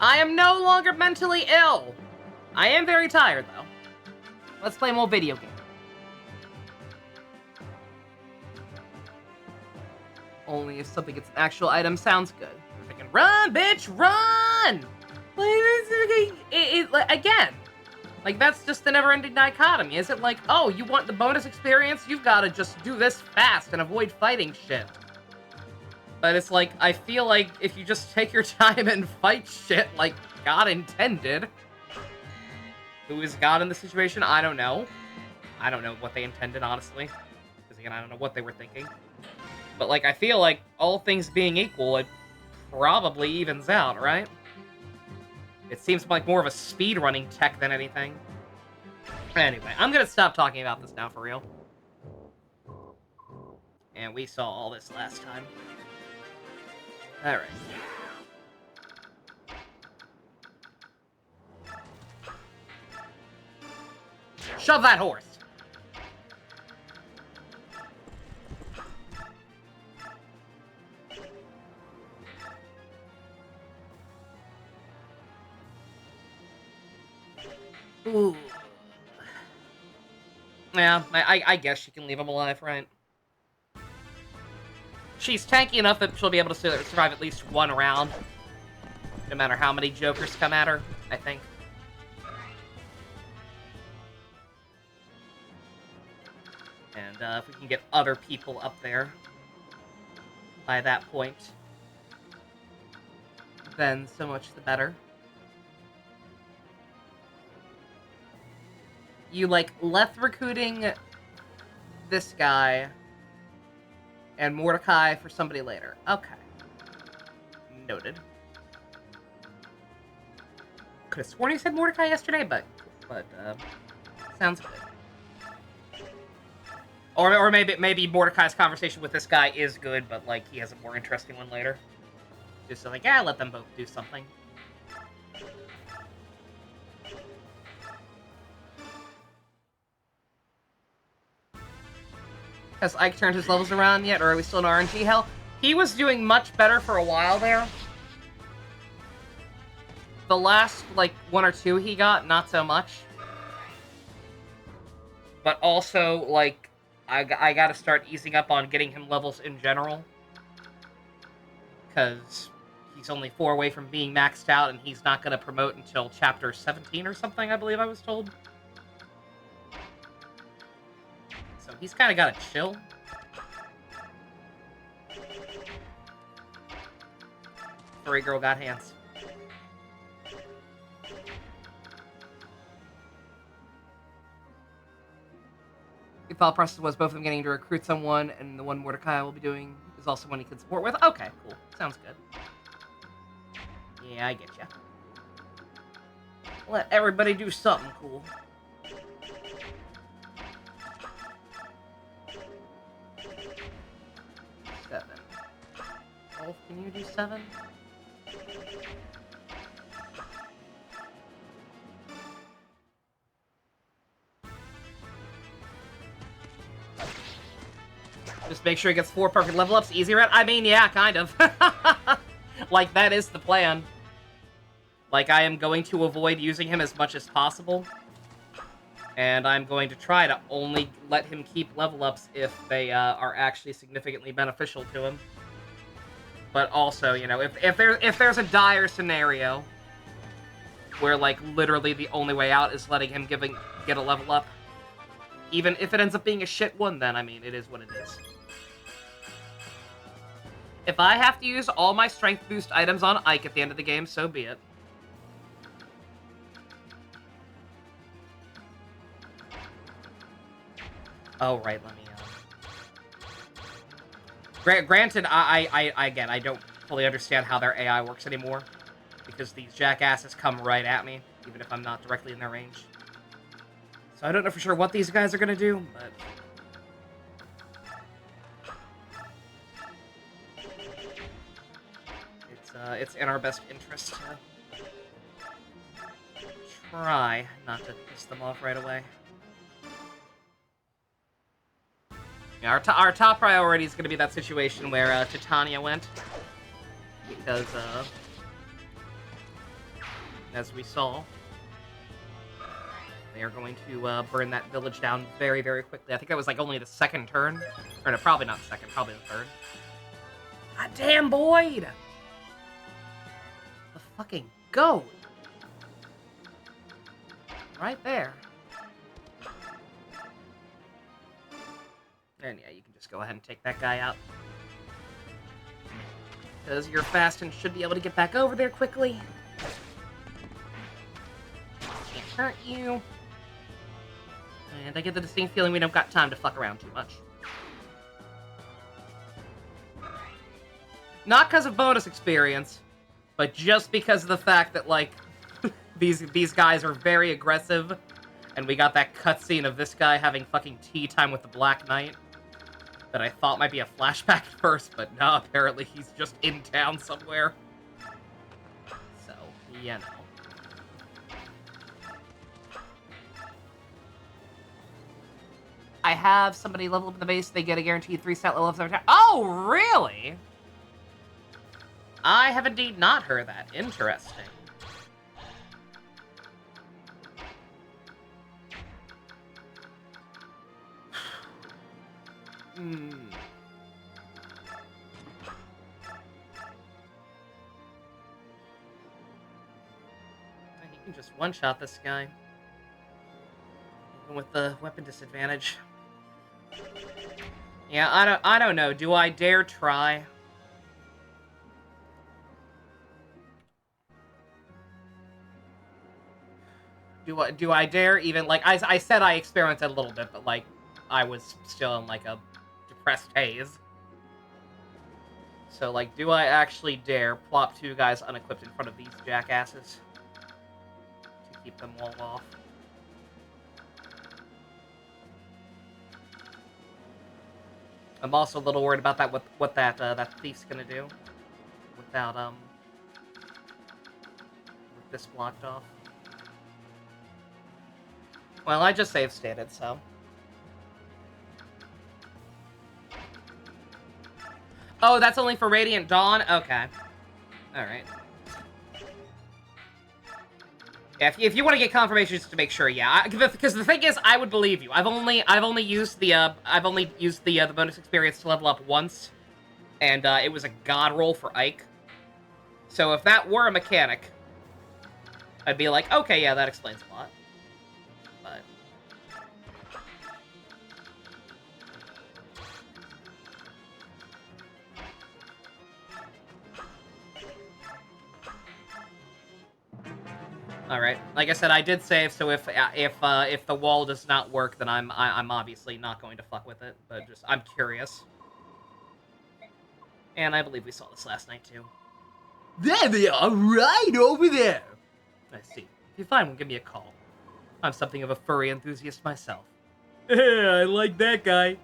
I am no longer mentally ill. I am very tired, though. Let's play more video game. Only if something gets an actual item sounds good. We're thinking, run, bitch, run! Again, like, that's just the never-ending dichotomy. Is it like, oh, you want the bonus experience? You've got to just do this fast and avoid fighting shit. But it's like, I feel like if you just take your time and fight shit like God intended... Who is God in the situation? I don't know. I don't know what they intended, honestly. Because, again, I don't know what they were thinking. But, like, I feel like, all things being equal, it probably evens out, right? It seems like more of a speedrunning tech than anything. Anyway, I'm gonna stop talking about this now for real. And we saw all this last time. Alright. Shove that horse! Ooh. Yeah, I guess you can leave him alive, right? She's tanky enough that she'll be able to survive at least one round. No matter how many jokers come at her, I think. And if we can get other people up there by that point, then so much the better. You, like, left recruiting this guy and Mordecai for somebody later. Okay. Noted. Could have sworn he said Mordecai yesterday, but sounds good. Or maybe Mordecai's conversation with this guy is good, but, like, he has a more interesting one later. Just so, like, yeah, let them both do something. Has Ike turned his levels around yet, or are we still in RNG hell? He was doing much better for a while there. The last, like, 1 or 2 he got, not so much. But also, like, I gotta start easing up on getting him levels in general. Because he's only 4 away from being maxed out, and he's not gonna promote until chapter 17 or something, I believe I was told. So he's kind of got to chill. Furry girl got hands. The thought process was both of them getting to recruit someone, and the one Mordecai will be doing is also one he can support with. Okay, cool. Sounds good. Yeah, I get ya. Let everybody do something cool. Wolf, can you do 7? Just make sure he gets 4 perfect level ups, easy route. I mean, yeah, kind of. Like, that is the plan. Like, I am going to avoid using him as much as possible. And I'm going to try to only let him keep level ups if they are actually significantly beneficial to him. But also, you know, if there's a dire scenario where, like, literally the only way out is letting him get a level up, even if it ends up being a shit one, then, I mean, it is what it is. If I have to use all my strength boost items on Ike at the end of the game, so be it. Oh, right, let me, Granted, again, I don't fully understand how their AI works anymore, because these jackasses come right at me, even if I'm not directly in their range. So I don't know for sure what these guys are gonna do, but... it's in our best interest to try not to piss them off right away. Yeah, our top priority is going to be that situation where Titania went, because as we saw. They are going to burn that village down very, very quickly. I think that was like only the second turn. Or no, probably not the second, probably the third. God damn, Boyd! The fucking goat! Right there. And yeah, you can just go ahead and take that guy out. Because you're fast and should be able to get back over there quickly. Can't hurt you. And I get the distinct feeling we don't got time to fuck around too much. Not because of bonus experience, but just because of the fact that, like, these guys are very aggressive, and we got that cutscene of this guy having fucking tea time with the Black Knight that I thought might be a flashback at first, but no, apparently he's just in town somewhere. So, you know. I have somebody level up in the base, they get a guaranteed 3-stat level up every time. Oh, really? I have indeed not heard that. Interesting. Hmm. You can just one-shot this guy. Even with the weapon disadvantage. Yeah, I don't know. Do I dare try? Do I dare even, like, I said I experimented a little bit, but, like, I was still in, like, a depressed haze. So, like, do I actually dare plop two guys unequipped in front of these jackasses to keep them all off? I'm also a little worried about that, what that thief's gonna do without, with this blocked off. Well, I just save stated, so. Oh, that's only for Radiant Dawn? Okay. Alright. Yeah, if you want to get confirmation just to make sure, yeah. Because the thing is, I would believe you. I've only used the bonus experience to level up once, and it was a god roll for Ike. So if that were a mechanic, I'd be like, okay, yeah, that explains a lot. But all right, like I said, I did save. So if the wall does not work, then I'm obviously not going to fuck with it. But just I'm curious. And I believe we saw this last night too. There they are, right over there. I see. If you find one, give me a call. I'm something of a furry enthusiast myself. I like that guy.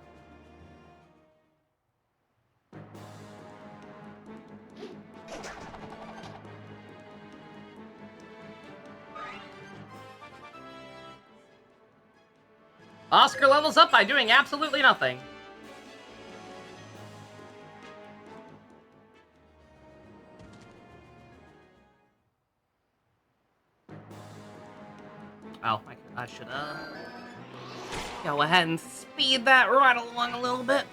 Oscar levels up by doing absolutely nothing. Oh, I should, go ahead and speed that right along a little bit.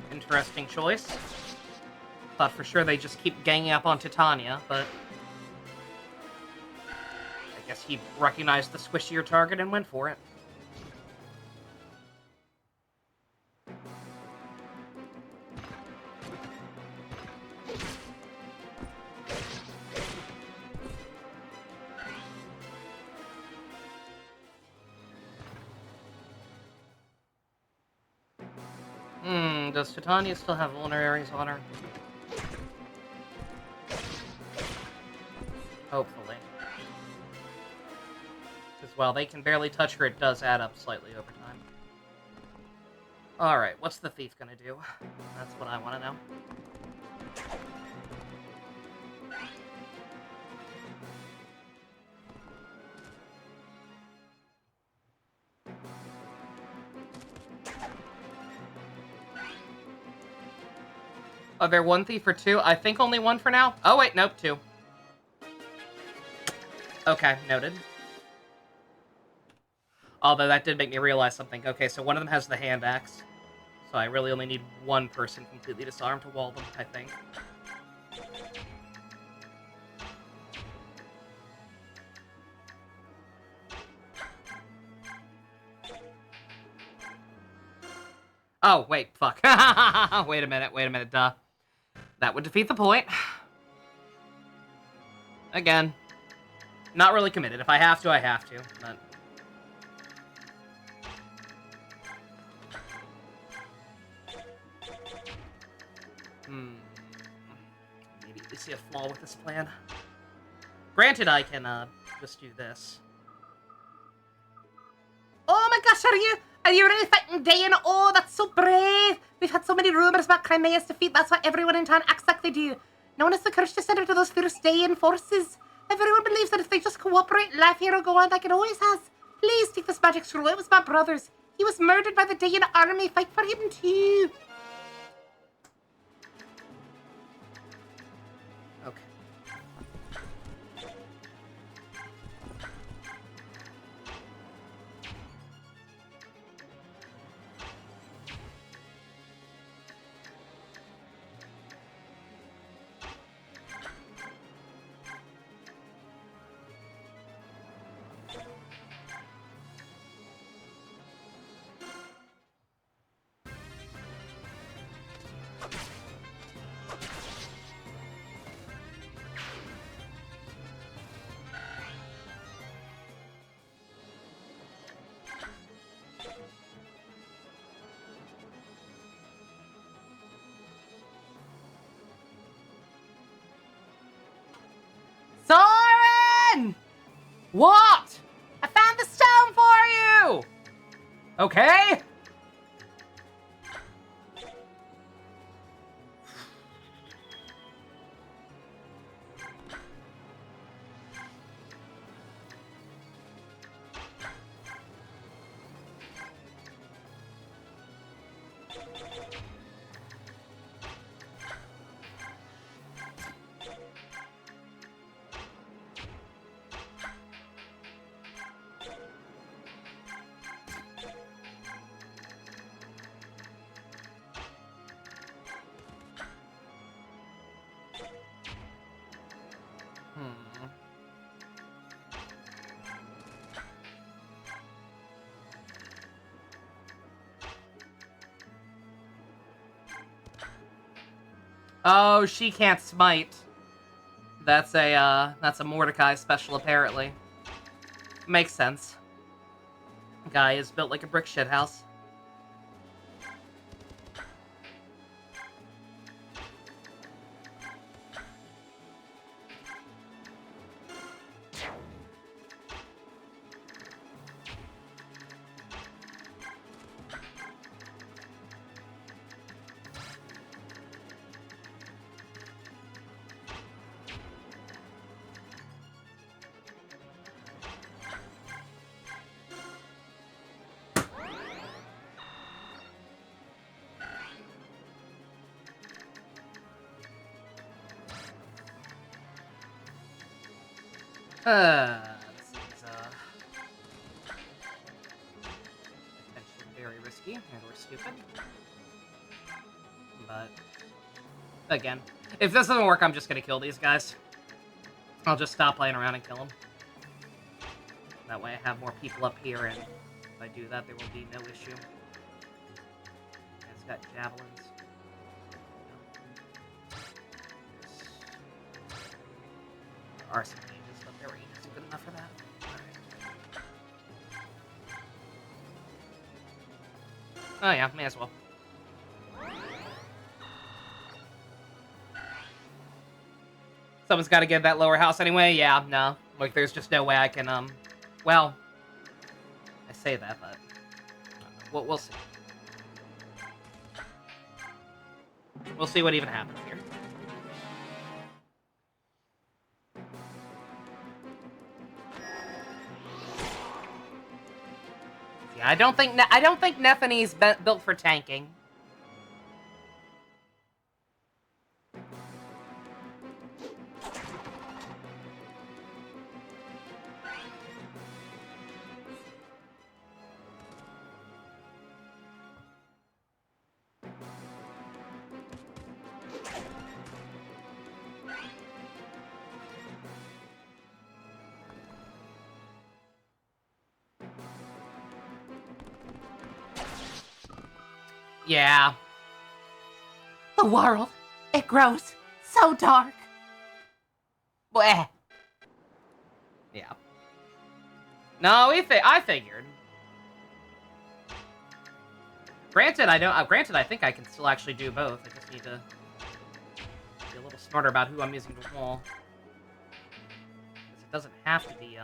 Interesting choice. Thought for sure they just keep ganging up on Titania, but I guess he recognized the squishier target and went for it. Does Titania still have vulneraries on her? Hopefully. Because while they can barely touch her, it does add up slightly over time. Alright, what's the thief gonna do? That's what I want to know. Are there one thief or two? I think only one for now. Oh, wait, nope, two. Okay, noted. Although that did make me realize something. Okay, so one of them has the hand axe. So I really only need one person completely disarmed to wall them, I think. Oh, wait, fuck. Wait a minute, duh. That would defeat the point. Again, not really committed. If I have to, I have to, but... Maybe we see a flaw with this plan. Granted, I can, just do this. Oh my gosh, are you really fighting Dayan? Oh, that's so brave! We've had so many rumors about Crimea's defeat, that's why everyone in town acts like they do. No one has the courage to stand up to those fierce Dayan forces. Everyone believes that if they just cooperate, life here will go on like it always has. Please take this magic scroll, it was my brother's. He was murdered by the Dayan army, fight for him too. Okay. Soren! What? I found the stone for you! Okay? Oh, she can't smite. That's a Mordecai special, apparently. Makes sense. Guy is built like a brick shithouse. This is, potentially very risky, and we're stupid. But, again, if this doesn't work, I'm just gonna kill these guys. I'll just stop playing around and kill them. That way I have more people up here, and if I do that, there will be no issue. It's got javelins. There are some ranges, but their range isn't good enough for that. Alright. Oh yeah, may as well. Someone's got to get that lower house anyway? Yeah, no. Like, there's just no way I can, well, I say that, but we'll see. We'll see what even happens here. I don't think Nephene's built for tanking. Yeah. The world, it grows so dark. Bleh. Yeah. No, I figured. Granted, I think I can still actually do both. I just need to be a little smarter about who I'm using to wall. Because it doesn't have to be,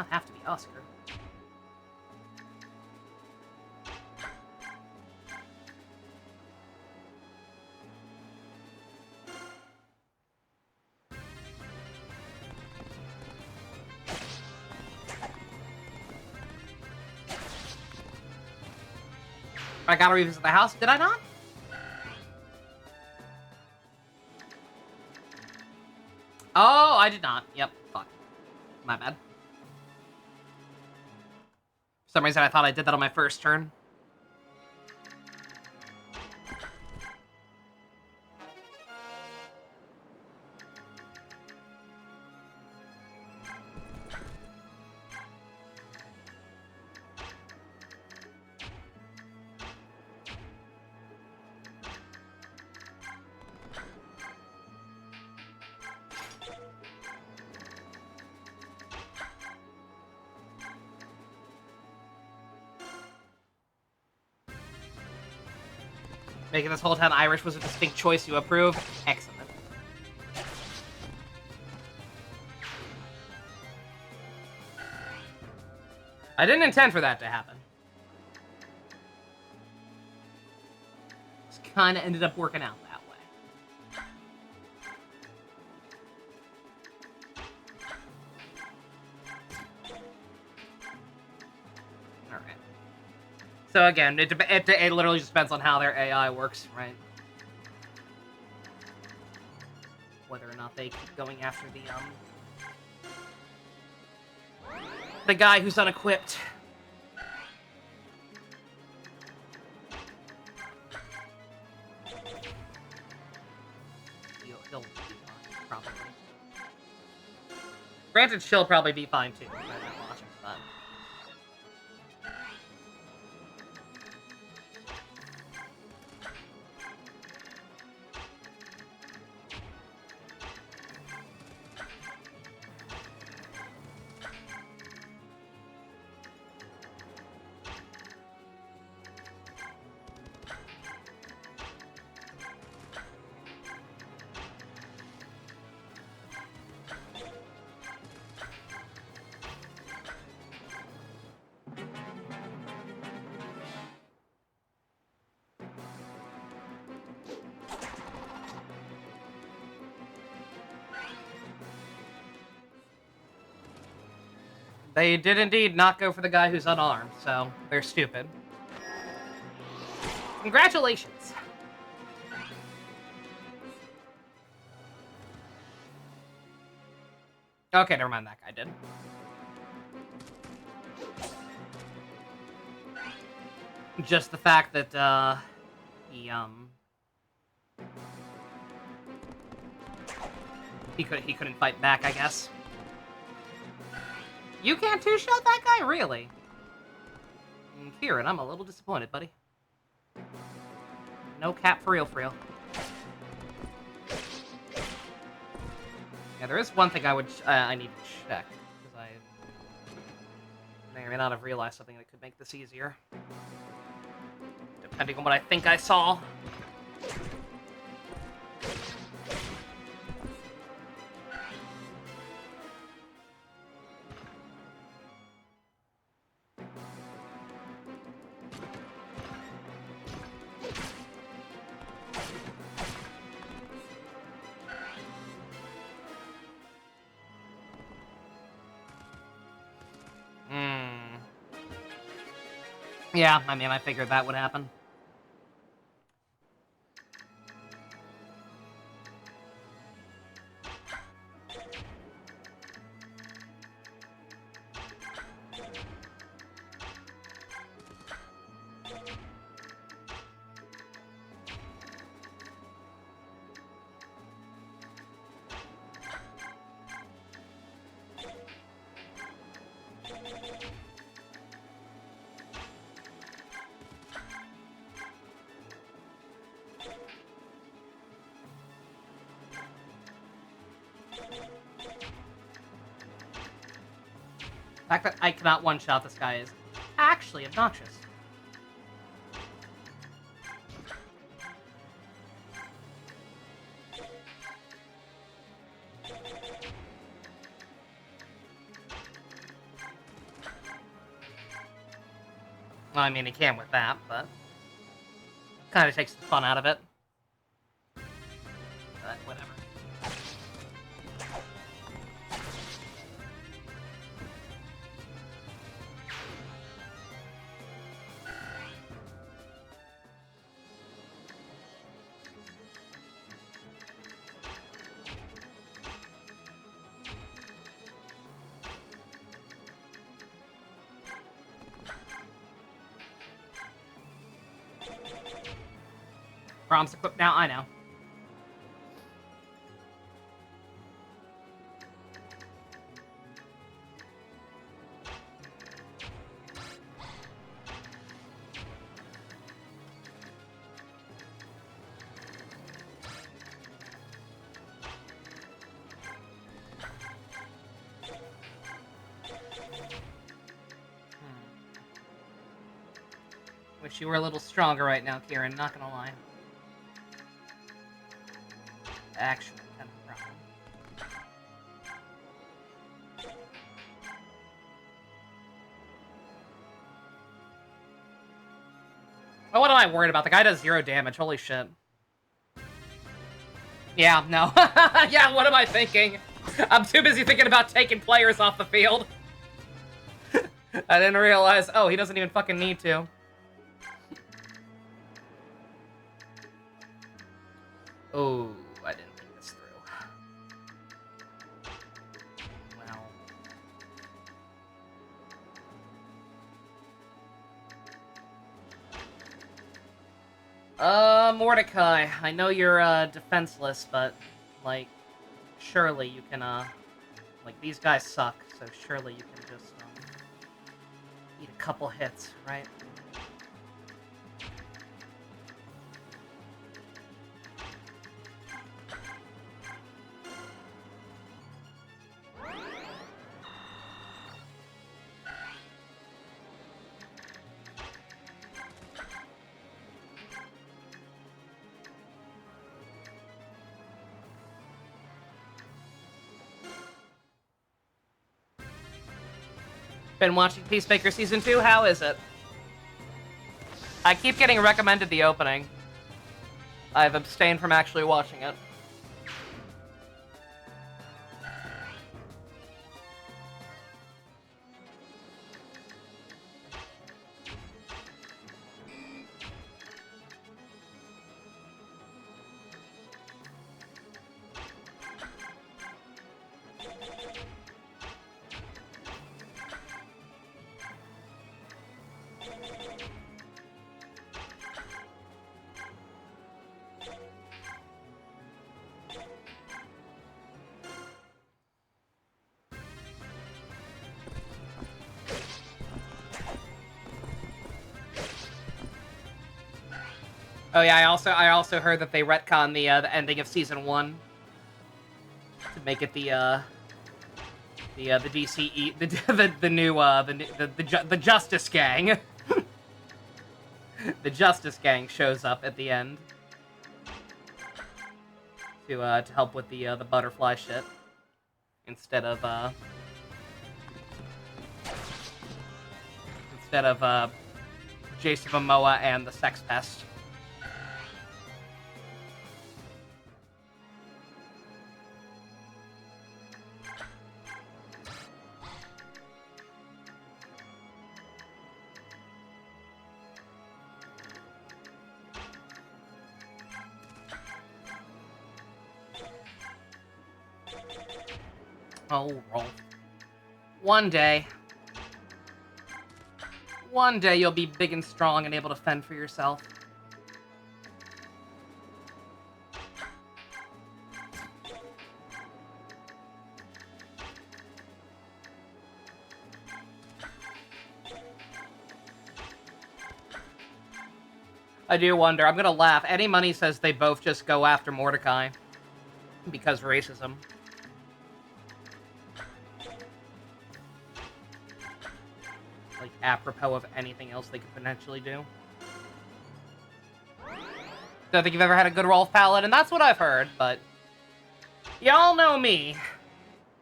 It does not have to be Oscar. I gotta revisit the house. Did I not? Oh, I did not. Yep. Fuck. My bad. For some reason, I thought I did that on my first turn. Making this whole town Irish was a distinct choice you approve. Excellent. I didn't intend for that to happen. Just kind of ended up working out that way. All right. So again, it literally just depends on how their AI works, right? Whether or not they keep going after the guy who's unequipped. He'll be fine, probably. Granted, she'll probably be fine too. I'm not watching, but... They did indeed not go for the guy who's unarmed, so they're stupid. Congratulations! Okay, never mind, that guy did. Just the fact that, he couldn't fight back, I guess. You can't two-shot that guy? Really? Kieran, I'm a little disappointed, buddy. No cap for real, for real. Yeah, there is one thing I need to check, because I may or may not have realized something that could make this easier. Depending on what I think I saw. Yeah, I mean, I figured that would happen. The fact that I cannot one-shot this guy is actually obnoxious. Well, I mean, he can with that, but kind of takes the fun out of it. But whatever. Brom's equipped now, I know. Wish you were a little stronger right now, Kieran, not gonna lie. Actually, kind of a problem. Oh, what am I worried about? The guy does 0 damage, holy shit. Yeah, no. Yeah, what am I thinking? I'm too busy thinking about taking players off the field. I didn't realize, oh, he doesn't even fucking need to. Oh, I didn't think this through. Well. Mordecai, I know you're, defenseless, but, like, surely you can, like, these guys suck, so surely you can just, eat a couple hits, right? Been watching Peacemaker Season 2? How is it? I keep getting recommended the opening. I've abstained from actually watching it. Oh yeah, I also heard that they retconned the ending of season 1 to make it the DCE the new the Justice Gang. The Justice Gang shows up at the end to help with the butterfly shit instead of Jason Momoa and the Sex Pest. Oh, Rolf. One day you'll be big and strong and able to fend for yourself. I do wonder. I'm gonna laugh. Any Money says they both just go after Mordecai because racism. Like, apropos of anything else they could potentially do. Don't think you've ever had a good Rolf palette, and that's what I've heard, but y'all know me.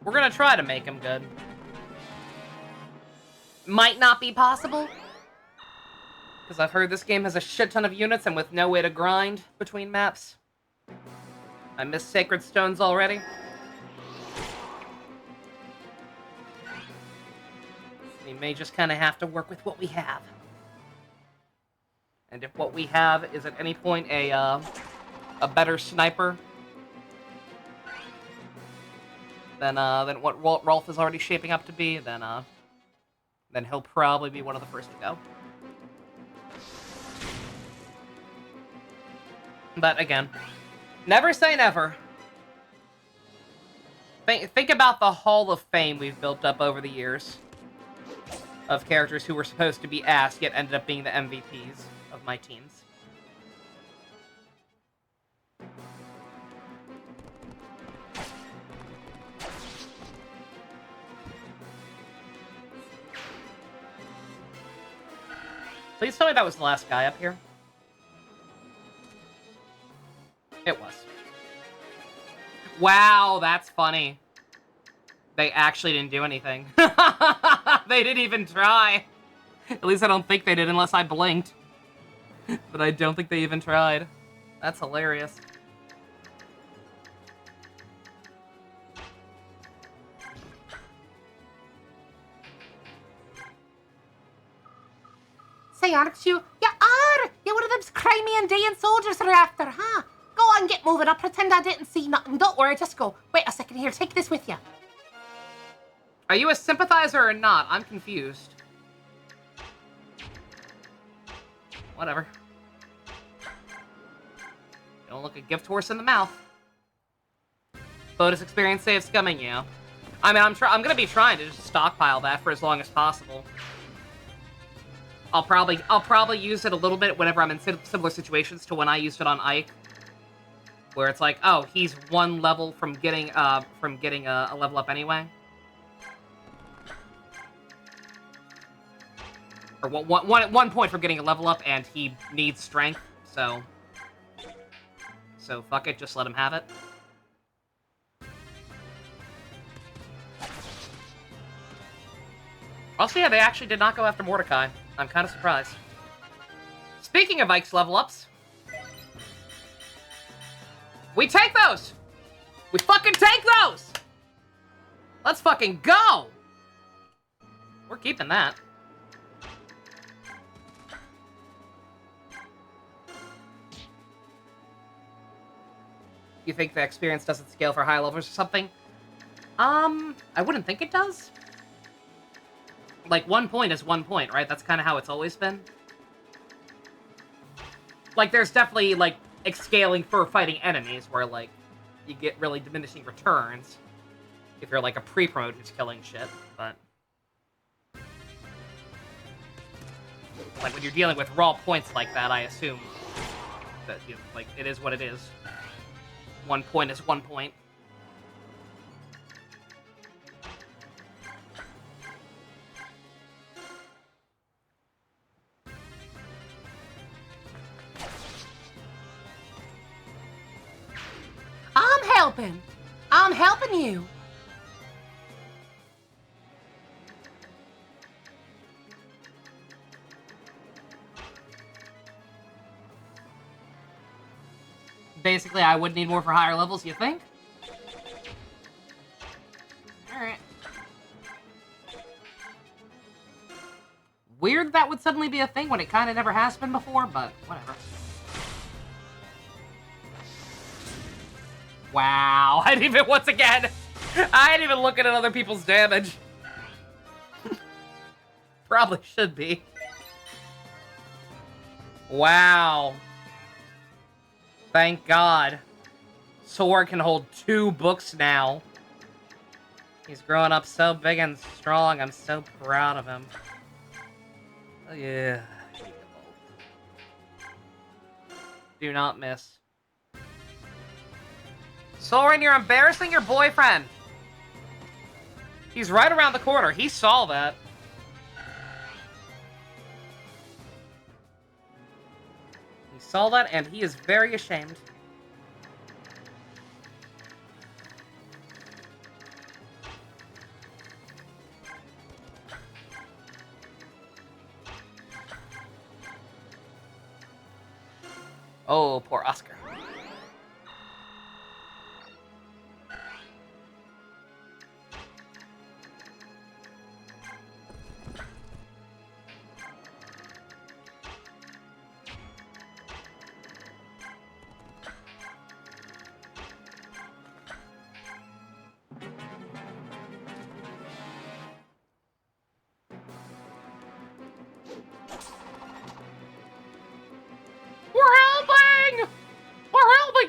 We're gonna try to make him good. Might not be possible, because I've heard this game has a shit ton of units and with no way to grind between maps. I miss Sacred Stones already. We may just kind of have to work with what we have. And if what we have is at any point a better sniper than what Rolf is already shaping up to be, then he'll probably be one of the first to go. But again, never say never. Think about the Hall of Fame we've built up over the years of characters who were supposed to be ass, yet ended up being the MVPs of my teams. Please tell me that was the last guy up here. It was. Wow, that's funny. They actually didn't do anything. They didn't even try. At least I don't think they did unless I blinked. But I don't think they even tried. That's hilarious. Say, aren't you? You are! You're one of them Crimean Dayan soldiers they're after, huh? Go on, get moving. I'll pretend I didn't see nothing. Don't worry, just go. Wait a second here. Take this with you. Are you a sympathizer or not? I'm confused. Whatever. Don't look a gift horse in the mouth. Bonus experience saves coming, yeah. I mean, I'm gonna be trying to just stockpile that for as long as possible. I'll probably use it a little bit whenever I'm in similar situations to when I used it on Ike, where it's like, oh, he's one level from getting a level up anyway. Or one point from getting a level up, and he needs strength, so fuck it, just let him have it. Also, yeah, they actually did not go after Mordecai. I'm kind of surprised. Speaking of Ike's level ups, we take those! We fucking take those! Let's fucking go! We're keeping that. You think the experience doesn't scale for high levels or something? I wouldn't think it does. Like, 1 point is 1 point, right? That's kind of how it's always been. Like, there's definitely, like, scaling for fighting enemies, where, like, you get really diminishing returns if you're, like, a pre-promote who's killing shit, but... Like, when you're dealing with raw points like that, I assume that, you know, like, it is what it is. 1 point is 1 point. I'm helping you. Basically, I would need more for higher levels, you think? Alright. Weird that would suddenly be a thing when it kind of never has been before, but whatever. Wow, I didn't even, once again, I ain't even looking at other people's damage. Probably should be. Wow. Thank God. Sora can hold 2 books now. He's growing up so big and strong. I'm so proud of him. Oh, yeah. Do not miss. Soren, you're embarrassing your boyfriend. He's right around the corner. He saw that. He saw that, and he is very ashamed. Oh, poor Oscar.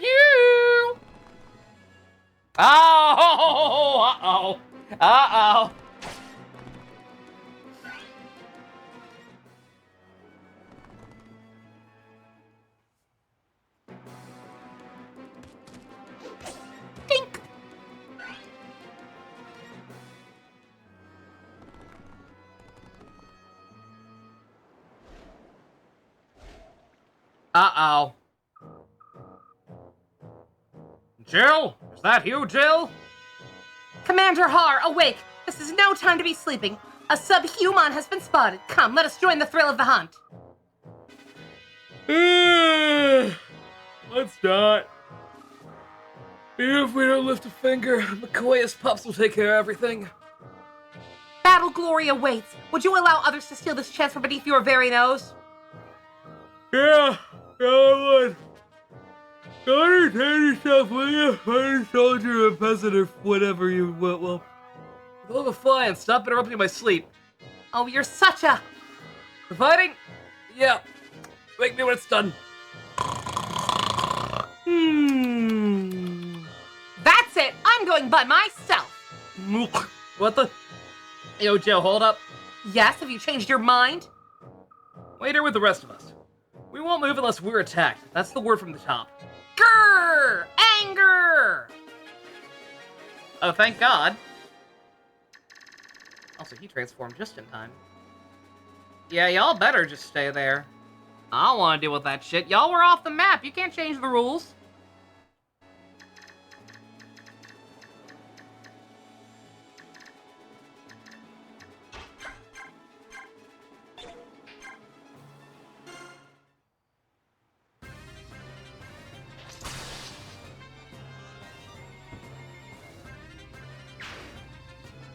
You! Oh! Uh-oh! Uh-oh! Dink! Uh-oh. Jill? Is that you, Jill? Commander Har, awake! This is no time to be sleeping. A subhuman has been spotted. Come, let us join the thrill of the hunt. Let's not. Even if we don't lift a finger, McCoy's pups will take care of everything. Battle glory awaits. Would you allow others to steal this chance from beneath your very nose? Yeah, I would. Don't entertain yourself, will you? Find a soldier, a peasant, or whatever you want. Well, with all the flying, stop interrupting my sleep. Oh, you're such a... The fighting? Yeah. Wake me when it's done. That's it! I'm going by myself! What the? Yo, Joe, hold up. Yes, have you changed your mind? Wait here with the rest of us. We won't move unless we're attacked. That's the word from the top. Grrr! Anger! Oh, thank God. Also, he transformed just in time. Yeah, y'all better just stay there. I don't want to deal with that shit. Y'all were off the map. You can't change the rules.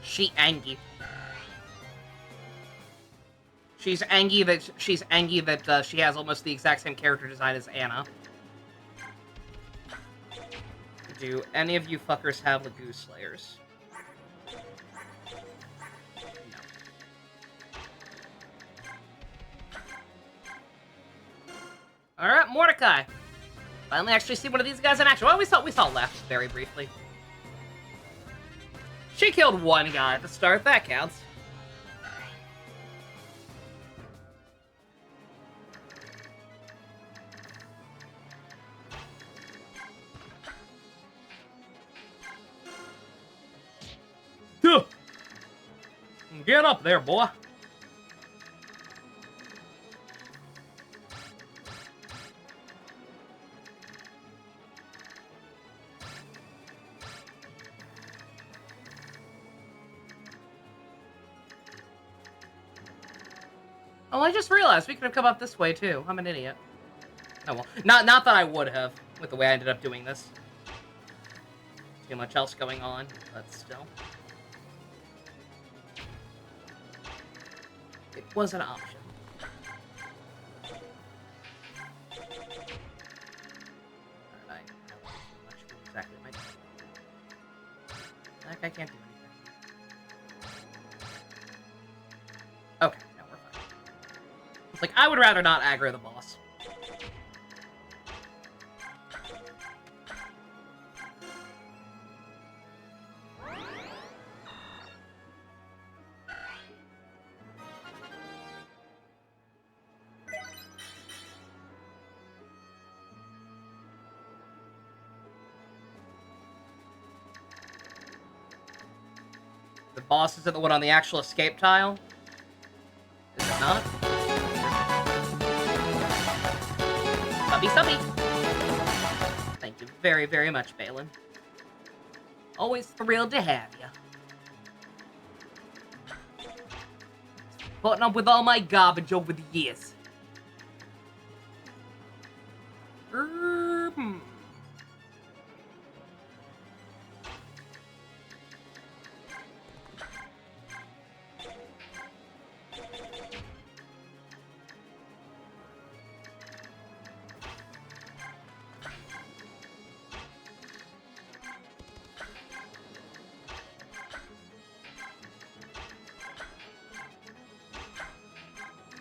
She angry. She's angry that she has almost the exact same character design as Anna. Do any of you fuckers have Lagoon Slayers? No. Alright, Mordecai. Finally actually see one of these guys in action. Well, we saw Left very briefly. She killed one guy at the start, that counts. Get up there, boy. Oh, I just realized we could have come up this way, too. I'm an idiot. Oh, well. Not that I would have, with the way I ended up doing this. Too much else going on, but still. It was an option. Alright, exactly my... I can't do anything. Okay, now we're fine. It's like, I would rather not aggro the boss. The boss is the one on the actual escape tile? Is it not? Subby, subby! Thank you very, very much, Balin. Always thrilled to have you. Putting up with all my garbage over the years.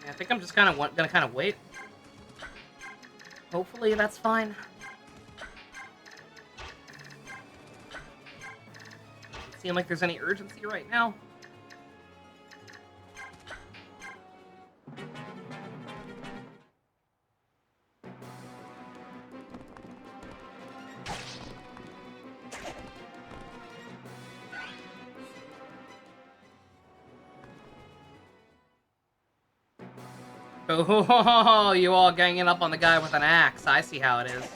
I think I'm just gonna wait. Hopefully that's fine. Doesn't seem like there's any urgency right now. Oh, you all ganging up on the guy with an axe. I see how it is.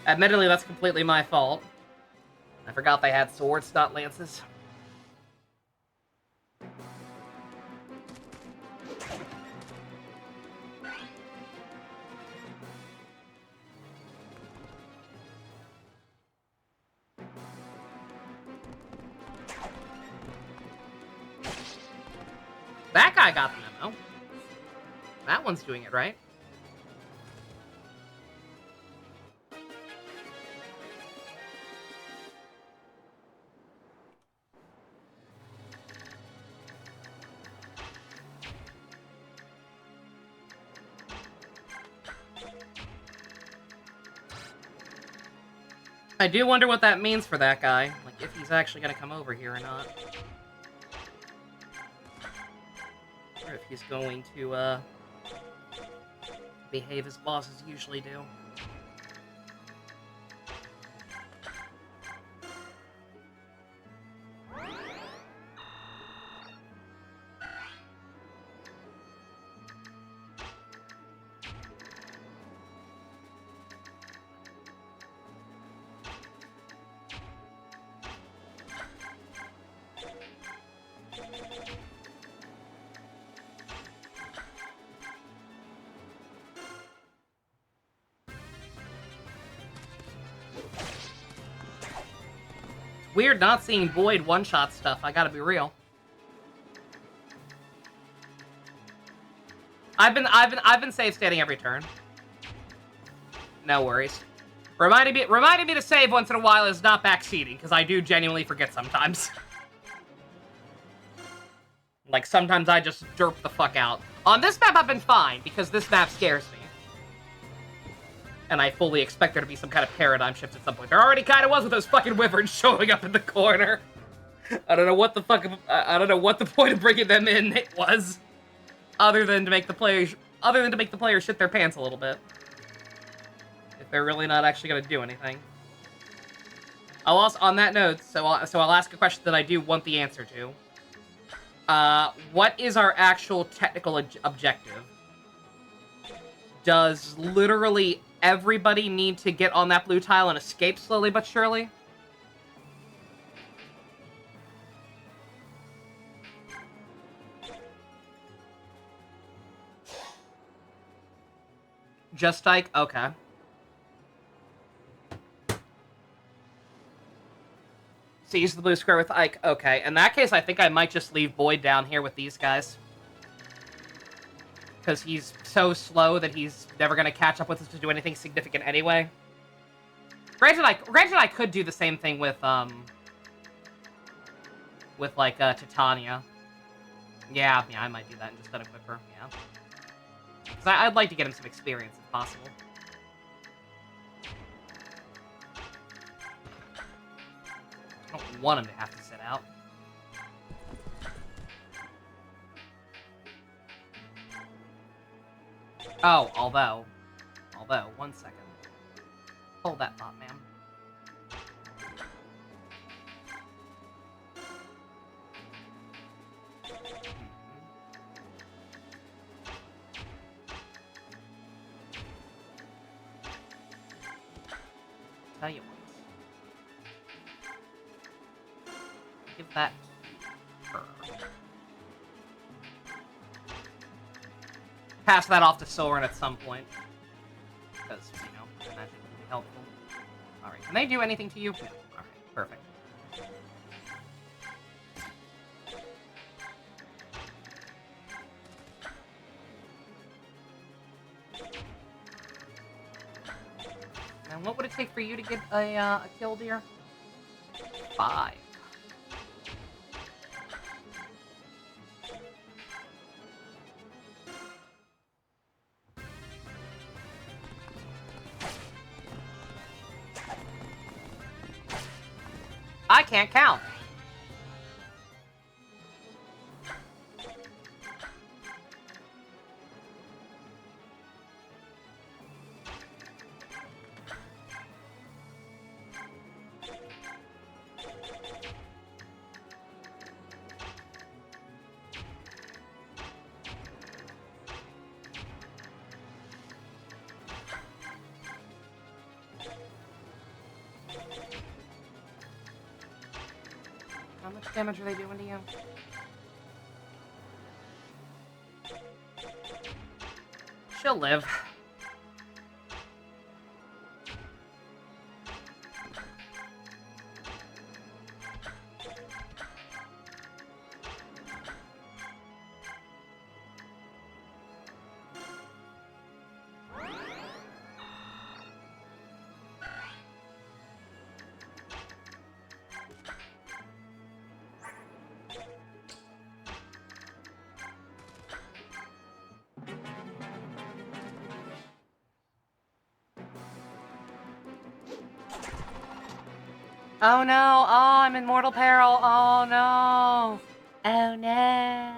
Admittedly, that's completely my fault. I forgot they had swords, not lances. That guy got the memo. That one's doing it right. I do wonder what that means for that guy. Like, if he's actually gonna come over here or not. Or if he's going to, behave as bosses usually do. Weird not seeing Void one-shot stuff, I gotta be real. I've been safe standing every turn. No worries. Reminding me to save once in a while is not backseating, because I do genuinely forget sometimes. Like, sometimes I just derp the fuck out. On this map, I've been fine, because this map scares me. And I fully expect there to be some kind of paradigm shift at some point. There already kind of was with those fucking wyverns showing up in the corner. I don't know what the fuck. I don't know what the point of bringing them in it was, other than to make the players shit their pants a little bit. If they're really not actually gonna do anything. I'll also, on that note, so I'll ask a question that I do want the answer to. What is our actual technical objective? Does literally everybody need to get on that blue tile and escape slowly but surely? Just Ike? Okay. So use the blue square with Ike. Okay. In that case, I think I might just leave Boyd down here with these guys. Because he's so slow that he's never going to catch up with us to do anything significant anyway. Granted, I could do the same thing with with, like, Titania. Yeah, I might do that and just unequip her, yeah. Because I'd like to get him some experience, if possible. I don't want him to have to sit out. Oh, although, one second. Hold that thought, ma'am. Tell you what. Give that to her. Pass that off to Soren at some point. Because, you know, I imagine it would be helpful. Alright, can they do anything to you? No. Alright, perfect. And what would it take for you to get a kill, dear? 5. I can't count. How much damage are they doing to you? She'll live. Oh no, oh, I'm in mortal peril, oh no. Oh no.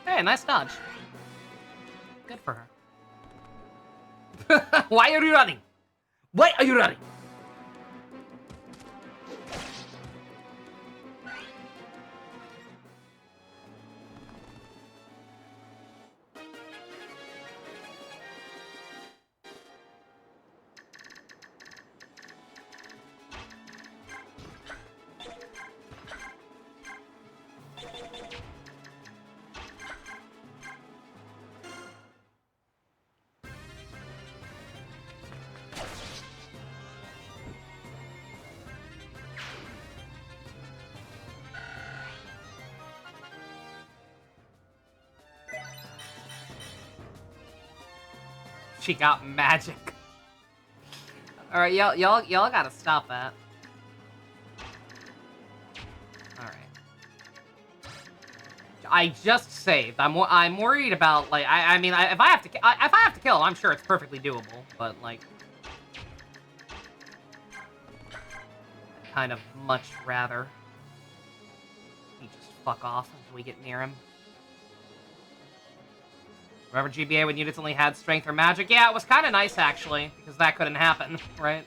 Hey, nice dodge. Good for her. Why are you running? Why are you running? She got magic. Alright, y'all gotta stop that. Alright. I just saved. I'm worried about, like, I mean, if I have to kill him, I'm sure it's perfectly doable, but, like, I'd kind of much rather he just fuck off until we get near him. Remember GBA when units only had strength or magic? Yeah, it was kind of nice, actually, because that couldn't happen, right?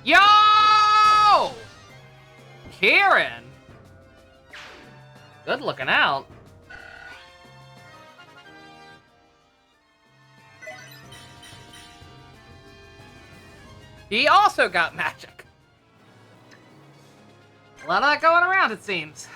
Yo! Kieran! Good looking out. He also got magic. A lot of that going around, it seems.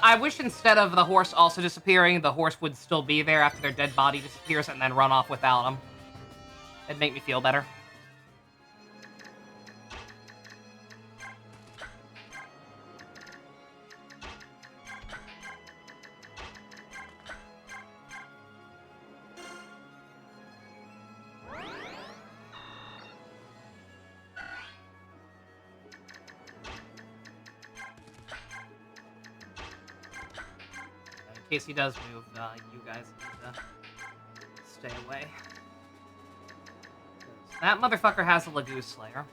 I wish instead of the horse also disappearing, the horse would still be there after their dead body disappears and then run off without them. It'd make me feel better. In case he does move, you guys need to stay away. That motherfucker has a Lagoon Slayer.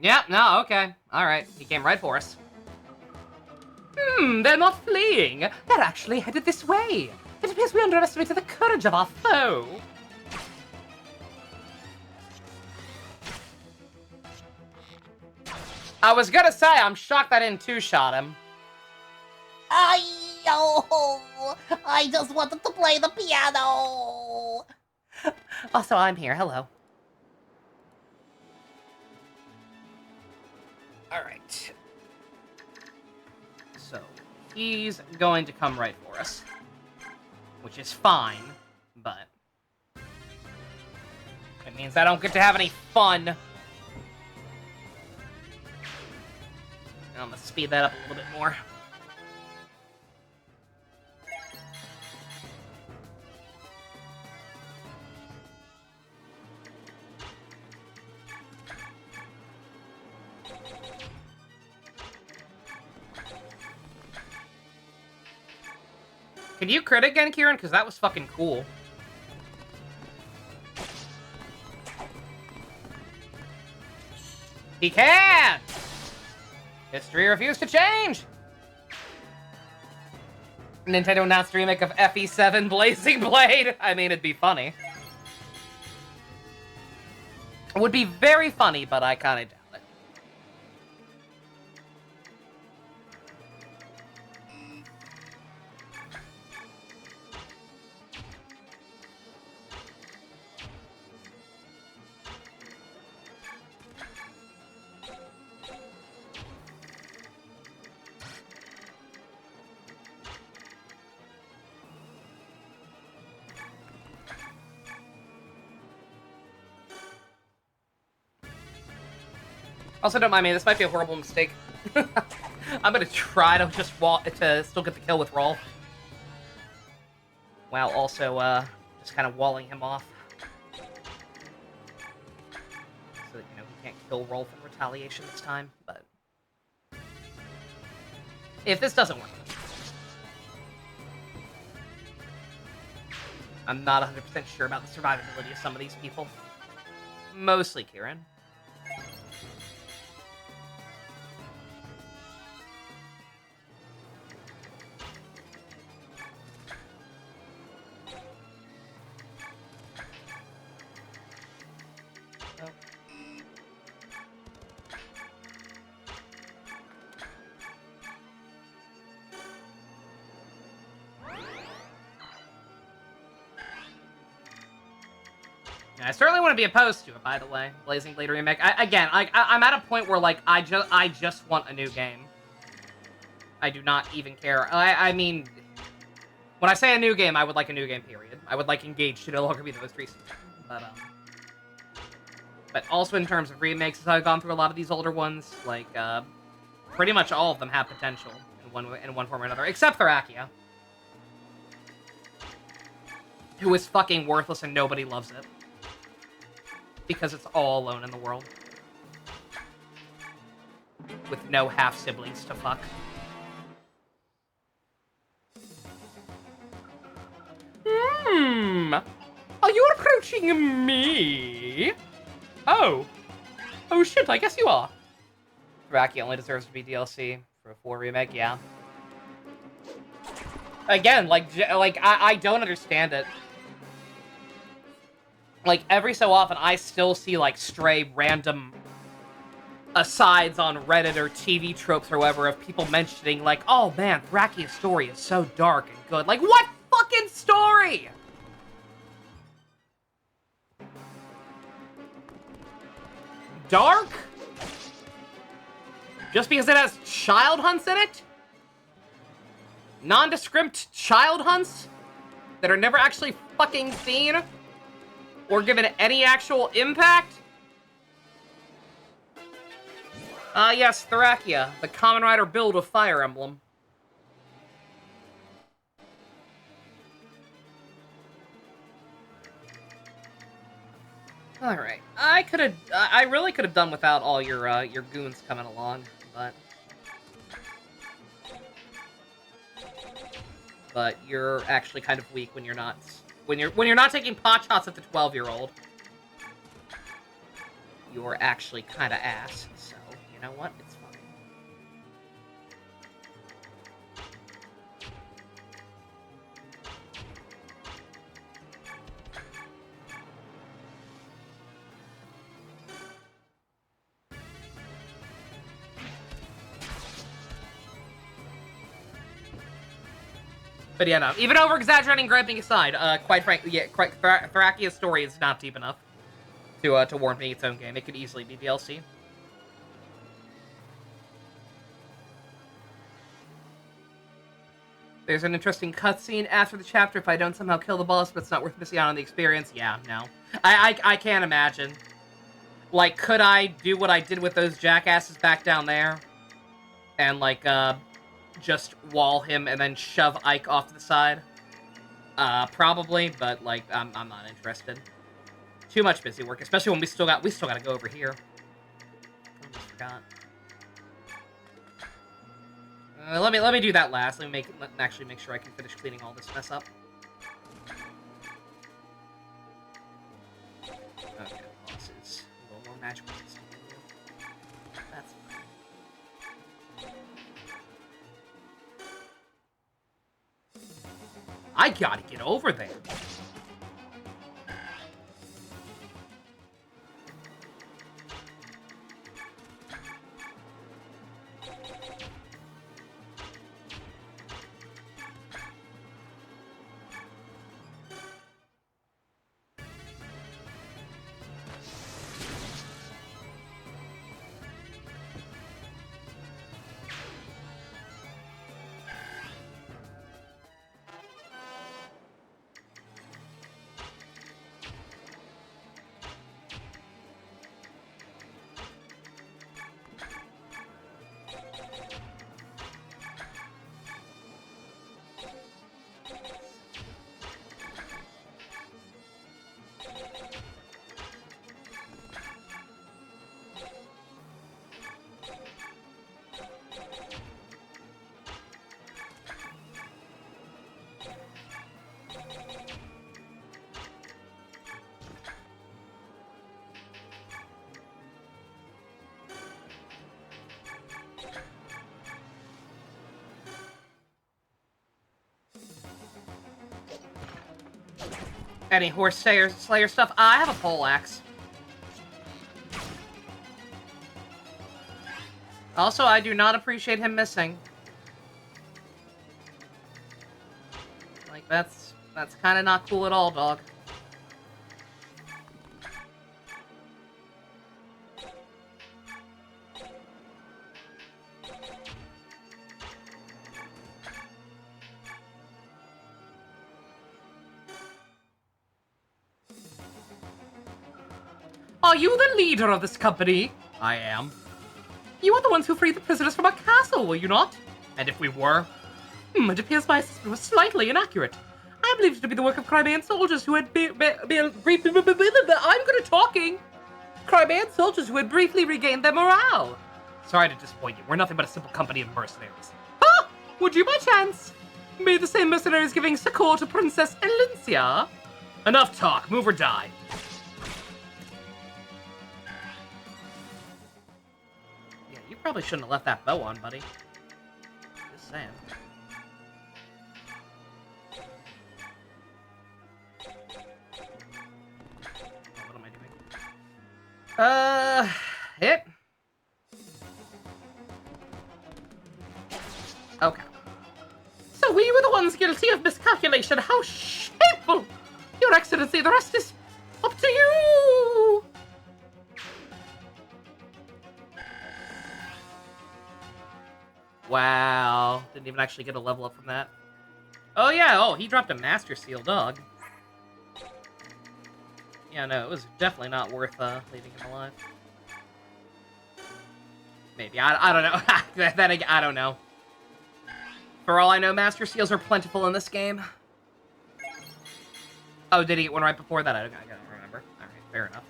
Yeah, no, okay. Alright, he came right for us. They're not fleeing. They're actually headed this way. It appears we underestimated the courage of our foe. I was gonna say, I'm shocked I didn't two-shot him. I just wanted to play the piano. Also, I'm here. Hello. Alright. So, he's going to come right for us. Which is fine, but... it means I don't get to have any fun. I'm gonna speed that up a little bit more. Can you crit again, Kieran? Because that was fucking cool. He can! History refused to change! Nintendo announced a remake of FE7 Blazing Blade. I mean, it'd be funny. It would be very funny, but I kinda doubt it. Also, don't mind me, this might be a horrible mistake. I'm gonna try to just still get the kill with Rolf. While also, just kind of walling him off. So that, you know, he can't kill Rolf in retaliation this time, but... if this doesn't work... I'm not 100% sure about the survivability of some of these people. Mostly Kieran. I certainly wouldn't be opposed to it, by the way. Blazing Blade remake. I'm at a point where, like, I just want a new game. I do not even care. I mean, when I say a new game, I would like a new game, period. I would like Engage to no longer be the most recent. But also in terms of remakes, as I've gone through a lot of these older ones, like, pretty much all of them have potential in one form or another, except for Akia. who is fucking worthless and nobody loves it. Because it's all alone in the world. With no half-siblings to fuck. Are you approaching me? Oh. Oh shit, I guess you are. Raki only deserves to be DLC for a 4 remake, yeah. Again, I don't understand it. Like, every so often, I still see, like, stray random asides on Reddit or TV tropes or whatever of people mentioning, like, oh man, Thrakia's story is so dark and good. Like, what fucking story? Dark? Just because it has child hunts in it? Nondescript child hunts? That are never actually fucking seen? Or given any actual impact? Yes, Thrakia, the Kamen Rider build of Fire Emblem. Alright, I really could have done without all your goons coming along, but you're actually kind of weak when you're not, when you're not taking pot shots at the 12-year-old. You're actually kind of ass, so, you know what, it's fine. But yeah, no. Even over-exaggerating griping aside, quite frankly, yeah, Thrakia's story is not deep enough to warrant being its own game. It could easily be DLC. There's an interesting cutscene after the chapter if I don't somehow kill the boss, but it's not worth missing out on the experience. Yeah, no. I can't imagine. Like, could I do what I did with those jackasses back down there? And, like, just wall him and then shove Ike off to the side? Probably, but, like, I'm not interested. Too much busy work, especially when we still gotta go over here. I almost forgot. Let me do that last. Let me actually make sure I can finish cleaning all this mess up. Okay, bosses. A little more magical. That's fine. I gotta get over there. Any horse slayer stuff? I have a pole axe. Also, I do not appreciate him missing. Like, that's kind of not cool at all, dog. Are you the leader of this company? I am. You are the ones who freed the prisoners from our castle, were you not? And if we were? It appears my assessment was slightly inaccurate. I believed to be the work of Crimean soldiers who had briefly... I'm good at talking! Crimean soldiers who had briefly regained their morale. Sorry to disappoint you. We're nothing but a simple company of mercenaries. Ah! Would you by chance be the same mercenaries giving succor to Princess Elincia? Enough talk. Move or die. Yeah, you probably shouldn't have left that bow on, buddy. Just saying. What am I doing? Hit. Okay. So we were the ones guilty of miscalculation. How shameful! Your Excellency, the rest is up to you! Wow. Didn't even actually get a level up from that. Oh yeah, oh, he dropped a Master Seal, dog. Yeah, no, it was definitely not worth leaving him alive. Maybe, I don't know. Then again, I don't know. For all I know, Master Seals are plentiful in this game. Oh, did he get one right before that? I don't remember. Alright, fair enough.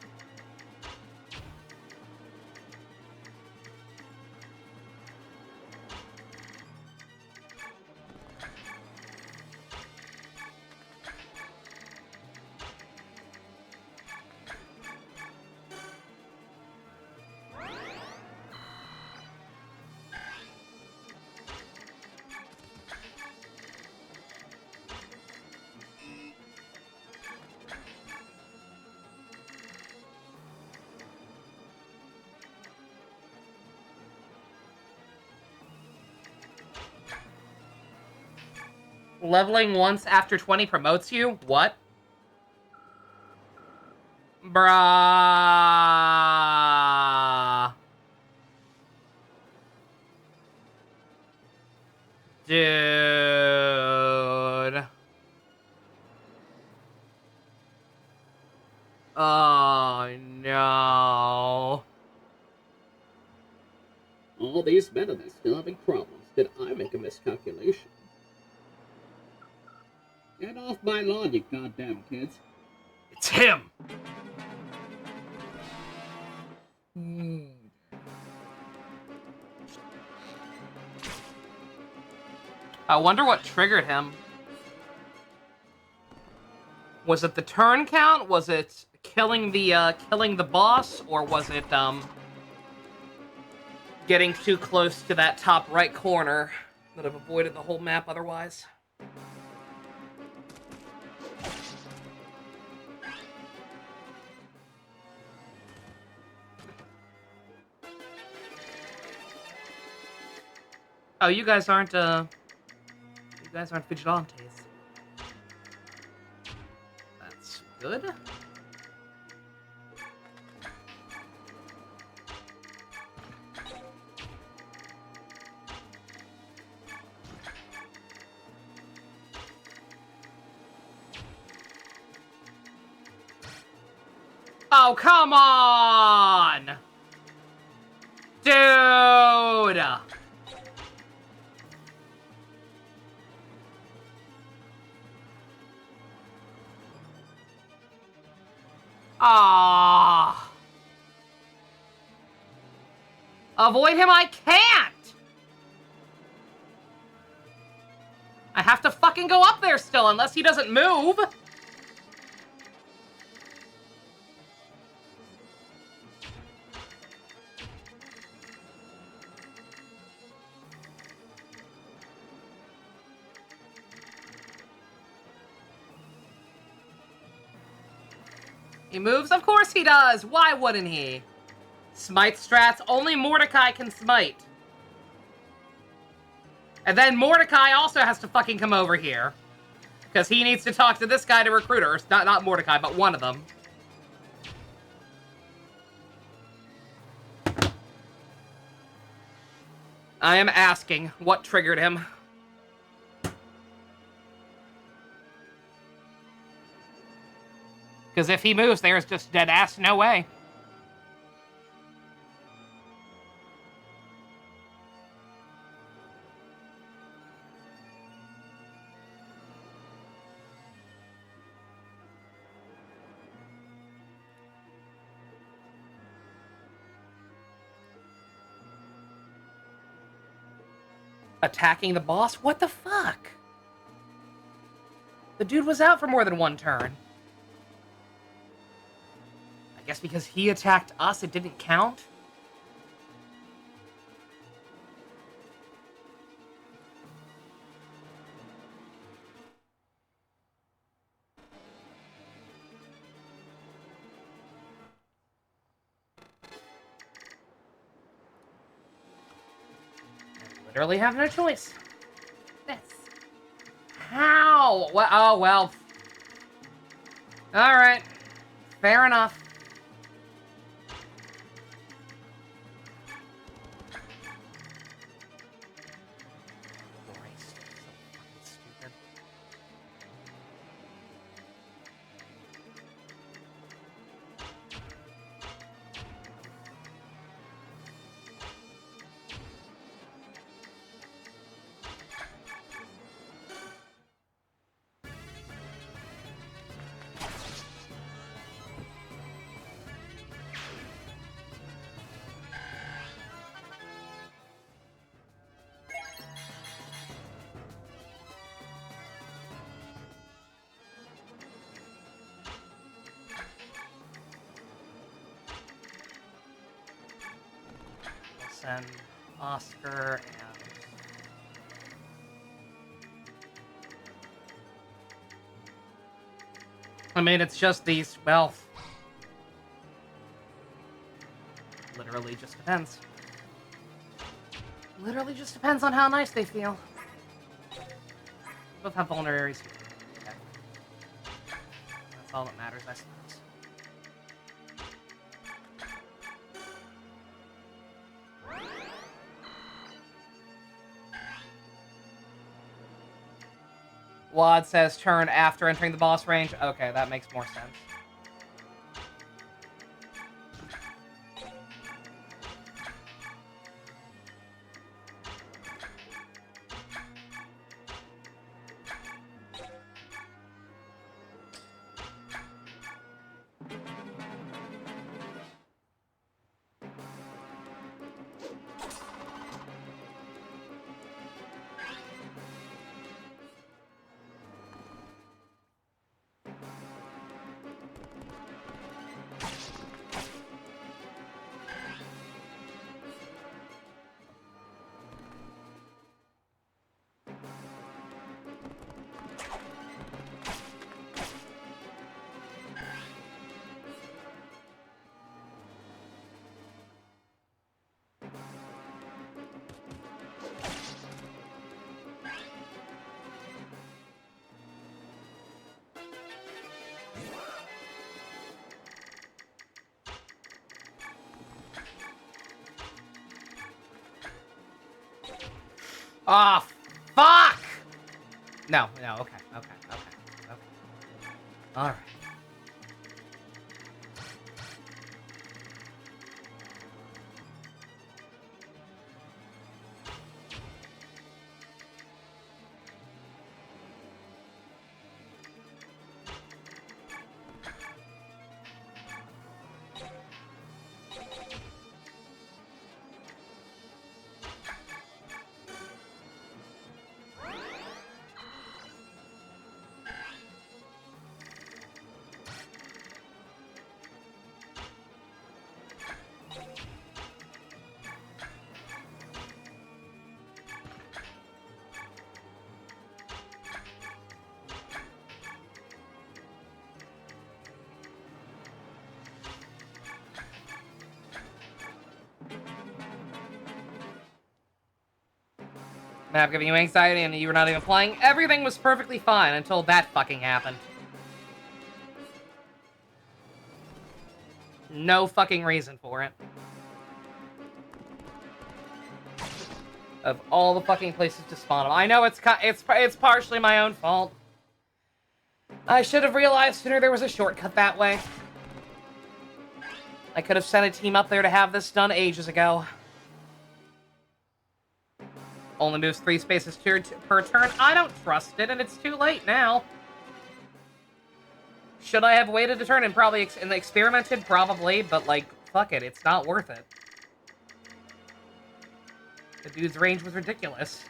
Leveling once after 20 promotes you? What? Bruh. Dude. Oh, no. All these men are still having problems. Did I make a miscalculation? Get off my lawn, you goddamn kids. It's him! I wonder what triggered him. Was it the turn count? Was it killing the boss? Or was it, getting too close to that top right corner that have avoided the whole map otherwise? Oh, you guys aren't vigilantes. That's good. Oh, come on! Dude! Ah! Avoid him, I can't! I have to fucking go up there still, unless he doesn't move! He moves? Of course he does! Why wouldn't he? Smite strats, only Mordecai can smite. And then Mordecai also has to fucking come over here. Because he needs to talk to this guy to recruit her. Not Mordecai, but one of them. I am asking, what triggered him? Because if he moves, there's just dead ass no way. Attacking the boss? What the fuck? The dude was out for more than one turn. I guess because he attacked us, it didn't count? Literally have no choice. This. How? Well, oh, well. Alright. Fair enough. Christ, so fucking stupid. And Oscar and I mean, it's just these, well, literally just depends. Literally just depends on how nice they feel. Both have vulneraries. Okay. That's all that matters, I suppose. Wad says turn after entering the boss range. Okay, that makes more sense. Oh, fuck! No, okay. Alright. Map giving you anxiety and you were not even playing. Everything was perfectly fine until that fucking happened. No fucking reason for it. Of all the fucking places to spawn them. I know it's partially my own fault. I should have realized sooner there was a shortcut that way. I could have sent a team up there to have this done ages ago. Only moves 3 spaces per turn. I don't trust it, and it's too late now. Should I have waited a turn and probably experimented? Probably, but, like, fuck it. It's not worth it. The dude's range was ridiculous.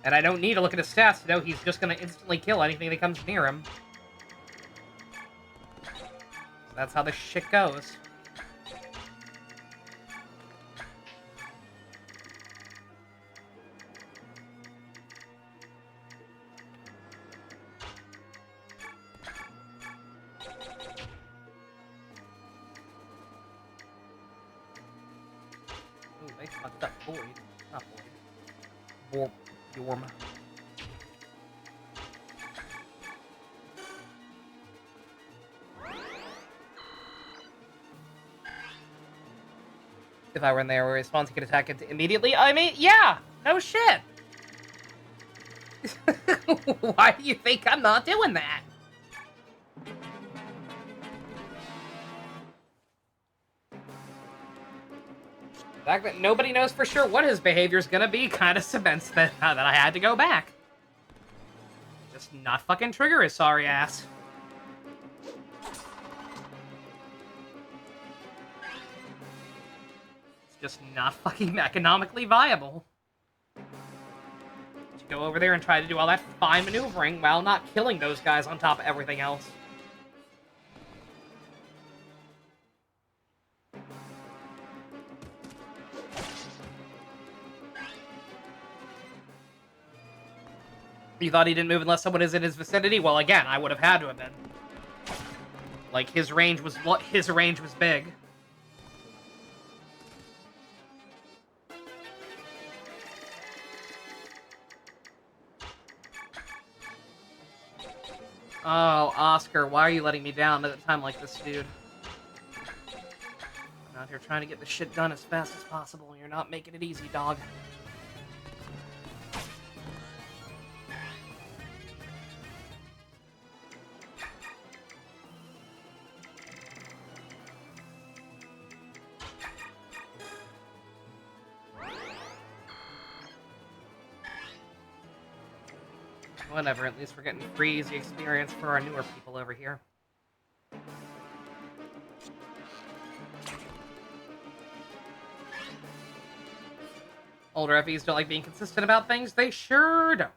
And I don't need to look at his stats to know he's just gonna instantly kill anything that comes near him. So that's how this shit goes. Ooh, they fucked up Void. Not Void. Yorm. If I were in there where response, he could attack it immediately. I mean, yeah! No shit! Why do you think I'm not doing that? The fact that nobody knows for sure what his behavior's gonna be kind of cements that I had to go back. Just not fucking trigger his sorry ass. It's just not fucking economically viable. To go over there and try to do all that fine maneuvering while not killing those guys on top of everything else. You thought he didn't move unless someone is in his vicinity? Well, again, I would have had to have been. Like, his range was big. Oh, Oscar, why are you letting me down at a time like this, dude? I'm out here trying to get this shit done as fast as possible, and you're not making it easy, dog. Whatever, at least we're getting free easy experience for our newer people over here. Older FEs don't like being consistent about things? They sure don't.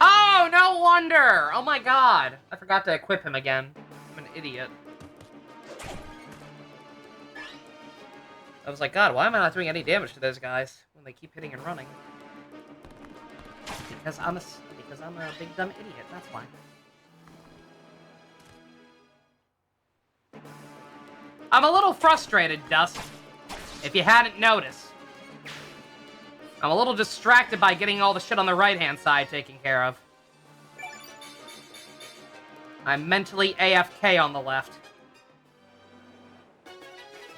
Oh, no wonder! Oh my god. I forgot to equip him again. I'm an idiot. I was like, God, why am I not doing any damage to those guys when they keep hitting and running? Because I'm a big dumb idiot, that's why. I'm a little frustrated, Dust. If you hadn't noticed. I'm a little distracted by getting all the shit on the right-hand side taken care of. I'm mentally AFK on the left.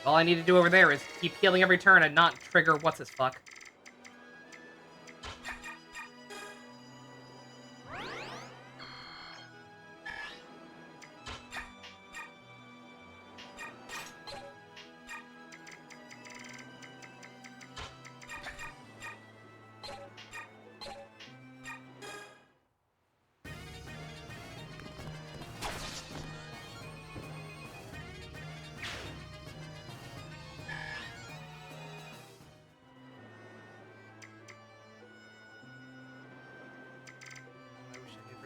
All I need to do over there is keep healing every turn and not trigger what's-his-fuck.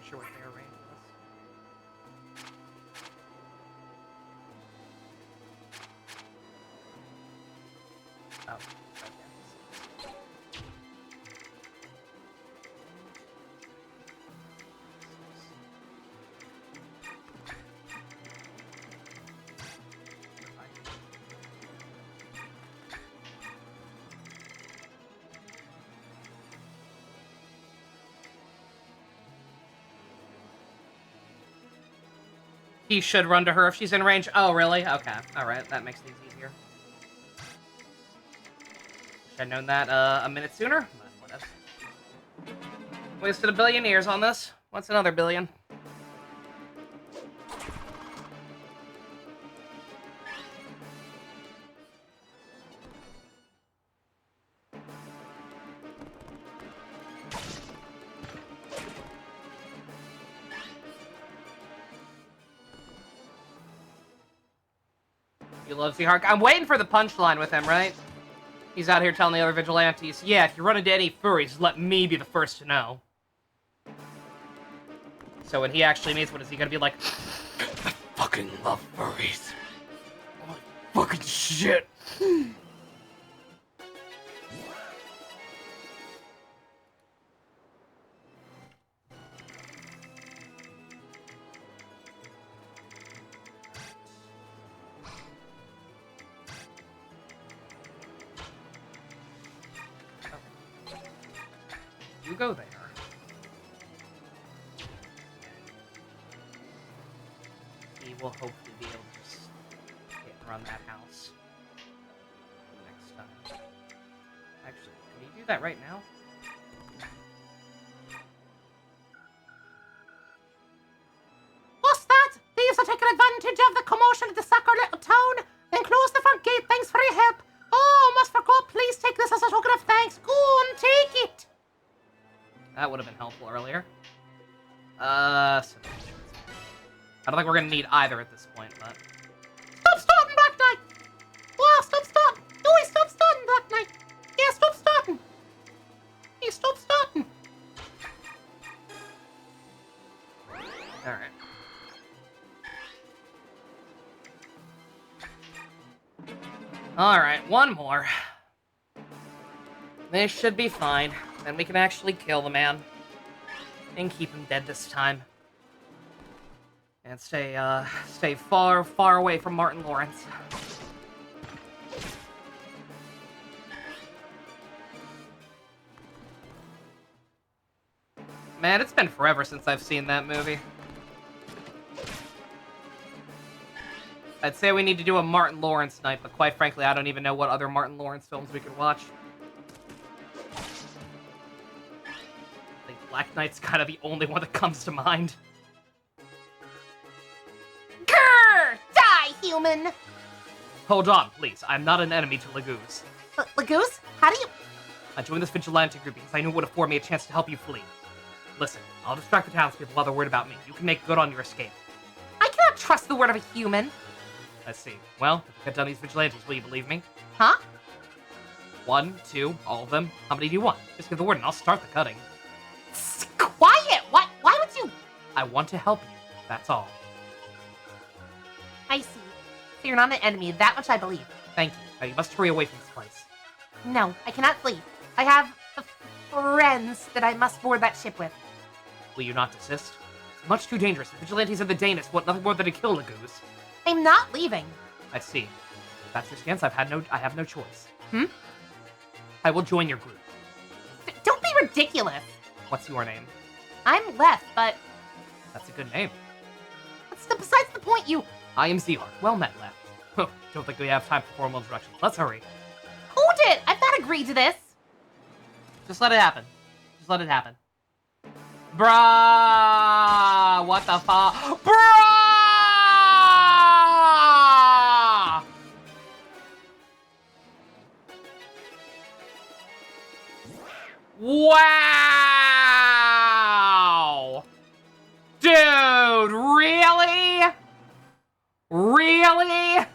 Sure what their range was. Oh, okay. He should run to her if she's in range. Oh, really? Okay. Alright, that makes things easier. Should have known that a minute sooner? But whatever. Wasted 1 billion years on this. What's another billion? You love Seahawk. I'm waiting for the punchline with him, right? He's out here telling the other vigilantes, yeah, if you run into any furries, let me be the first to know. So when he actually meets, what is he gonna be like? I fucking love furries. Holy fucking shit. You go there. He will hopefully be able to just hit and run that house next time. Actually, can you do that right now? What's that? Thieves are taking advantage of the commotion to sack our little town. Then close the front gate. Thanks for your help. Oh, almost forgot. Please take this as a token of thanks. Go and take it. That would have been helpful earlier. I don't think we're gonna need either at this point, but... Stop starting, Black Knight! Wow, stop starting! No, stop starting, Black Knight! Yeah, stop starting! Hey, stop starting! Alright. Alright, one more. This should be fine. Then we can actually kill the man. And keep him dead this time. And stay far, far away from Martin Lawrence. Man, it's been forever since I've seen that movie. I'd say we need to do a Martin Lawrence night, but quite frankly, I don't even know what other Martin Lawrence films we could watch. I think Black Knight's kind of the only one that comes to mind. Grrr! Die, human! Hold on, please. I'm not an enemy to Lagoose. Lagoose? How do you... I joined this vigilante group because I knew it would afford me a chance to help you flee. Listen, I'll distract the townspeople while they're worried about me. You can make good on your escape. I cannot trust the word of a human. I see. Well, if you cut down these vigilantes, will you believe me? Huh? 1, 2, all of them. How many do you want? Just give the word and I'll start the cutting. Quiet! Why would you... I want to help you. That's all. I see. So you're not an enemy. That much I believe. Thank you. Now you must hurry away from this place. No, I cannot flee. I have friends that I must board that ship with. Will you not desist? It's much too dangerous. The vigilantes and the Danis want nothing more than to kill Lagoose. I'm not leaving. I see. If that's your stance, I have no choice. Hmm? I will join your group. Don't be ridiculous. What's your name? I'm Leth, but... That's a good name. Besides the point, you... I am Zeelar. Well met, Leth. Don't think we have time for formal introductions. Let's hurry. Hold it! I've not agreed to this. Just let it happen. Just let it happen. Bruh! What the fuck? Bruh! Wow! Dude, really? Really?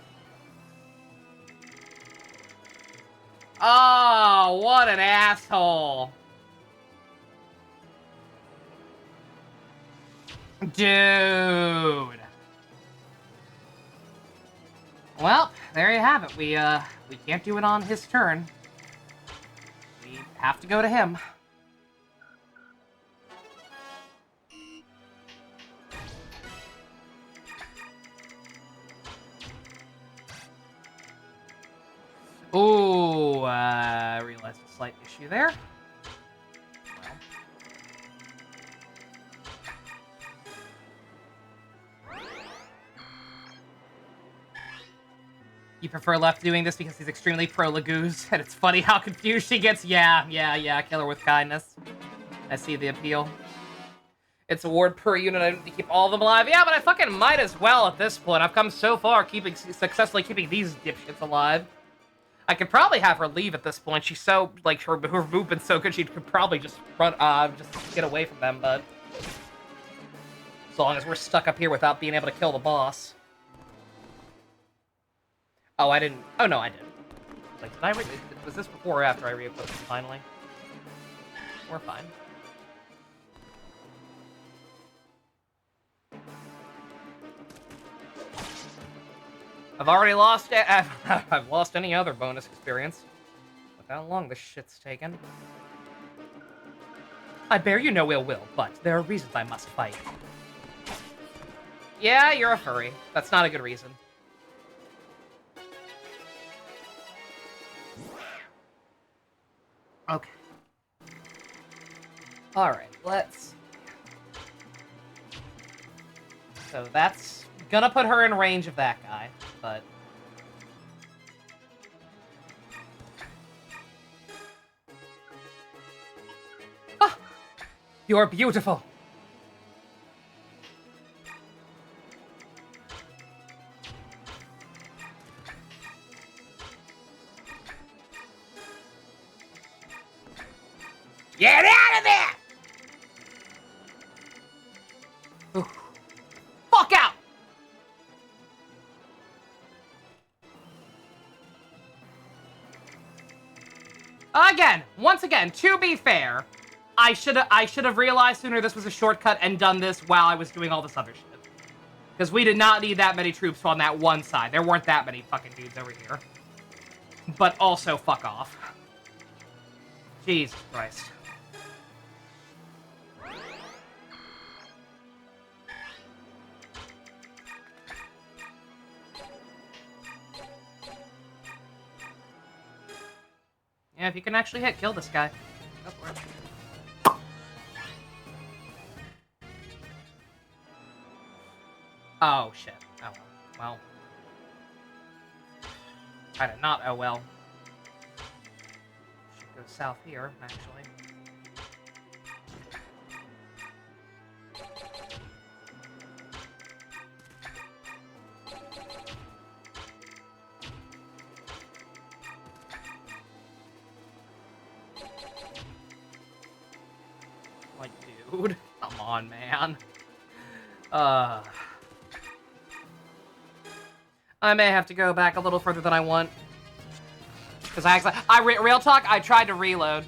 Oh, what an asshole. Dude. Well, there you have it. We can't do it on his turn. We have to go to him. Ooh, I realized a slight issue there. Well. You prefer Left doing this because he's extremely pro-Lagoose, and it's funny how confused she gets. Yeah, kill her with kindness. I see the appeal. It's a ward per unit, I need to keep all of them alive. Yeah, but I fucking might as well at this point. I've come so far successfully keeping these dipshits alive. I could probably have her leave at this point. She's so, like, her movement's so good, she could probably just run, just get away from them, but... As long as we're stuck up here without being able to kill the boss. Oh, I didn't. Oh, no, I did. Like, did I was this before or after I re-equipped it finally? We're fine. I've already lost it. I've lost any other bonus experience. Look how long this shit's taken. I bear you no ill will, but there are reasons I must fight. Yeah, you're a furry. That's not a good reason. Okay. Alright, let's... So that's gonna put her in range of that guy, but... Ah! You're beautiful! Get out of there! Ooh. Fuck out! Once again, to be fair, I should have realized sooner this was a shortcut and done this while I was doing all this other shit. Because we did not need that many troops on that one side. There weren't that many fucking dudes over here. But also, fuck off. Jesus Christ. Yeah, if you can actually hit, kill this guy. Go for it. Oh, shit. Oh, well. I did not, oh well. Should go south here, actually. Like, dude, come on, man. I may have to go back a little further than I want. Because real talk, I tried to reload.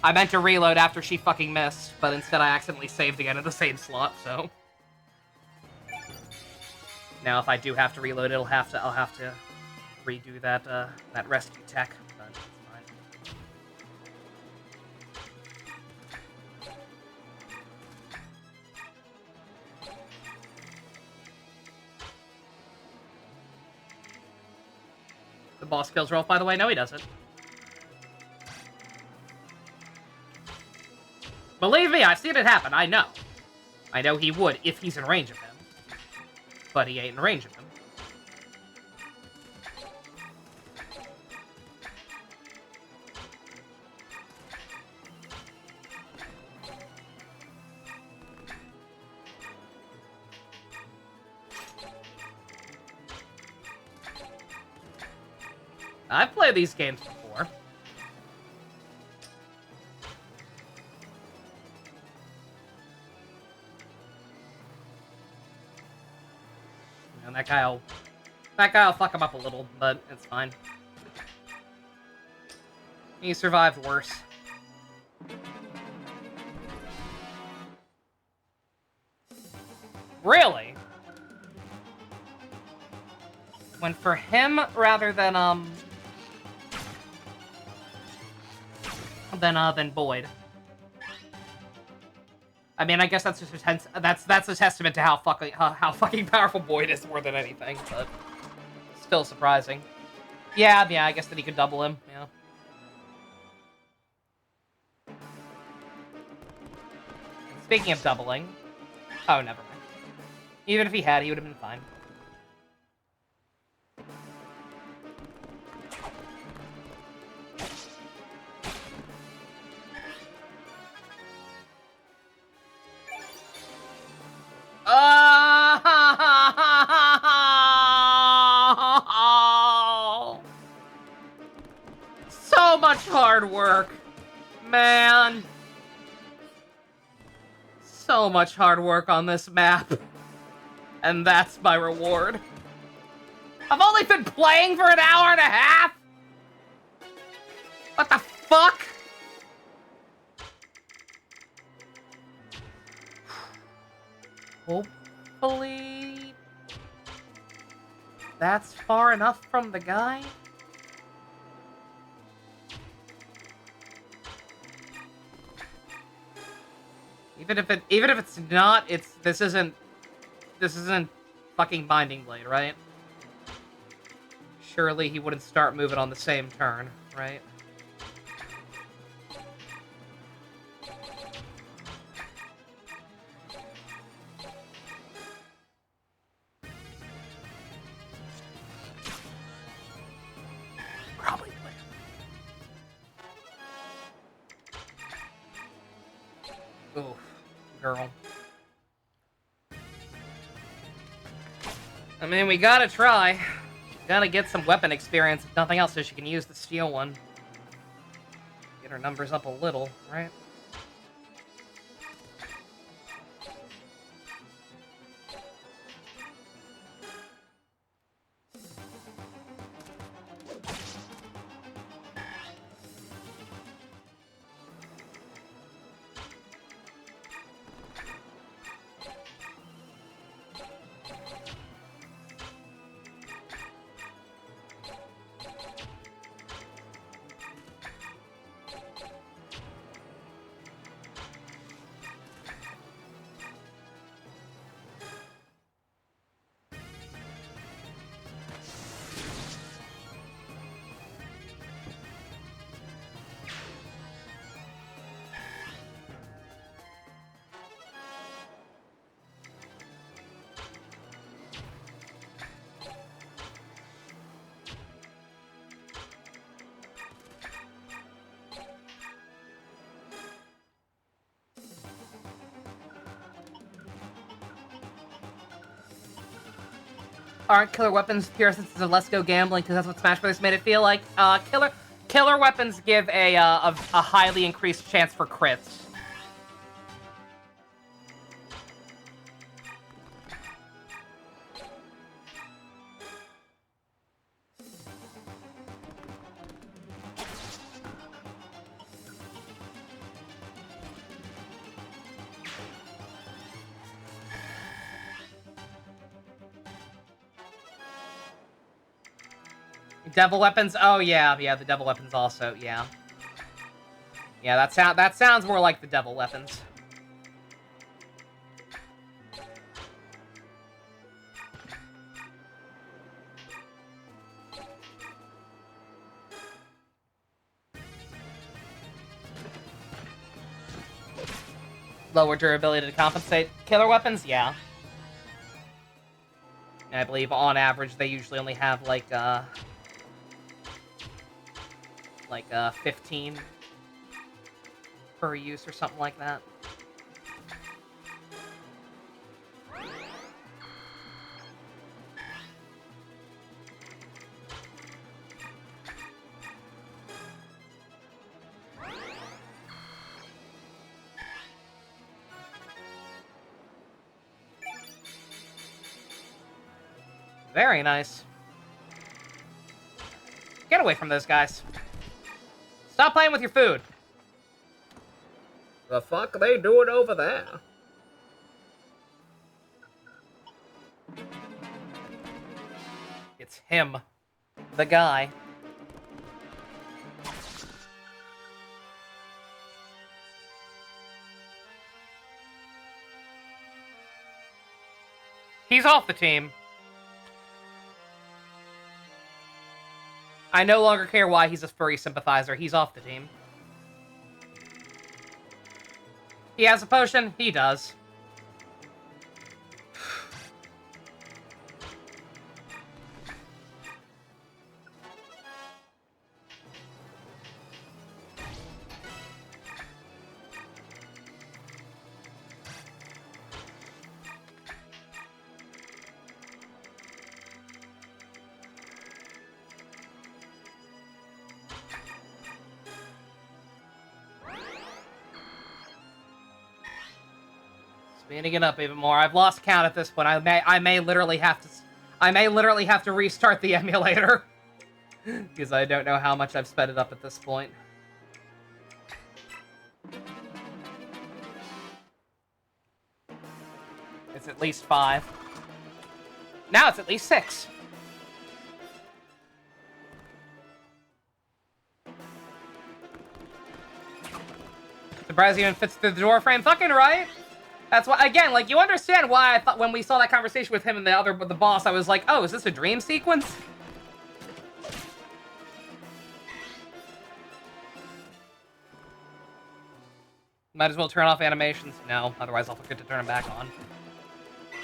I meant to reload after she fucking missed, but instead I accidentally saved again in the same slot, so. Now if I do have to reload, I'll have to redo that, that rescue tech, but it's fine. The boss kills Rolf, by the way? No, he doesn't. Believe me, I've seen it happen. I know. I know he would if he's in range of him. But he ain't in range of him. I've played these games before. And that guy'll fuck him up a little, but it's fine. He survived worse. Really? Went for him rather than Boyd. I mean, I guess that's just that's a testament to how fucking powerful Boyd is more than anything, but still surprising. Yeah, I guess that he could double him. Yeah. Speaking of doubling, oh, never mind. Even if he had, he would have been fine. So much hard work, man. So much hard work on this map. And that's my reward. I've only been playing for an hour and a half? What the fuck? Hopefully... that's far enough from the guy? Even if it's not, this isn't fucking Binding Blade, right? Surely he wouldn't start moving on the same turn, right? Probably. Oof, girl. I mean, we gotta try. Gotta get some weapon experience, if nothing else, so she can use the steel one. Get her numbers up a little, right? Aren't killer weapons pure essences of Let's Go Gambling, because that's what Smash Bros. Made it feel like? Killer weapons give a highly increased chance for crits. Devil weapons? Oh, yeah, the devil weapons also, yeah. Yeah, that sounds more like the devil weapons. Lower durability to compensate. Killer weapons? Yeah. And I believe on average they usually only have like 15 per use or something like that. Very nice. Get away from those guys. Stop playing with your food. The fuck are they doing over there? It's him. The guy. He's off the team. I no longer care why he's a furry sympathizer. He's off the team. He has a potion? He does. Speeding it up even more. I've lost count at this point. I may literally have to. I may literally have to restart the emulator. Because I don't know how much I've sped it up at this point. It's at least 5. Now it's at least 6. Surprise even fits through the door frame. Fucking right. That's why, again, like, you understand why I thought when we saw that conversation with him and the boss, I was like, oh, is this a dream sequence? Might as well turn off animations. No, otherwise I'll forget to turn them back on.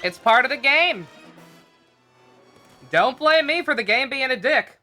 It's part of the game. Don't blame me for the game being a dick.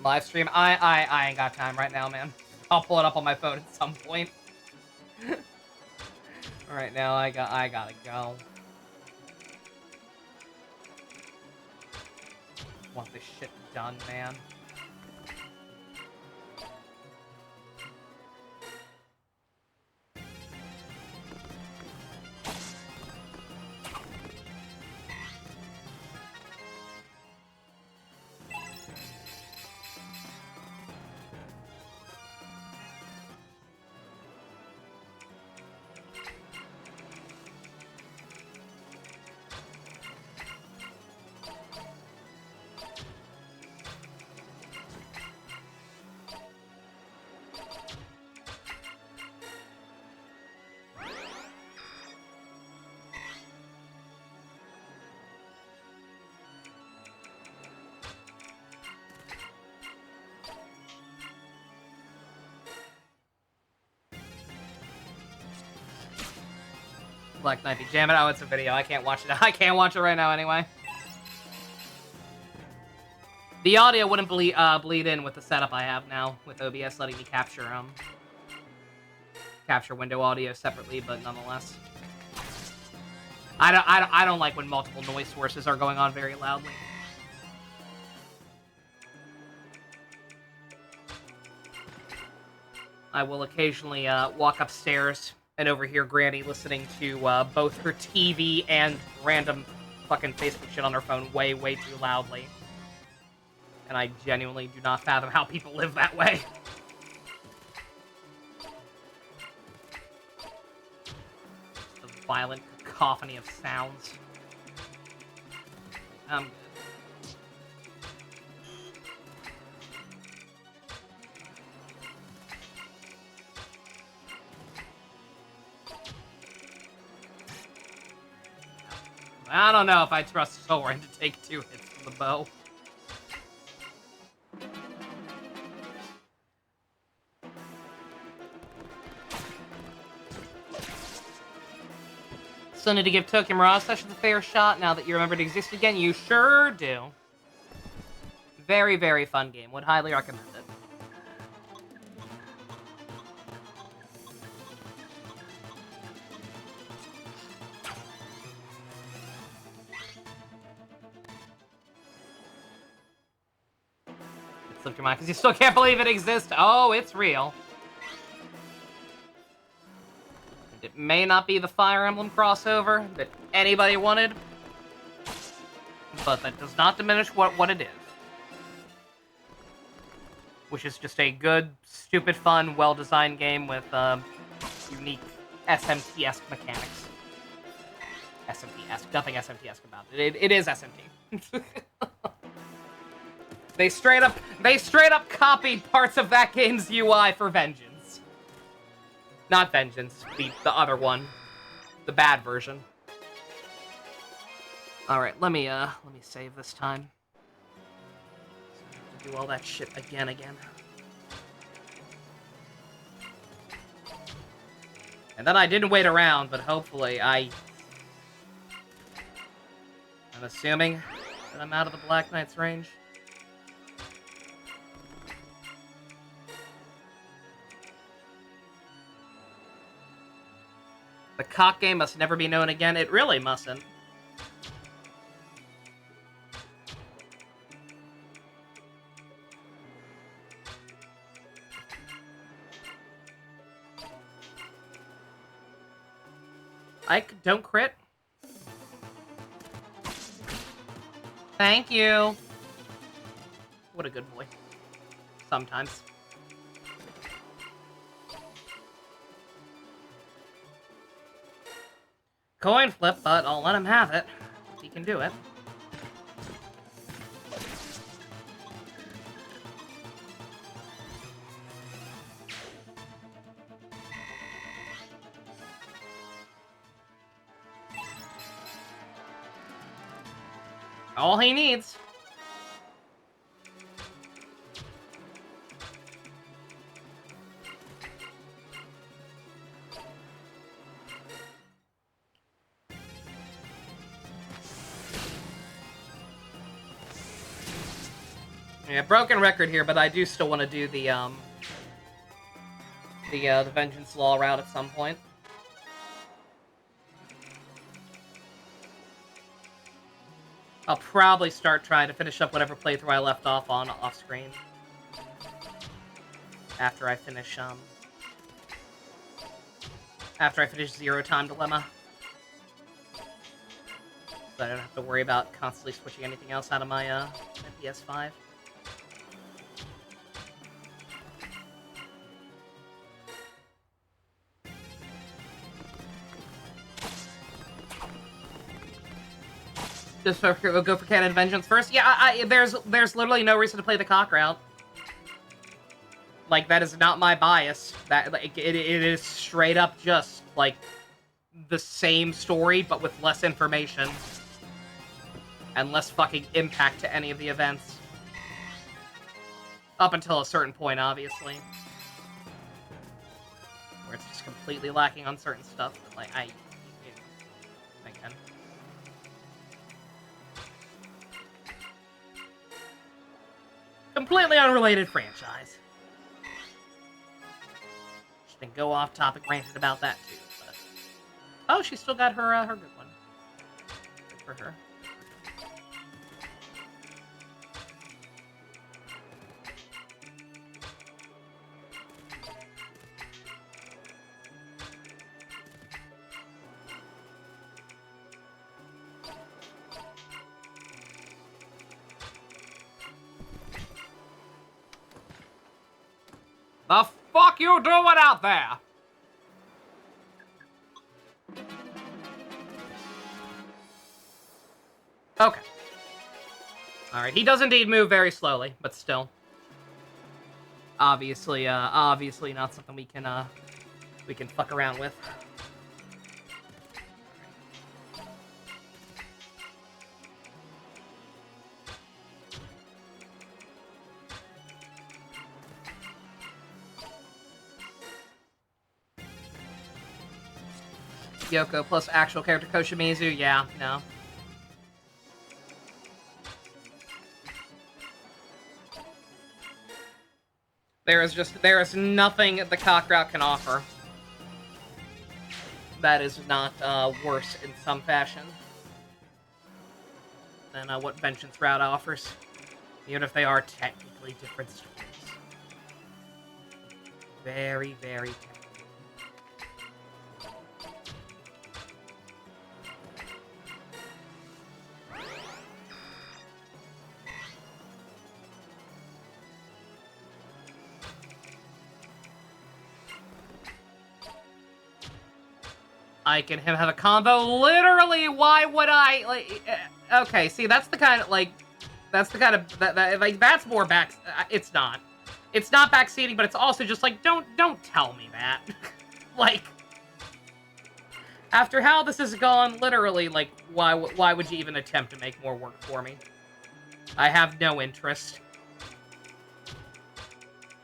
Live stream. I ain't got time right now, man. I'll pull it up on my phone at some point. Right now, I gotta go. Want this shit done, man. Black Knight be jamming. Oh, it's a video. I can't watch it. I can't watch it right now anyway. The audio wouldn't bleed in with the setup I have now, with OBS letting me capture window audio separately, but nonetheless. I don't like when multiple noise sources are going on very loudly. I will occasionally walk upstairs and overhear Granny listening to both her TV and random fucking Facebook shit on her phone way, way too loudly. And I genuinely do not fathom how people live that way. The violent cacophony of sounds. I'm good. I don't know if I trust Soren to take 2 hits from the bow. Still need to give Tokyo Mirage Sessions a fair shot now that you remember it exists again. You sure do. Very, very fun game. Would highly recommend it. It slipped your mind because you still can't believe it exists. Oh, it's real. It may not be the Fire Emblem crossover that anybody wanted, but that does not diminish what it is. Which is just a good, stupid, fun, well-designed game with unique SMT-esque mechanics. SMT-esque. Nothing SMT-esque about it. It is SMT. They straight up copied parts of that game's UI for Vengeance. Not Vengeance, the other one. The bad version. Alright, let me save this time. So I have to do all that shit again. And then I didn't wait around, but hopefully I'm assuming that I'm out of the Black Knight's range. The cock game must never be known again. It really mustn't. Don't crit. Thank you. What a good boy. Sometimes. Coin flip, but I'll let him have it. He can do it. All he needs. Yeah, broken record here, but I do still want to do the Vengeance Law route at some point. I'll probably start trying to finish up whatever playthrough I left off on off-screen. After I finish Zero Time Dilemma. So I don't have to worry about constantly switching anything else out of my PS5. Just we'll go for Canon Vengeance first. Yeah, there's literally no reason to play the cock route. Like, that is not my bias. That like it is straight up just like the same story, but with less information and less fucking impact to any of the events. Up until a certain point, obviously, where it's just completely lacking on certain stuff. But like I can. Completely unrelated franchise. She can go off topic ranted about that too. But... oh, she still got her her good one. Good for her. The fuck you doing out there? Okay. Alright, he does indeed move very slowly, but still. Obviously not something we can fuck around with. Yoko plus actual character Koshimizu, yeah, no. There is nothing the cock route can offer that is not worse in some fashion than what Vengeance route offers, even if they are technically different stories. Very, very technical. I can have a combo. Literally, why would I like? Okay, see, that's the kind of like, that's more back. It's not backseating, but it's also just like, don't tell me that. Like, after how this has gone, literally, like, why would you even attempt to make more work for me? I have no interest.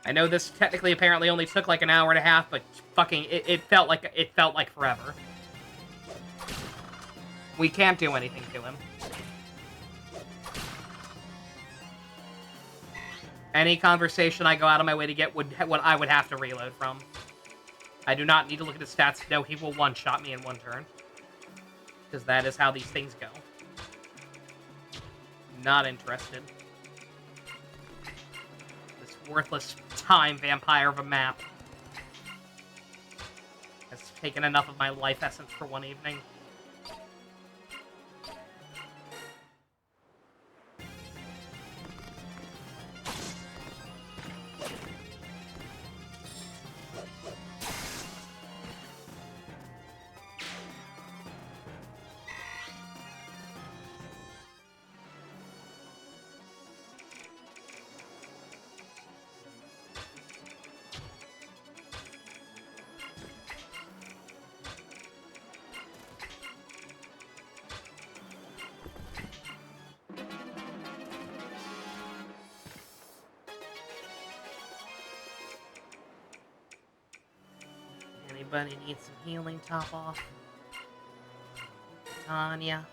I know this technically apparently only took like an hour and a half, but fucking it felt like forever. We can't do anything to him. Any conversation I go out of my way to get what I would have to reload from. I do not need to look at his stats to know he will one-shot me in one turn. Because that is how these things go. Not interested. This worthless time vampire of a map has taken enough of my life essence for one evening. Anybody need some healing top off? Tanya.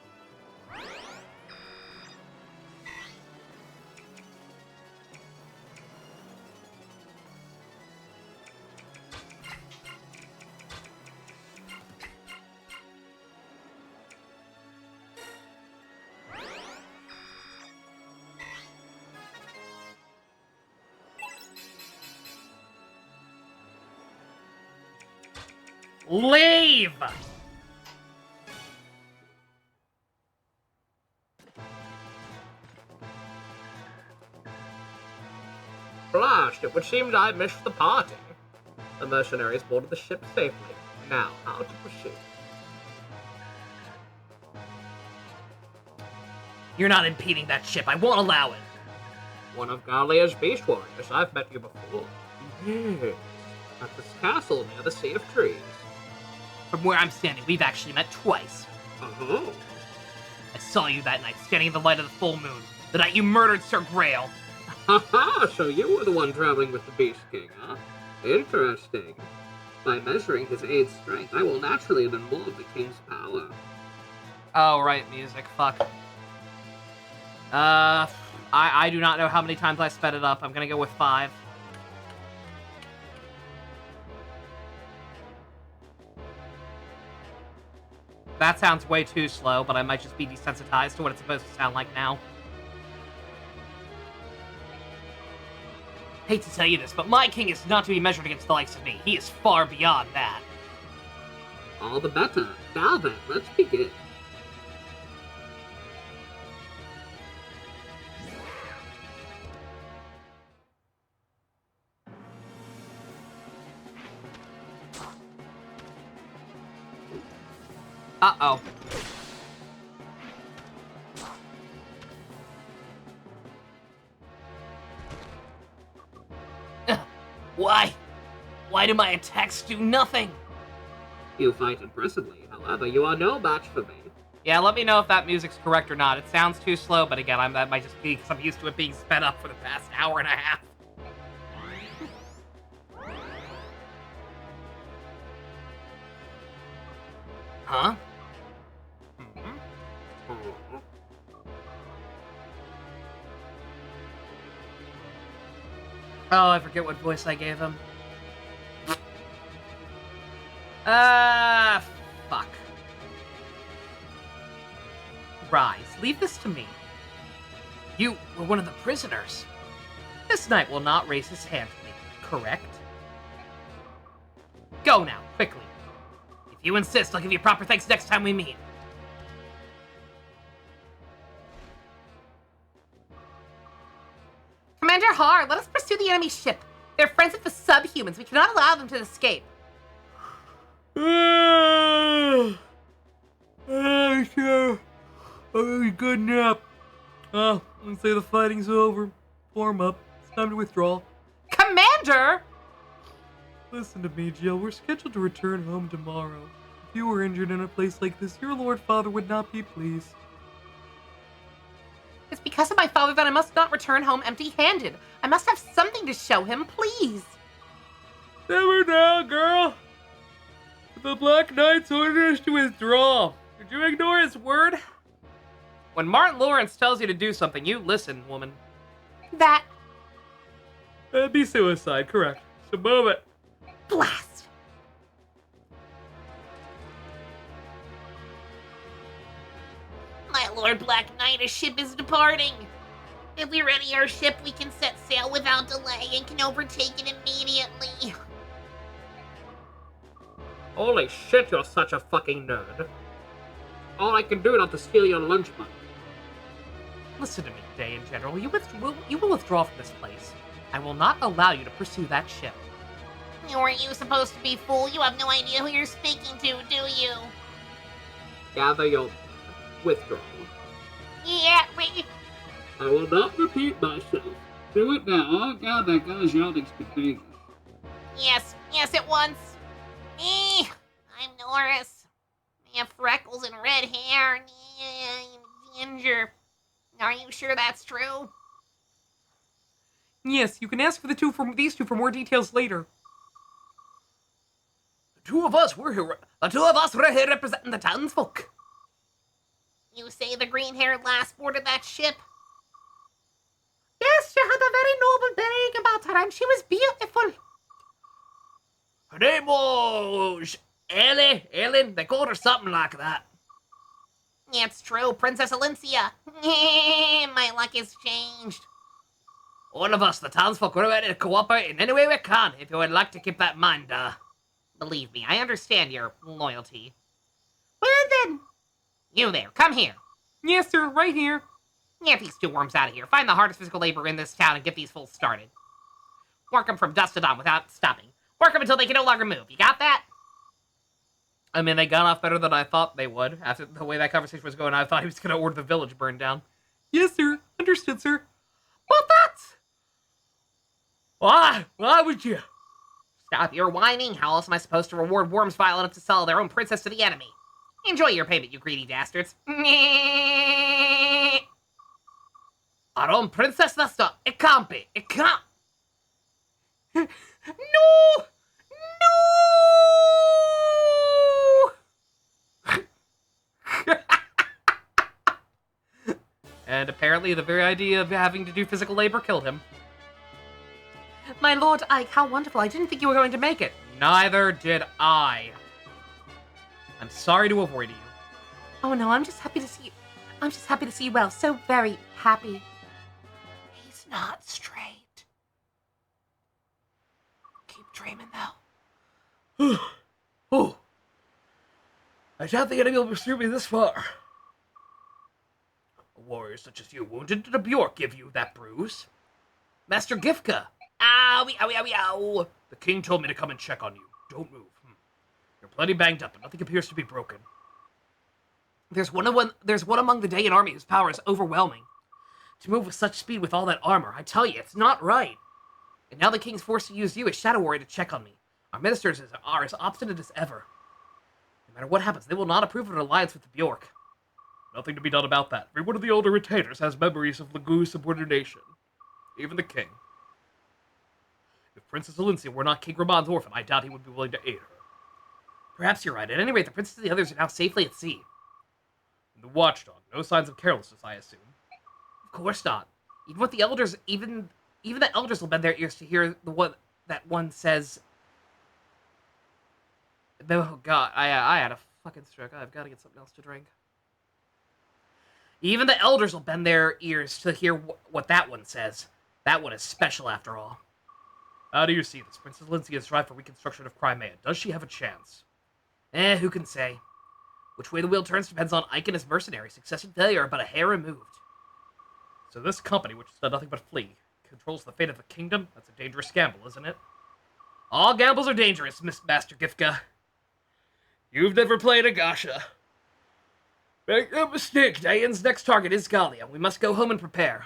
Leave! Blast, it would seem that I missed the party. The mercenaries boarded the ship safely. Now, how to proceed? You're not impeding that ship. I won't allow it. One of Gallia's beast warriors. I've met you before. Yes. At this castle near the Sea of Trees. From where I'm standing, we've actually met twice. Uh-huh. I saw you that night, standing in the light of the full moon. The night you murdered Sir Grail. Haha, so you were the one traveling with the Beast King, huh? Interesting. By measuring his aide's strength, I will naturally learn more of the king's power. Oh, right, music. Fuck. I do not know how many times I sped it up. I'm gonna go with 5. That sounds way too slow, but I might just be desensitized to what it's supposed to sound like now. Hate to tell you this, but my king is not to be measured against the likes of me. He is far beyond that. All the better. Now then, let's begin. Uh-oh. Why? Why do my attacks do nothing? You fight impressively, however, you are no match for me. Yeah, let me know if that music's correct or not. It sounds too slow, but again, that might just be because I'm used to it being sped up for the past hour and a half. Huh? Oh, I forget what voice I gave him. Fuck. Rise, leave this to me. You were one of the prisoners. This knight will not raise his hand to me, correct? Go now, quickly. If you insist, I'll give you proper thanks next time we meet. Commander Har, let us pursue the enemy ship. They're friends with the subhumans. We cannot allow them to escape. Sure. Good nap. Let's say the fighting's over. Form up. It's time to withdraw. Commander! Listen to me, Jill. We're scheduled to return home tomorrow. If you were injured in a place like this, your Lord Father would not be pleased. It's because of my father that I must not return home empty-handed. I must have something to show him, please. Never now, girl. The Black Knight's ordered us to withdraw. Did you ignore his word? When Martin Lawrence tells you to do something, you listen, woman. That... That'd be suicide, correct. So move it. blast! My Lord Black Knight, a ship is departing. If we ready our ship, we can set sail without delay and can overtake it immediately. Holy shit, you're such a fucking nerd. All I can do not to steal your lunch money. Listen to me, Day in general. You will withdraw from this place. I will not allow you to pursue that ship. Weren't you supposed to be fool? You have no idea who you're speaking to, do you? Gather your withdrawal. Yeah, we... I will not repeat myself. Do it now. God, that guy's yawning's contagious. Yes at once. Me, I'm Norris. I have freckles and red hair. I'm ginger. Are you sure that's true? Yes, you can ask for these two for more details later. The two of us were here representing the townsfolk. You say the green-haired lass boarded that ship? Yes, she had a very noble bearing about her, and she was beautiful. Her name was Ellen. They called her something like that. It's true, Princess Alencia. My luck has changed. All of us, the townsfolk, we're ready to cooperate in any way we can, if you would like to keep that in mind, Believe me, I understand your loyalty. Well then, you there, come here. Yes, sir, right here. Get these two worms out of here. Find the hardest physical labor in this town and get these fools started. Work them from dusk to dawn without stopping. Work them until they can no longer move. You got that? I mean, they got off better than I thought they would. After the way that conversation was going, I thought he was going to order the village burned down. Yes, sir. Understood, sir. But that's... Why would you? Stop your whining. How else am I supposed to reward worms vile enough to sell their own princess to the enemy? Enjoy your payment, you greedy dastards. Our own princess, that's not. It can't be. It can't. No! And apparently the very idea of having to do physical labor killed him. My Lord Ike, how wonderful. I didn't think you were going to make it. Neither did I. I'm sorry to avoid you. Oh no, I'm just happy to see you. I'm just happy to see you well. So very happy. He's not straight. Keep dreaming though. Oh. I doubt the enemy will pursue me this far. A warrior such as you wounded did a Bjork give you that bruise? Master Gifka. Owie, owie, owie, ow. The king told me to come and check on you. Don't move. You're plenty banged up, but nothing appears to be broken. There's one among the Dayan army whose power is overwhelming. To move with such speed with all that armor, I tell you, it's not right. And now the king's forced to use you as Shadow Warrior to check on me. Our ministers are as obstinate as ever. No matter what happens, they will not approve of an alliance with the Bjork. Nothing to be done about that. Every one of the older retainers has memories of Lagu's subordination. Even the king. If Princess Alencia were not King Ramon's orphan, I doubt he would be willing to aid her. Perhaps you're right. At any rate, the princess and the others are now safely at sea. And the watchdog, no signs of carelessness, I assume. Of course not. Even the elders will bend their ears to hear that one says. Oh God, I had a fucking stroke. I've got to get something else to drink. Even the elders will bend their ears to hear what that one says. That one is special, after all. How do you see this? Princess Alencia's strive for reconstruction of Crimea. Does she have a chance? Who can say? Which way the wheel turns depends on Ike and his mercenaries. Success and failure are but a hair removed. So this company, which has done nothing but flee, controls the fate of the kingdom? That's a dangerous gamble, isn't it? All gambles are dangerous, Miss Master Gifka. You've never played a Gasha. Make no mistake, Dayan's next target is Galia. We must go home and prepare.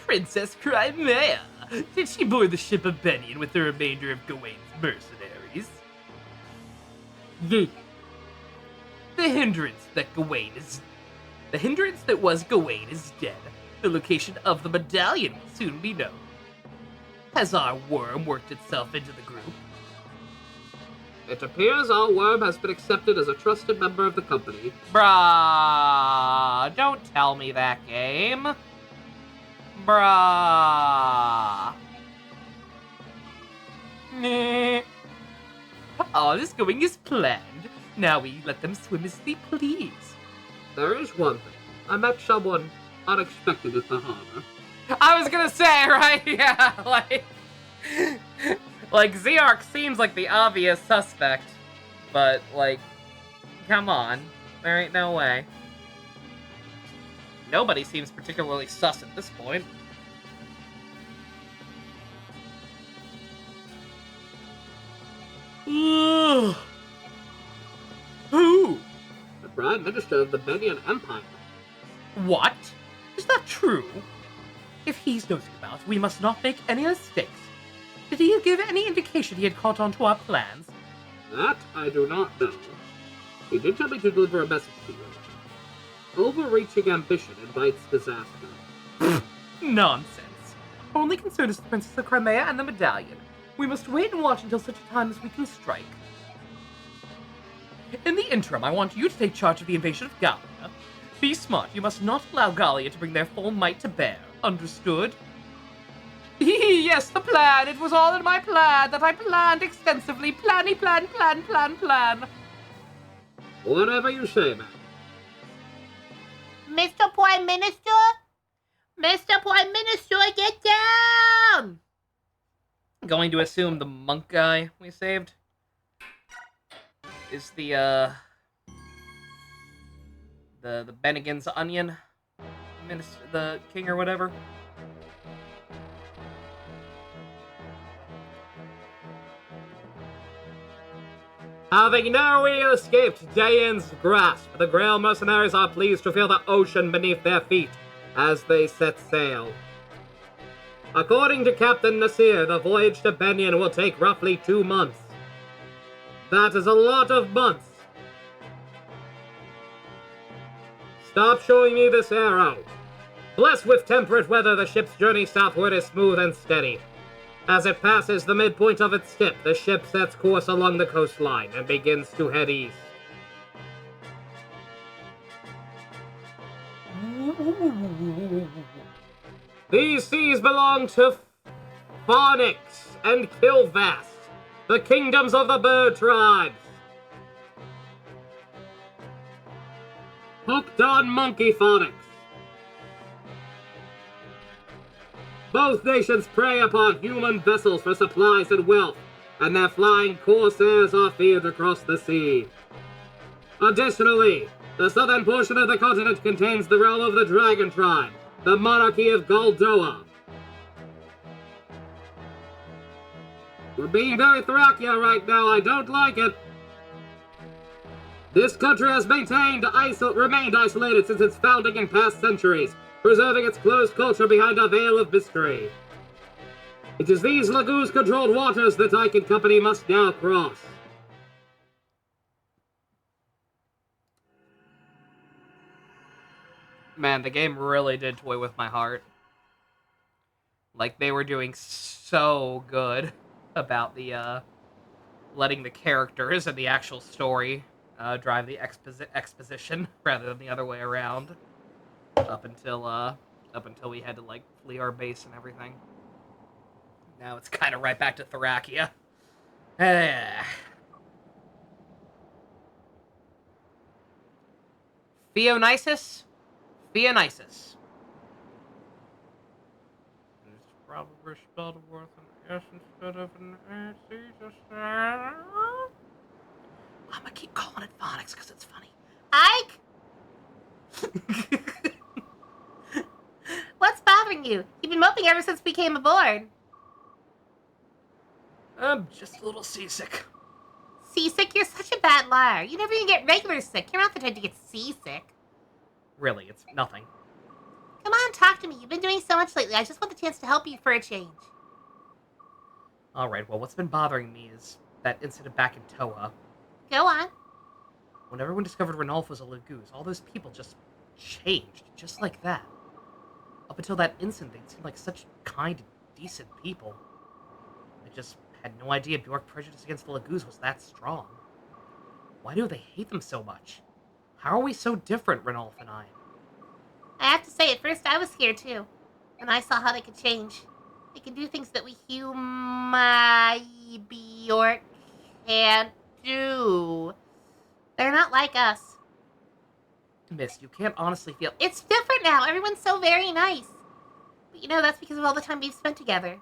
Princess Crimea! Did she board the ship of Bennion with the remainder of Gawain's mercenaries? Ye. The hindrance that was Gawain is dead. The location of the medallion will soon be known. Has our worm worked itself into the group? It appears our worm has been accepted as a trusted member of the company. Bruh, don't tell me that game. Bruh. Nah. All is going as planned. Now we let them swim as they please. There is one thing. I met someone unexpected at the harbor. I was gonna say, right? Yeah, like Zeark seems like the obvious suspect, but, like, come on. There ain't no way. Nobody seems particularly sus at this point. Who? The Prime Minister of the Benian Empire. What? Is that true? If he's nosing about, we must not make any mistakes. Did he give any indication he had caught on to our plans? That I do not know. He did tell me to deliver a message to you. Overreaching ambition invites disaster. Nonsense. Our only concern is the Princess of Crimea and the medallion. We must wait and watch until such a time as we can strike. In the interim, I want you to take charge of the invasion of Gallia. Be smart. You must not allow Gallia to bring their full might to bear. Understood? Yes, the plan. It was all in my plan that I planned extensively. Plan. Whatever you say, man. Mr. Prime Minister? Mr. Prime Minister, get down! Going to assume the monk guy we saved is the Bennigan's onion minister, the king or whatever. Having narrowly escaped Dayan's grasp, the Grail mercenaries are pleased to feel the ocean beneath their feet as they set sail. According to Captain Nasir, the voyage to Bennian will take roughly 2 months. That is a lot of months. Stop showing me this arrow. Blessed with temperate weather, the ship's journey southward is smooth and steady. As it passes the midpoint of its tip, the ship sets course along the coastline and begins to head east. These seas belong to Phonix and Kilvast, the kingdoms of the bird tribes. Hooked on monkey phonics. Both nations prey upon human vessels for supplies and wealth, and their flying corsairs are feared across the sea. Additionally, the southern portion of the continent contains the realm of the Dragon Tribe, the monarchy of Goldoa. We're being very Thracia right now, I don't like it. This country has remained isolated since its founding in past centuries, preserving its closed culture behind a veil of mystery. It is these Lagoose-controlled waters that Ike and Company must now cross. Man, the game really did toy with my heart. Like, they were doing so good about the, letting the characters and the actual story drive the exposition rather than the other way around. Up until we had to, like, flee our base and everything. Now it's kind of right back to Thracia. Theonisis? Theonisis. It's probably spelled with an S instead of an S. I'm gonna keep calling it phonics because it's funny. Ike? What's bothering you? You've been moping ever since we came aboard. I'm just a little seasick. Seasick? You're such a bad liar. You never even get regular sick. You're not the type to get seasick. Really, it's nothing. Come on, talk to me. You've been doing so much lately. I just want the chance to help you for a change. Alright, well, what's been bothering me is that incident back in Toa. Go on. When everyone discovered Ranulph was a Lagoose, all those people just changed, just like that. Up until that instant, they seemed like such kind and decent people. I just had no idea Bjork prejudice against the Lagoose was that strong. Why do they hate them so much? How are we so different, Ranulph and I? I have to say, at first I was scared too. And I saw how they could change. They can do things that we Bjork can't do. They're not like us. Miss, you can't honestly feel... It's different now. Everyone's so very nice. But you know, that's because of all the time we've spent together.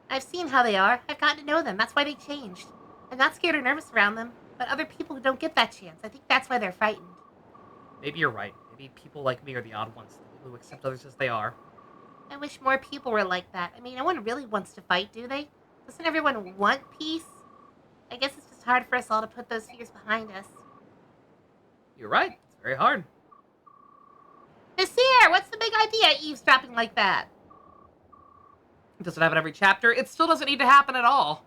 I've seen how they are. I've gotten to know them. That's why they changed. I'm not scared or nervous around them. But other people who don't get that chance, I think that's why they're frightened. Maybe you're right. Maybe people like me are the odd ones, the people who accept others as they are. I wish more people were like that. I mean, no one really wants to fight, do they? Doesn't everyone want peace? I guess it's just hard for us all to put those fears behind us. You're right. It's very hard. Nasir, what's the big idea eavesdropping like that? Does it happen every chapter? It still doesn't need to happen at all.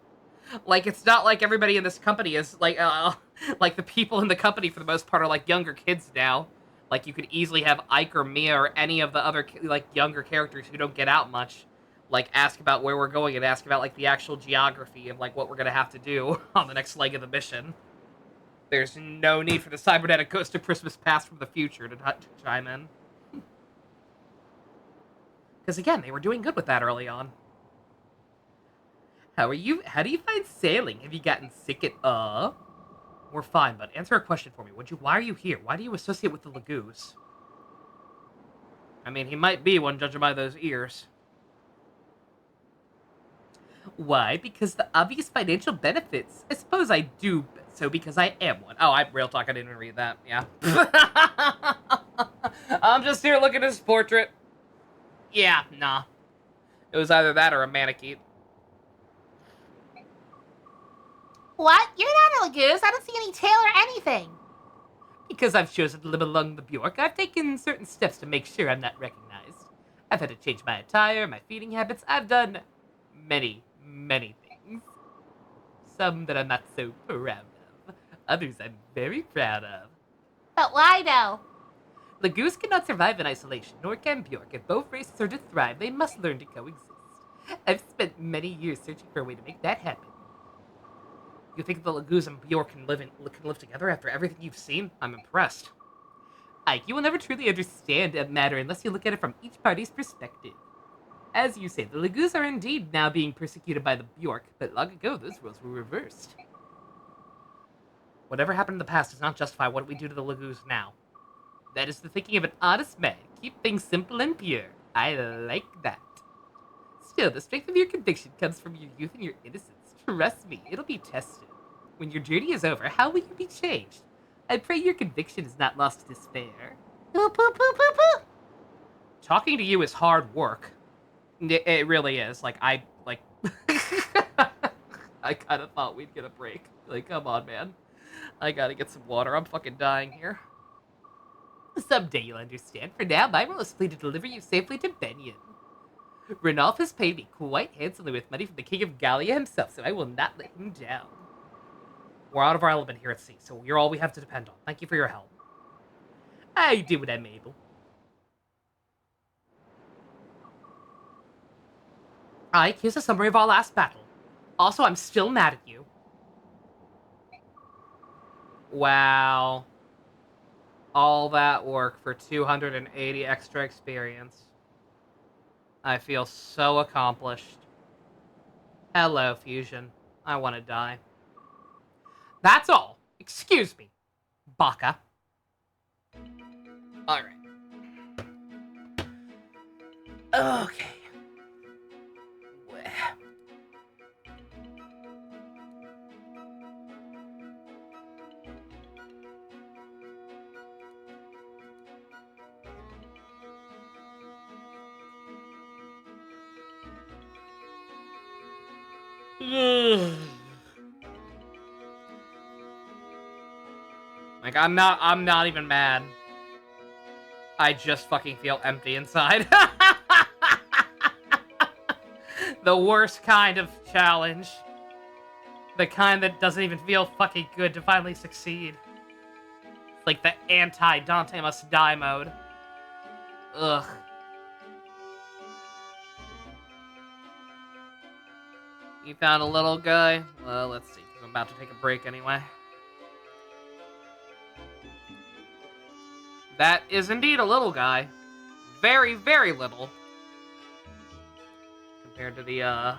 Like, it's not like everybody in this company is, like the people in the company, for the most part, are, like, younger kids now. Like, you could easily have Ike or Mia or any of the other, like, younger characters who don't get out much, like, ask about where we're going and ask about, like, the actual geography of, like, what we're gonna have to do on the next leg of the mission. There's no need for the cybernetic ghost of Christmas past from the future to chime in. Because, again, they were doing good with that early on. How are you? How do you find sailing? Have you gotten sick at all? We're fine, but answer a question for me, would you? Why are you here? Why do you associate with the Lagoose? I mean, he might be one, judging by those ears. Why? Because the obvious financial benefits. I suppose I do so because I am one. Oh, real talk, I didn't even read that. Yeah. I'm just here looking at his portrait. Yeah, nah. It was either that or a mannequin. What? You're not a Lagoose. I don't see any tail or anything. Because I've chosen to live along the Bjork, I've taken certain steps to make sure I'm not recognized. I've had to change my attire, my feeding habits. I've done many, many things. Some that I'm not so proud of. Others I'm very proud of. But why, though? Lagoose cannot survive in isolation, nor can Bjork. If both races are to thrive, they must learn to coexist. I've spent many years searching for a way to make that happen. You think the Lagoose and Bjork can live together after everything you've seen? I'm impressed. Ike, you will never truly understand a matter unless you look at it from each party's perspective. As you say, the Lagoose are indeed now being persecuted by the Bjork, but long ago those roles were reversed. Whatever happened in the past does not justify what we do to the Lagoose now. That is the thinking of an honest man. Keep things simple and pure. I like that. Still, the strength of your conviction comes from your youth and your innocence. Trust me, it'll be tested. When your journey is over, how will you be changed? I pray your conviction is not lost to despair. Poo poo poo poo poo. Talking to you is hard work. It really is. Like, I kind of thought we'd get a break. Like, come on, man. I gotta get some water. I'm fucking dying here. Someday you'll understand. For now, my role is simply to deliver you safely to Benyon. Ranulph has paid me quite handsomely with money from the King of Gallia himself, so I will not let him down. We're out of our element here at sea, so you're all we have to depend on. Thank you for your help. I do what I'm able. Ike, here's a summary of our last battle. Also, I'm still mad at you. Wow. All that work for 280 extra experience. I feel so accomplished. Hello, Fusion. I want to die. That's all. Excuse me, Baka. Alright. Okay. Like, I'm not even mad. I just fucking feel empty inside. The worst kind of challenge. The kind that doesn't even feel fucking good to finally succeed. It's like the anti-Dante Must Die mode. Ugh. You found a little guy? Well, let's see, 'cause I'm about to take a break anyway. That is indeed a little guy. Very, very little. Compared to the,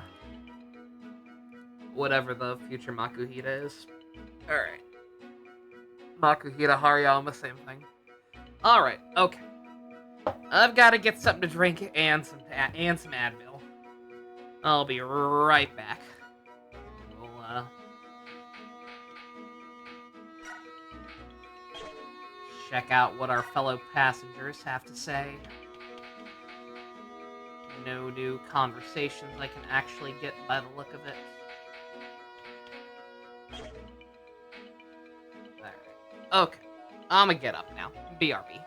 whatever the future Makuhita is. Alright. Makuhita, Hariyama, same thing. Alright, okay. I've got to get something to drink and some Advil. I'll be right back. We'll, check out what our fellow passengers have to say. No new conversations I can actually get by the look of it. Alright. Okay. I'ma get up now. BRB.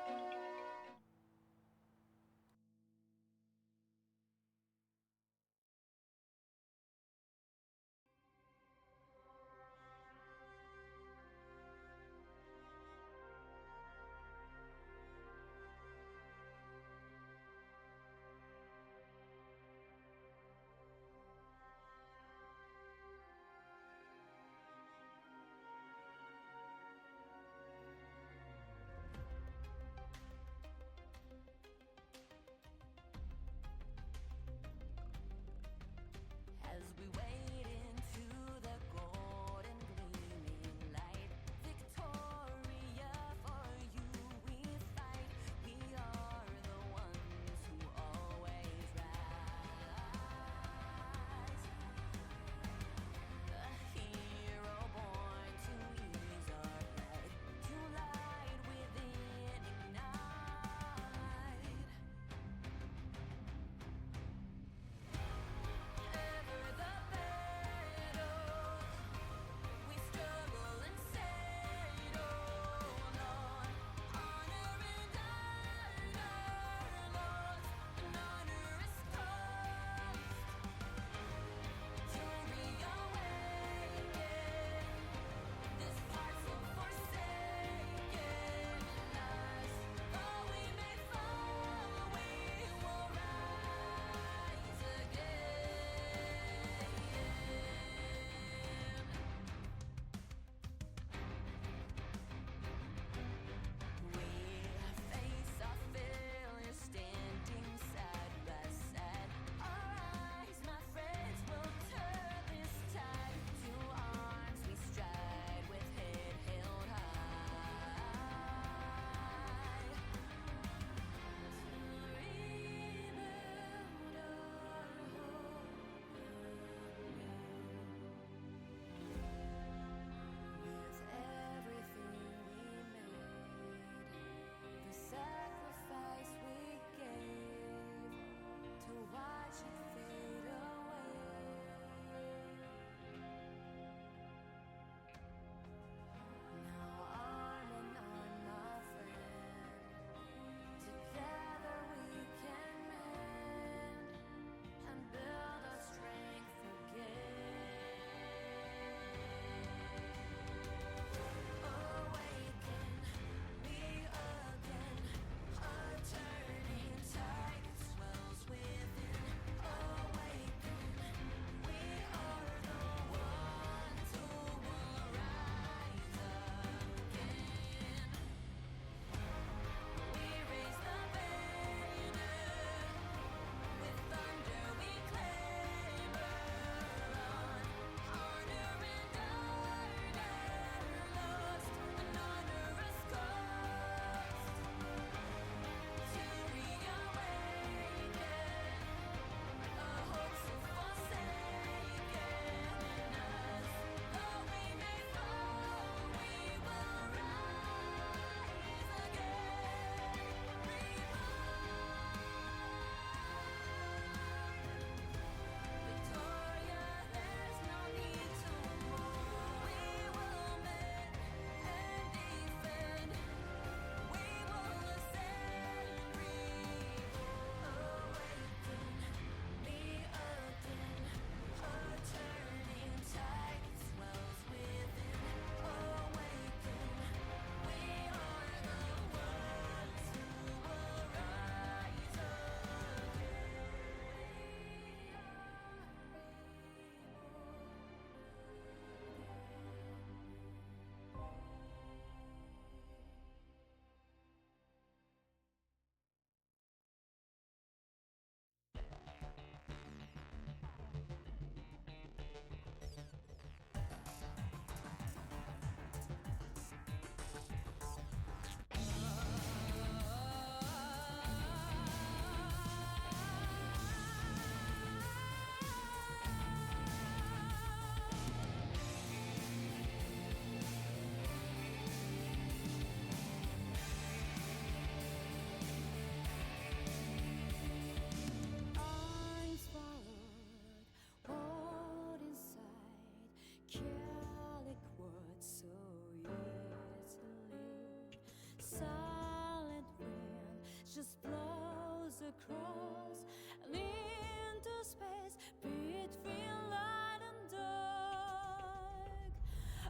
just flows across and into space between light and dark.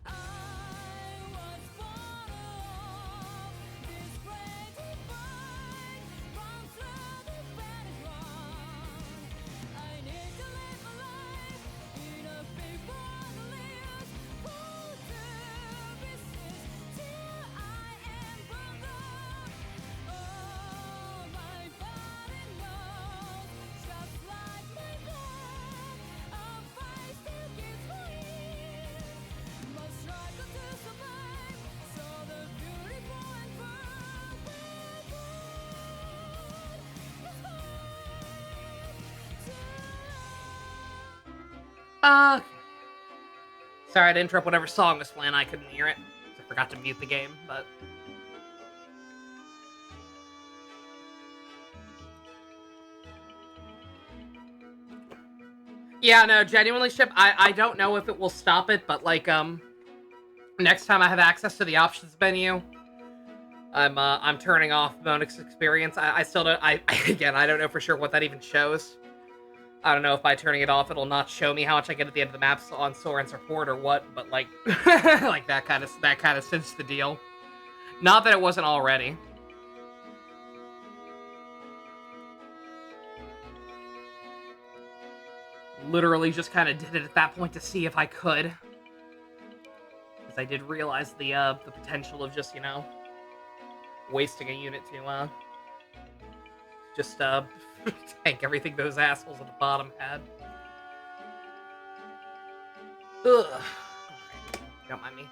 I was born of this great divide, run through the battleground. I need to live a life in a big world that lives full to resist till I am burned out. Oh, my body knows, just like my blood, a fight still keeps going. Must struggle to survive, so the beautiful and perfect world is hard to love. Sorry to interrupt whatever song was playing. I couldn't hear it. I forgot to mute the game, but... Yeah, no, genuinely, Ship, I don't know if it will stop it, but, like, next time I have access to the options menu, I'm turning off bonus experience. I still don't, again, I don't know for sure what that even shows. I don't know if by turning it off, it'll not show me how much I get at the end of the maps on Soren's report or what, but, like, like, that kind of cinched the deal. Not that it wasn't already. Literally just kind of did it at that point to see if I could. Because I did realize the potential of just, you know, wasting a unit to, just, tank everything those assholes at the bottom had. Ugh. Alright, don't mind me.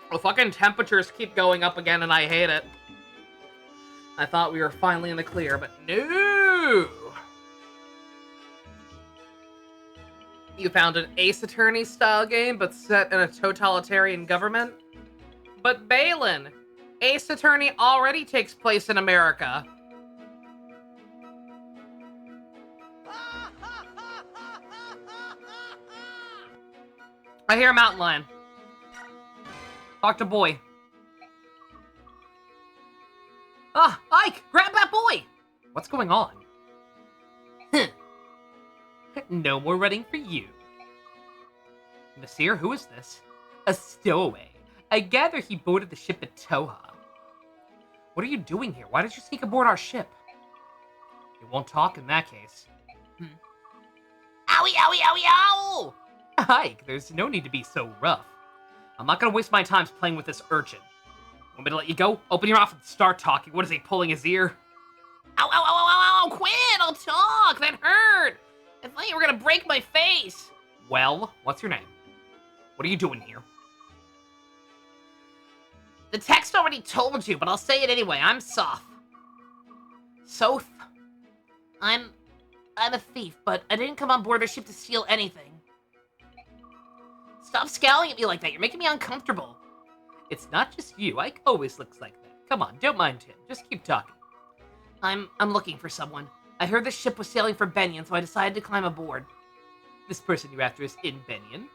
Well, fucking temperatures keep going up again and I hate it. I thought we were finally in the clear, but no! You found an Ace Attorney style game, but set in a totalitarian government? But Balin, Ace Attorney already takes place in America. I hear a mountain lion. Talk to boy. Ah, Ike, grab that boy! What's going on? No more running for you. Nasir, who is this? A stowaway. I gather he boarded the ship at Toha. What are you doing here? Why did you sneak aboard our ship? You won't talk in that case. Owie, owie, owie, ow! Ike, there's no need to be so rough. I'm not gonna waste my time playing with this urchin. Want me to let you go? Open your mouth and start talking. What is he, pulling his ear? Ow, ow, ow, ow, ow, ow, quit! I'll talk! That hurt! I thought you were gonna break my face! Well, what's your name? What are you doing here? The text already told you, but I'll say it anyway. I'm Soth. Soth? I'm a thief, but I didn't come on board the ship to steal anything. Stop scowling at me like that. You're making me uncomfortable. It's not just you. Ike always looks like that. Come on, don't mind him. Just keep talking. I'm looking for someone. I heard the ship was sailing for Benyon, so I decided to climb aboard. This person you're after is in Benyon?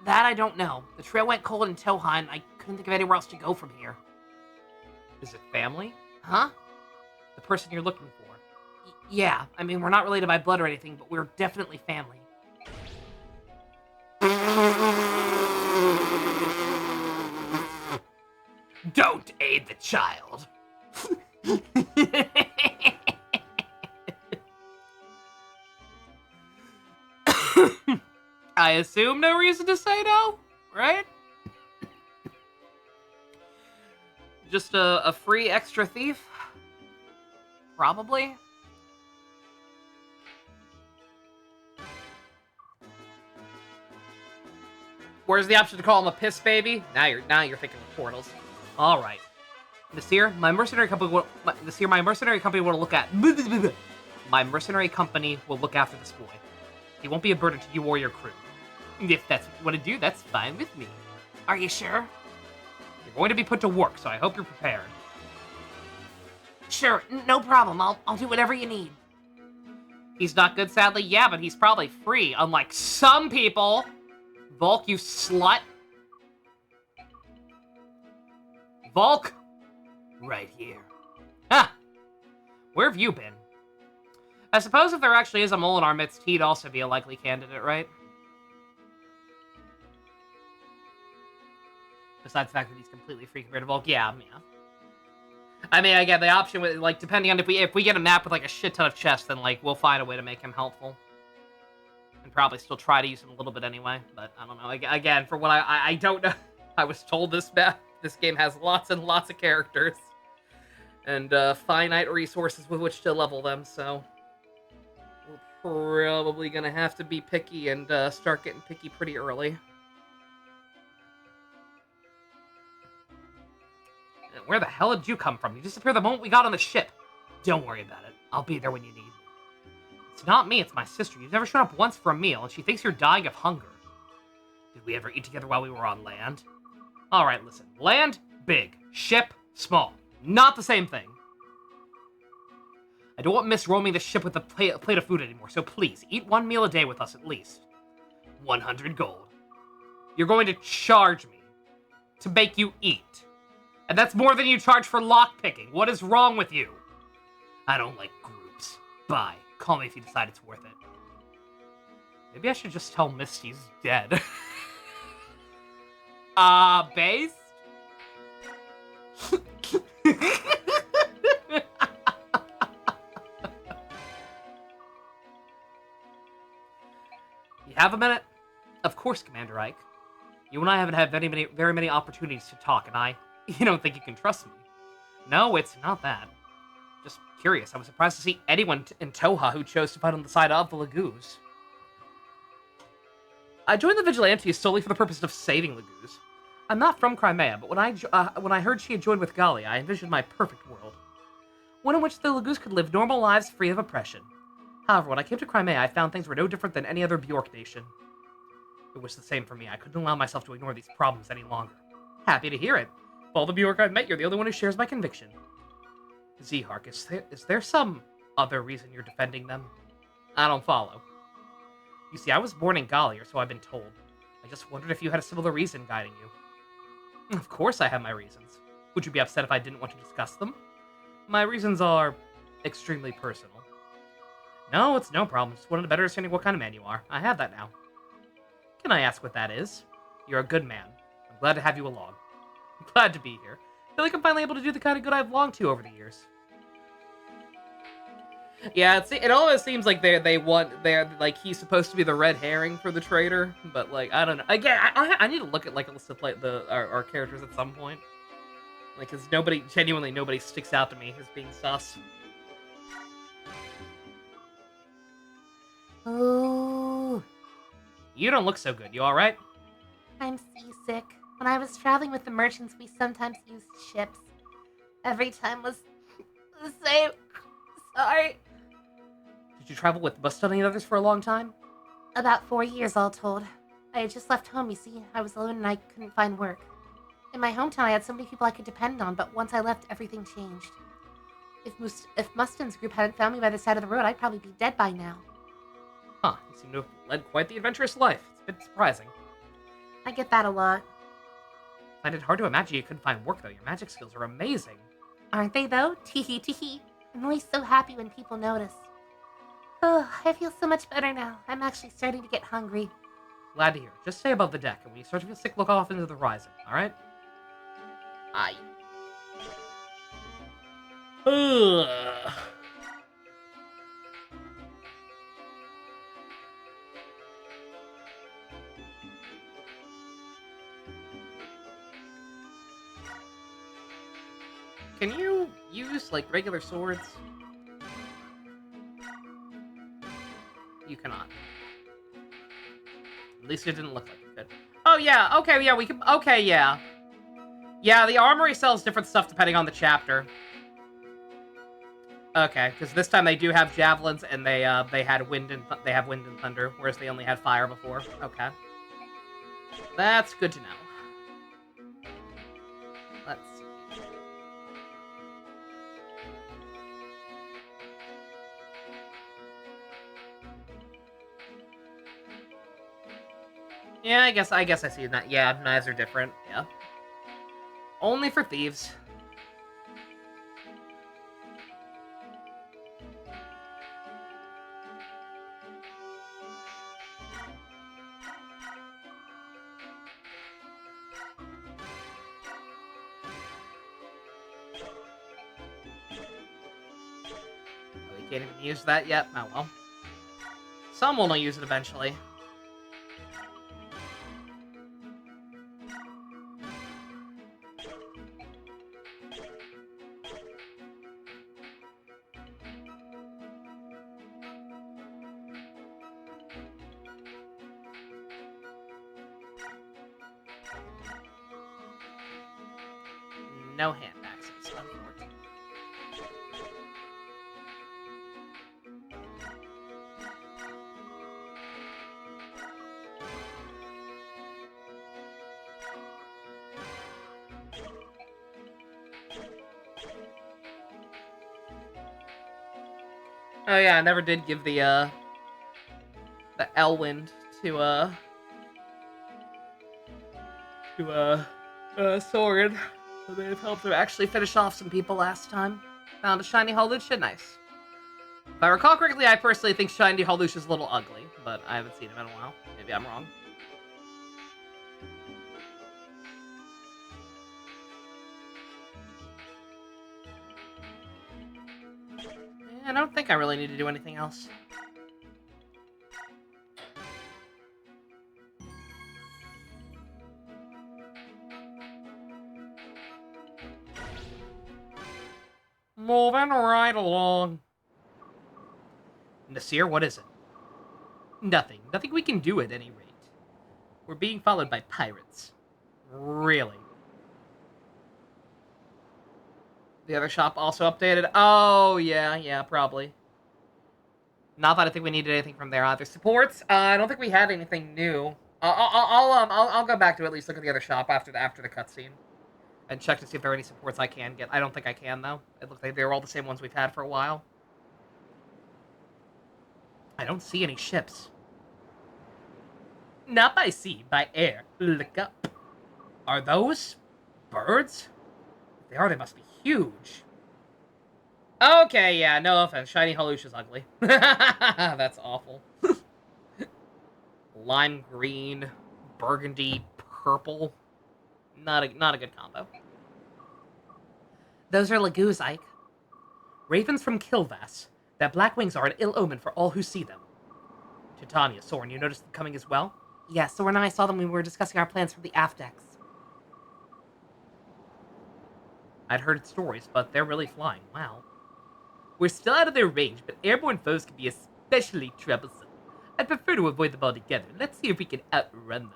That I don't know. The trail went cold in Toha, and I couldn't think of anywhere else to go from here. Is it family? Huh? The person you're looking for? Yeah. I mean, we're not related by blood or anything, but we're definitely family. Don't aid the child. I assume no reason to say no, right? Just a free extra thief? Probably. Where's the option to call him a piss baby? Now you're thinking of portals. All right, Nasir, my mercenary company will look at. My mercenary company will look after this boy. He won't be a burden to you or your crew. If that's what you want to do, that's fine with me. Are you sure? You're going to be put to work, so I hope you're prepared. Sure, no problem. I'll do whatever you need. He's not good, sadly. Yeah, but he's probably free, unlike some people. Volk, you slut. Volk? Right here. Huh. Where have you been? I suppose if there actually is a mole in our midst, he'd also be a likely candidate, right? Besides the fact that he's completely free compared to Volk, yeah. I mean, again, the option with, like, depending on if we get a map with like a shit ton of chests, then like we'll find a way to make him helpful, and probably still try to use him a little bit anyway. But I don't know. Again, for what I don't know, I was told this game has lots and lots of characters and finite resources with which to level them, so we're probably gonna have to be picky and start getting picky pretty early. Where the hell did you come from? You disappeared the moment we got on the ship. Don't worry about it. I'll be there when you need me. It's not me, it's my sister. You've never shown up once for a meal, and she thinks you're dying of hunger. Did we ever eat together while we were on land? Alright, listen. Land, big. Ship, small. Not the same thing. I don't want Miss roaming the ship with a plate of food anymore, so please, eat one meal a day with us at least. 100 gold. You're going to charge me to make you eat. And that's more than you charge for lockpicking. What is wrong with you? I don't like groups. Bye. Call me if you decide it's worth it. Maybe I should just tell Misty's dead. Based? You have a minute? Of course, Commander Ike. You and I haven't had very many opportunities to talk, and you don't think you can trust me? No, it's not that. Just curious. I was surprised to see anyone in Toha who chose to fight on the side of the Lagoos. I joined the Vigilantes solely for the purpose of saving Lagoos. I'm not from Crimea, but when I heard she had joined with Gali, I envisioned my perfect world. One in which the Lagoos could live normal lives free of oppression. However, when I came to Crimea, I found things were no different than any other Bjork nation. It was the same for me. I couldn't allow myself to ignore these problems any longer. Happy to hear it. Of all the Bjork I've met, you're the only one who shares my conviction. Zehark, is there some other reason you're defending them? I don't follow. You see, I was born in Gali, or so I've been told. I just wondered if you had a similar reason guiding you. Of course I have my reasons. Would you be upset if I didn't want to discuss them? My reasons are extremely personal. No, it's no problem. Just wanted a better understanding what kind of man you are. I have that now. Can I ask what that is? You're a good man. I'm glad to have you along. I'm glad to be here. I feel like I'm finally able to do the kind of good I've longed to over the years. Yeah, it almost seems like they're like he's supposed to be the red herring for the traitor, but like I don't know. Again, I need to look at like a list of our characters at some point, like because genuinely nobody sticks out to me as being sus. Oh, You don't look so good. You all right? I'm seasick. When I was traveling with the merchants, we sometimes used ships. Every time was the same. Sorry. Did you travel with Bust and others for a long time? About 4 years, all told. I had just left home, you see. I was alone and I couldn't find work. In my hometown, I had so many people I could depend on, but once I left, everything changed. If Mustin's group hadn't found me by the side of the road, I'd probably be dead by now. Huh, you seem to have led quite the adventurous life. It's a bit surprising. I get that a lot. I find it hard to imagine you couldn't find work, though. Your magic skills are amazing. Aren't they, though? Teehee teehee. I'm always so happy when people notice. Oh, I feel so much better now. I'm actually starting to get hungry. Glad to hear. Just stay above the deck, and when you start to feel sick, look off into the horizon, alright? Aye. Ugh. Can you use, like, regular swords? You cannot. At least it didn't look like it could. Oh, yeah, okay, yeah, we can... Okay, yeah. Yeah, the armory sells different stuff depending on the chapter. Okay, because this time they do have javelins, and they had wind and thunder, whereas they only had fire before. Okay. That's good to know. Let's see. Yeah, I guess I see that. Yeah, knives are different. Yeah. Only for thieves. Oh, we can't even use that yet? Oh well. Someone will use it eventually. No hand axes, unfortunately. Oh yeah, I never did give the Elwind to Sword. So they've helped her actually finish off some people last time. Found a shiny Hawlucha, nice. If I recall correctly, I personally think shiny Hawlucha is a little ugly, but I haven't seen him in a while. Maybe I'm wrong. I don't think I really need to do anything else. Moving right along. Nasir, what is it? Nothing. Nothing we can do at any rate. We're being followed by pirates. Really? The other shop also updated? Oh, yeah, probably. Not that I think we needed anything from there either. Supports? I don't think we had anything new. I'll go back to at least look at the other shop after the cutscene. And check to see if there are any supports I can get. I don't think I can, though. It looks like they're all the same ones we've had for a while. I don't see any ships. Not by sea, by air. Look up. Are those birds? If they are, they must be huge. Okay, yeah, no offense. Shiny Hawlucha's ugly. That's awful. Lime green, burgundy, purple. Not a good combo. Those are Lagoos, Ike. Ravens from Kilvass. Their black wings are an ill omen for all who see them. Titania, Soren, you noticed them coming as well? Yes, Soren and I saw them when we were discussing our plans for the aft decks. I'd heard stories, but they're really flying. Wow. We're still out of their range, but airborne foes can be especially troublesome. I'd prefer to avoid them altogether. Let's see if we can outrun them.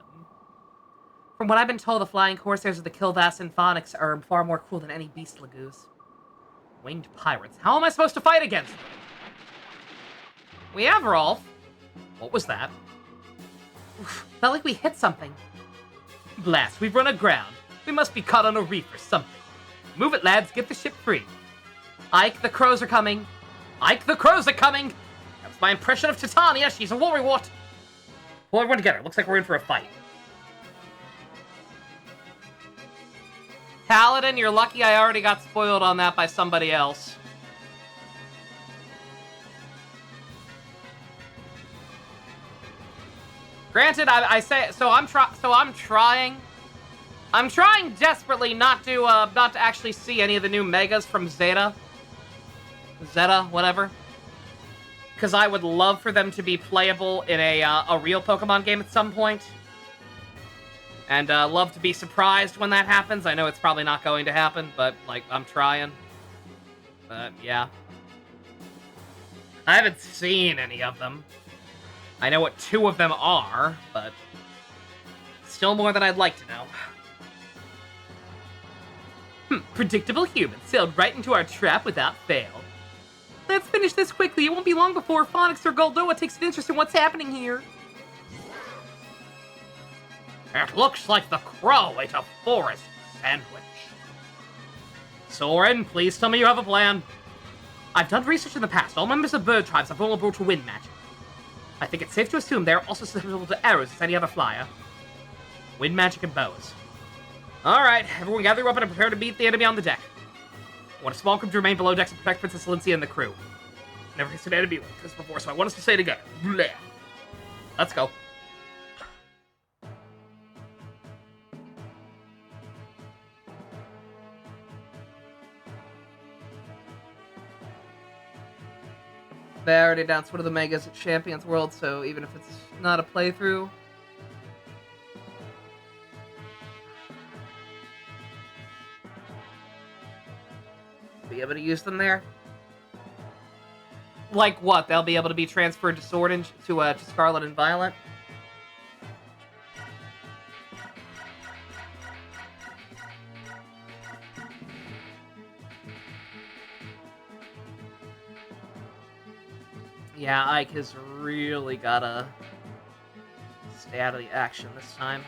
From what I've been told, the flying corsairs of the Kilvass and Phonics are far more cool than any beast Lagoos. Winged pirates. How am I supposed to fight against them? We have Rolf. What was that? Oof, felt like we hit something. Blast, we've run aground. We must be caught on a reef or something. Move it, lads. Get the ship free. Ike, the crows are coming. Ike, the crows are coming. That's my impression of Titania. She's a worrywart. Pull everyone together. Looks like we're in for a fight. Paladin, you're lucky I already got spoiled on that by somebody else. Granted, I say so. I'm trying desperately not to actually see any of the new megas from Zeta, whatever. Because I would love for them to be playable in a real Pokemon game at some point. And love to be surprised when that happens. I know it's probably not going to happen, but like I'm trying. But yeah, I haven't seen any of them. I know what 2 of them are, but still more than I'd like to know. Predictable human sailed right into our trap without fail. Let's finish this quickly. It won't be long before Phonics or Goldoa takes an interest in what's happening here. It looks like the crow ate a forest sandwich. Soren, please tell me you have a plan. I've done research in the past. All members of bird tribes are vulnerable to wind magic. I think it's safe to assume they're also susceptible to arrows as any other flyer. Wind magic and bows. Alright, everyone gather your weapon and prepare to meet the enemy on the deck. I want a small group to remain below decks and protect Princess Lincia and the crew. Never faced an enemy like this before, so I want us to stay together. Bleh. Let's go. They already announced one of the megas at Champions World, so even if it's not a playthrough... be able to use them there. Like what? They'll be able to be transferred to Sword and to Scarlet and Violet. Yeah, Ike has really gotta stay out of the action this time.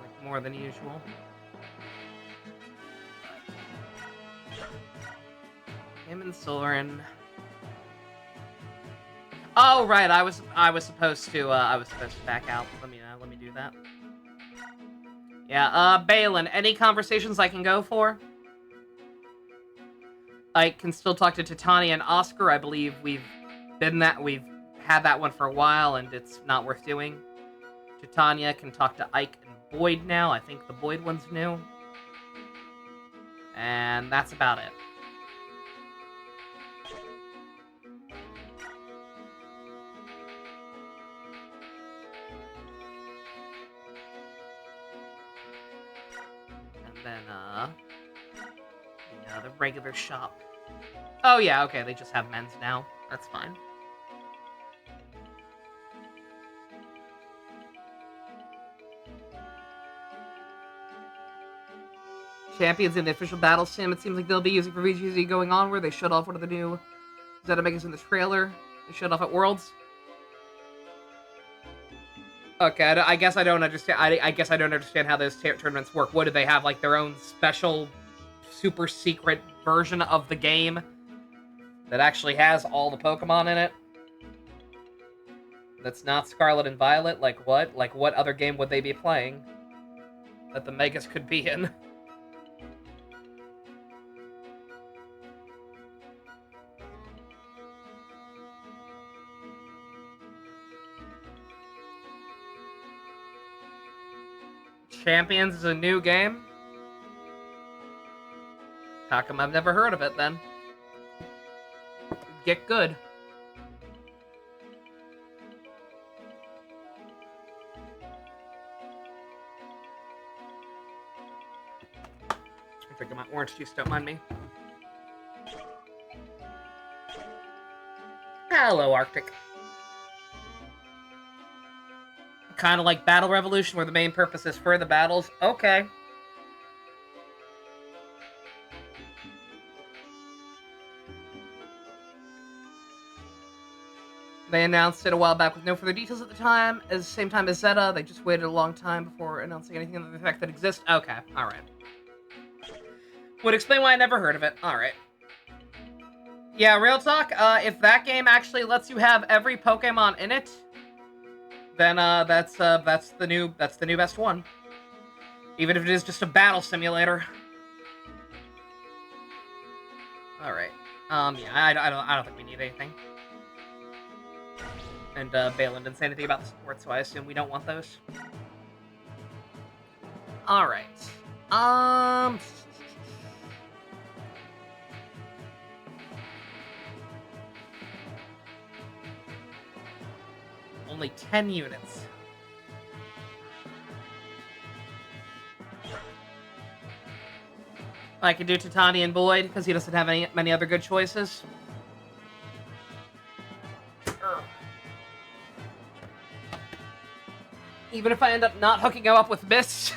Like, more than usual. Him and Soren. Oh right, I was supposed to back out. Let me do that. Yeah, Balin, any conversations I can go for? I can still talk to Titania and Oscar. I believe we've had that one for a while and it's not worth doing. Titania can talk to Ike and Boyd now. I think the Boyd one's new. And that's about it. And then, the regular shop. Oh yeah, okay, they just have men's now. That's fine. Champions in the official battle sim, it seems like they'll be using for VGZ going on, where they shut off one of the new Zeta Megas in the trailer. They shut off at Worlds. Okay, I guess I don't understand. I guess I don't understand how those tournaments work. What do they have, like their own special, super secret version of the game that actually has all the Pokemon in it? That's not Scarlet and Violet? Like what? Like what other game would they be playing that the Megas could be in? Champions is a new game? How come I've never heard of it, then? Get good. I'm drinking my orange juice, don't mind me. Hello, Arctic. Kind of like Battle Revolution, where the main purpose is for the battles. Okay. They announced it a while back with no further details at the time. At the same time as Zeta, they just waited a long time before announcing anything of the effect that exists. Okay, alright. Would explain why I never heard of it. Alright. Yeah, real talk, if that game actually lets you have every Pokemon in it, then that's the new best one. Even if it is just a battle simulator. All right. Yeah, I don't think we need anything. And Balin didn't say anything about the support, so I assume we don't want those. All right. Only 10 units. I could do Titania and Boyd, because he doesn't have many other good choices. Even if I end up not hooking him up with Mist.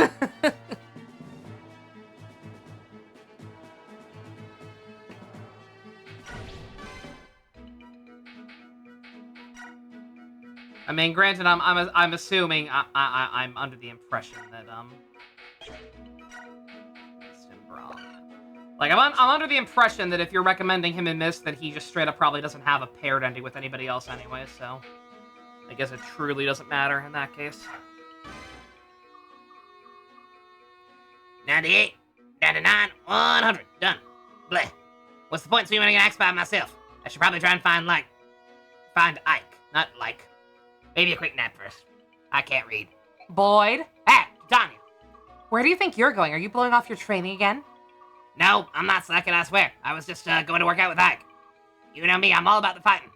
I mean, granted, I'm assuming I'm under the impression that like I'm under the impression that if you're recommending him in Mist, that he just straight up probably doesn't have a paired ending with anybody else anyway. So I guess it truly doesn't matter in that case. 98, 99, 100. Done. Bleh. What's the point of me winning an X by myself? I should probably try and find Ike. Not like. Maybe a quick nap first. I can't read. Boyd, Hey, Tanya. where do you think you're going? Are you blowing off your training again? No, I'm not slacking, I swear. I was just going to work out with Ike. You know me, I'm all about the fighting.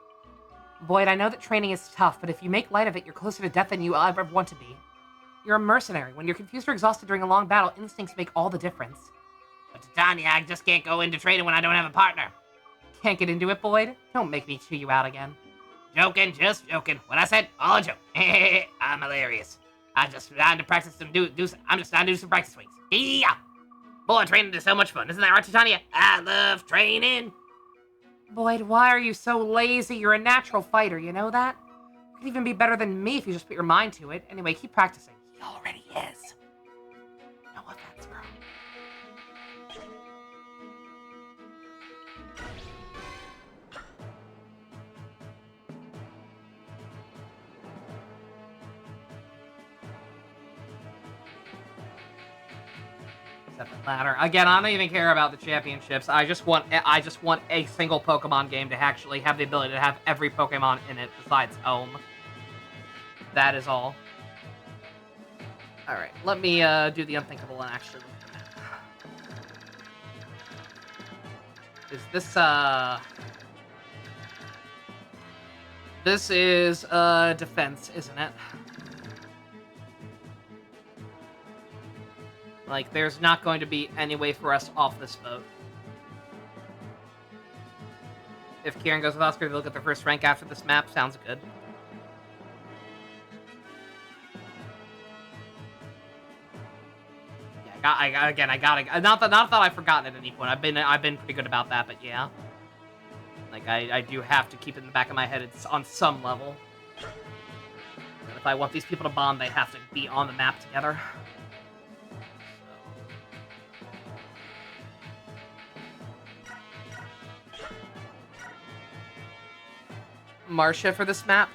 Boyd, I know that training is tough, but if you make light of it, you're closer to death than you ever want to be. You're a mercenary. When you're confused or exhausted during a long battle, instincts make all the difference. But Tanya, I just can't go into training when I don't have a partner. Can't get into it, Boyd? Don't make me chew you out again. Joking, just joking. What I said, all a joke. I'm hilarious. I'm just trying to practice I'm just trying to do some practice swings. Yeah. Boy, training is so much fun. Isn't that right, Tanya? I love training. Boyd, why are you so lazy? You're a natural fighter, you know that? You could even be better than me if you just put your mind to it. Anyway, keep practicing. He already is. No offense, girl. Separate ladder. Again, I don't even care about the championships. I just want a single Pokemon game to actually have the ability to have every Pokemon in it besides Home. That is all. Alright, let me do the unthinkable and actually look at the map. Is this This is defense, isn't it? Like, there's not going to be any way for us off this boat. If Kieran goes with Oscar, they'll get their first rank after this map. Sounds good. Yeah, I gotta. Not that I've forgotten at any point. I've been pretty good about that, but yeah. Like, I do have to keep it in the back of my head. It's on some level. And if I want these people to bond, they have to be on the map together. Marcia for this map?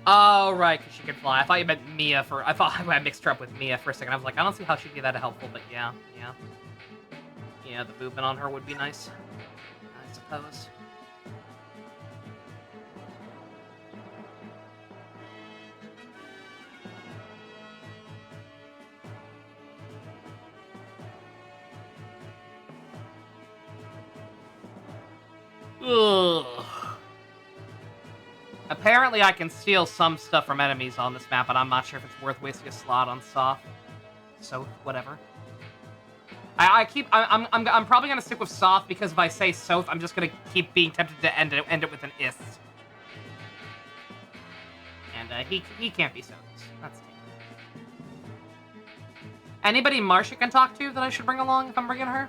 Oh, right, because she can fly. I thought you meant Mia for... I thought I mixed her up with Mia for a second. I was like, I don't see how she'd be that helpful, but yeah. Yeah, the movement on her would be nice, I suppose. Ugh. Apparently I can steal some stuff from enemies on this map, but I'm not sure if it's worth wasting a slot on Soft. So, whatever. I'm probably gonna stick with Soft because if I say Soth, I'm just gonna keep being tempted to end it with an Is. And he can't be Soth. That's taken. Anybody Marcia can talk to that I should bring along if I'm bringing her?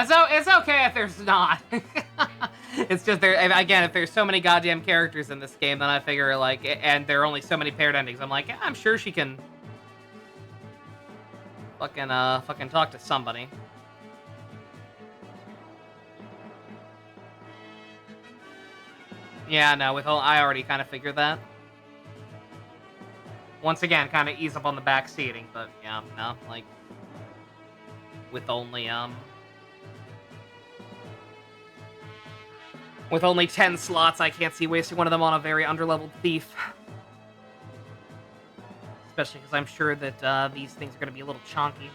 So it's okay if there's not. It's just again, if there's so many goddamn characters in this game, then I figure like, and there are only so many paired endings. I'm like, yeah, I'm sure she can fucking talk to somebody. Yeah, no, I already kind of figured that. Once again, kind of ease up on the back seating, but yeah, no, like with only 10 slots, I can't see wasting one of them on a very underleveled thief. Especially because I'm sure that these things are going to be a little chonky.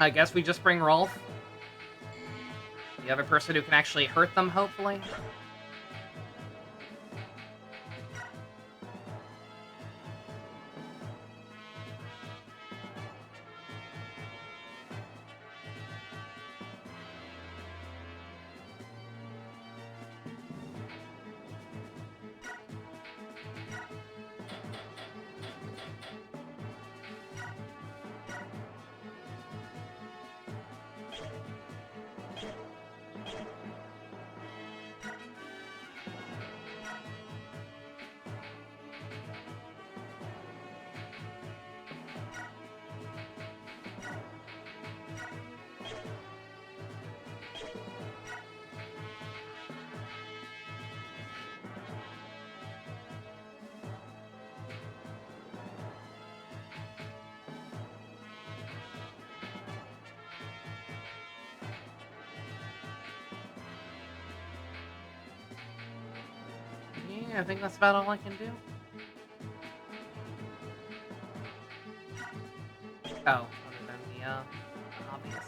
I guess we just bring Rolf. The other person who can actually hurt them, hopefully. Yeah, I think that's about all I can do. Oh, other than the obvious.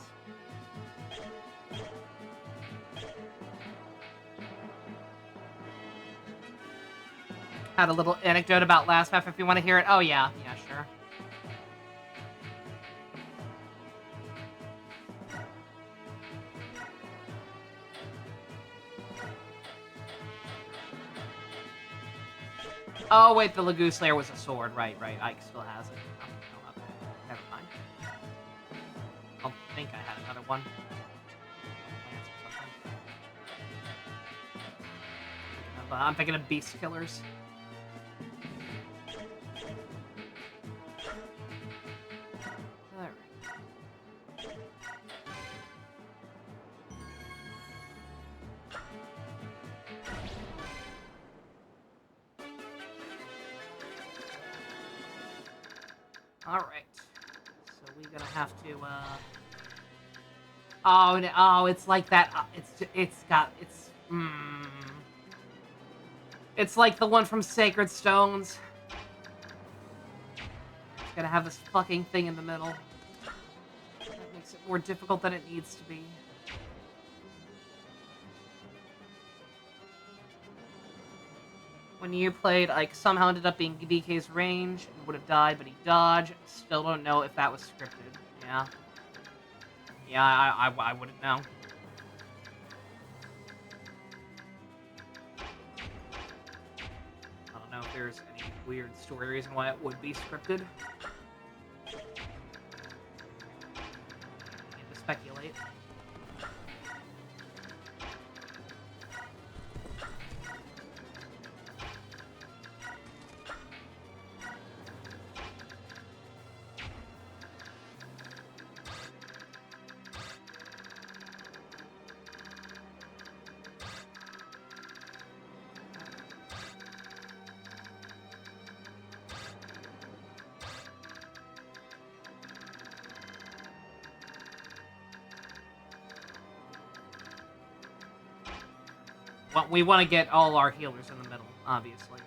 Had a little anecdote about last map if you want to hear it. Oh, yeah. Yeah, sure. Oh, wait, the Lagoon Slayer was a sword. Right, right. Ike still has it. Oh, okay. Never mind. I think I had another one. Lance or something. I'm thinking of Beast Killers. Alright. Alright. So we're gonna have to, Oh, no, oh, it's like that. It's like the one from Sacred Stones. It's gonna have this fucking thing in the middle. That makes it more difficult than it needs to be. When you played, like, somehow ended up being DK's range and would have died, but he dodged. Still don't know if that was scripted. Yeah. Yeah, I wouldn't know. I don't know if there's any weird story reason why it would be scripted. I need to speculate. Well, we want to get all our healers in the middle, obviously.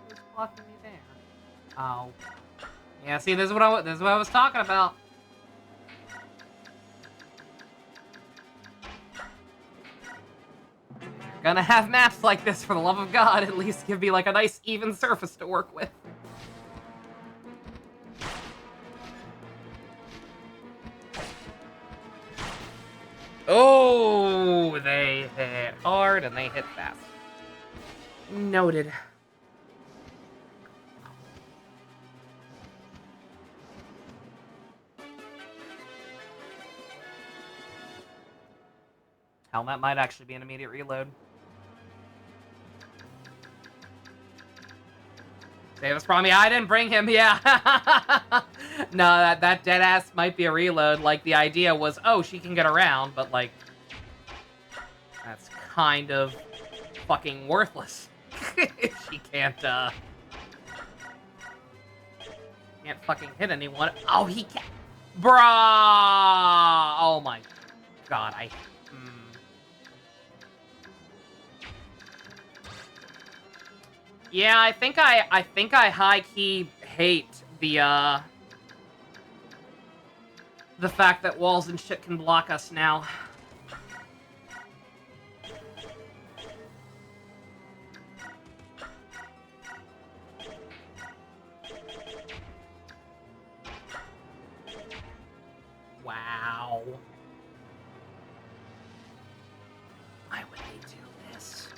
Who's blocking me there? Oh. Yeah, see, this is what I was talking about. Gonna have maps like this, for the love of God. At least give me like a nice even surface to work with. Oh, they hit hard and they hit fast. Noted. Hell, that might actually be an immediate reload. Save us from me. I didn't bring him. Yeah. No, that dead ass might be a reload. Like, the idea was, oh, she can get around, but like, that's kind of fucking worthless. She can't, Can't fucking hit anyone. Oh, he can't. Bruh! Oh my god, Yeah, I think I high-key hate the fact that walls and shit can block us now. Wow. Why would they do this?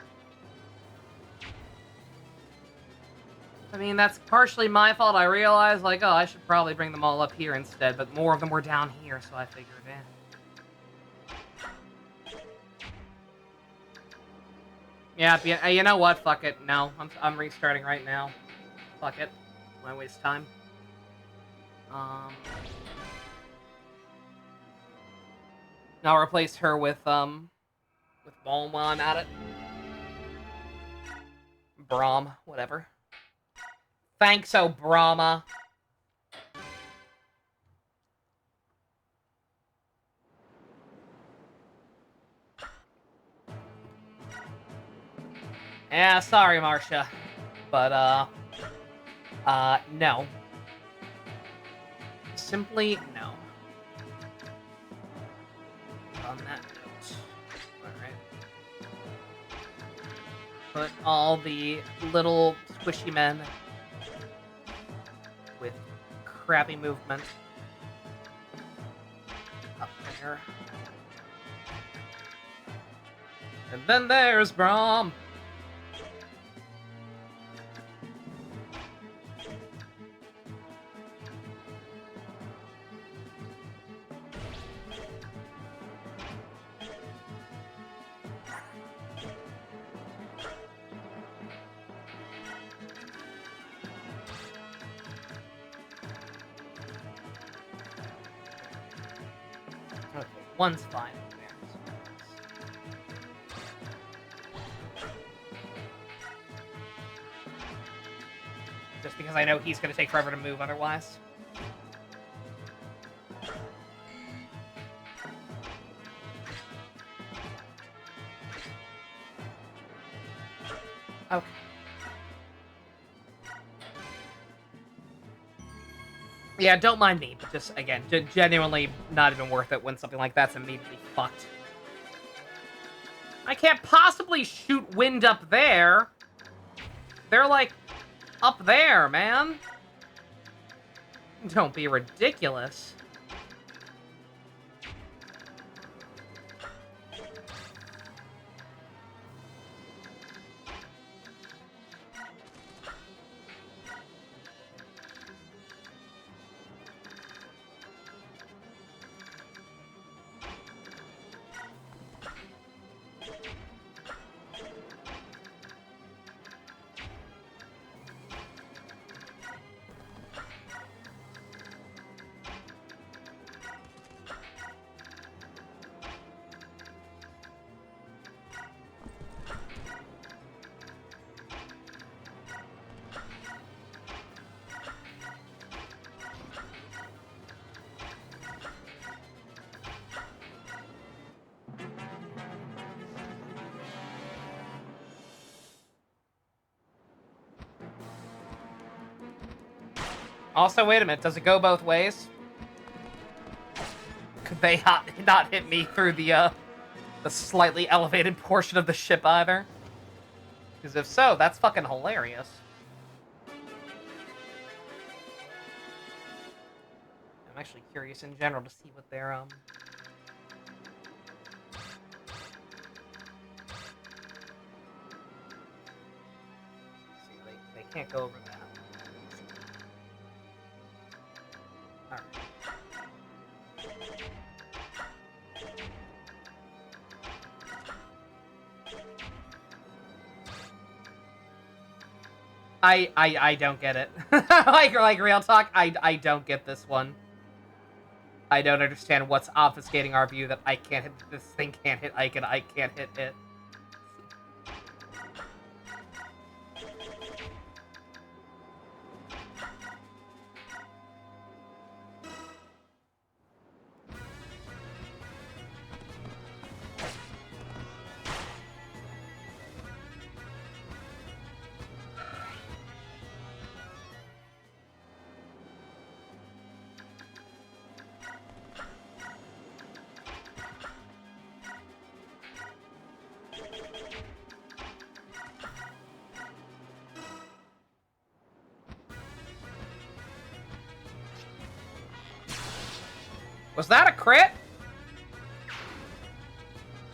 I mean, that's partially my fault. I realized, like, oh, I should probably bring them all up here instead, but more of them were down here, so I figured, Yeah, you know what? Fuck it. No, I'm restarting right now. Fuck it. Why waste time? I'll replace her with Balm while I'm at it. Braum, whatever. Thanks, oh Brahma. Yeah, sorry, Marcia. But, no. Simply no. On that note. Alright. Put all the little squishy men with crappy movement up there. And then there's Braum. Okay, one's fine. Just because I know he's going to take forever to move otherwise. Okay. Yeah, don't mind me, but just, again, genuinely not even worth it when something like that's immediately fucked. I can't possibly shoot wind up there. They're, like, up there, man. Don't be ridiculous. Also, wait a minute, does it go both ways? Could they not hit me through the slightly elevated portion of the ship either? Because if so, that's fucking hilarious. I'm actually curious in general to see what their, See, they can't go over that. Alright. I don't get it. like real talk, I don't get this one. I don't understand what's obfuscating our view that I can't hit this thing can't hit Ike and I can't hit it. Was that a crit?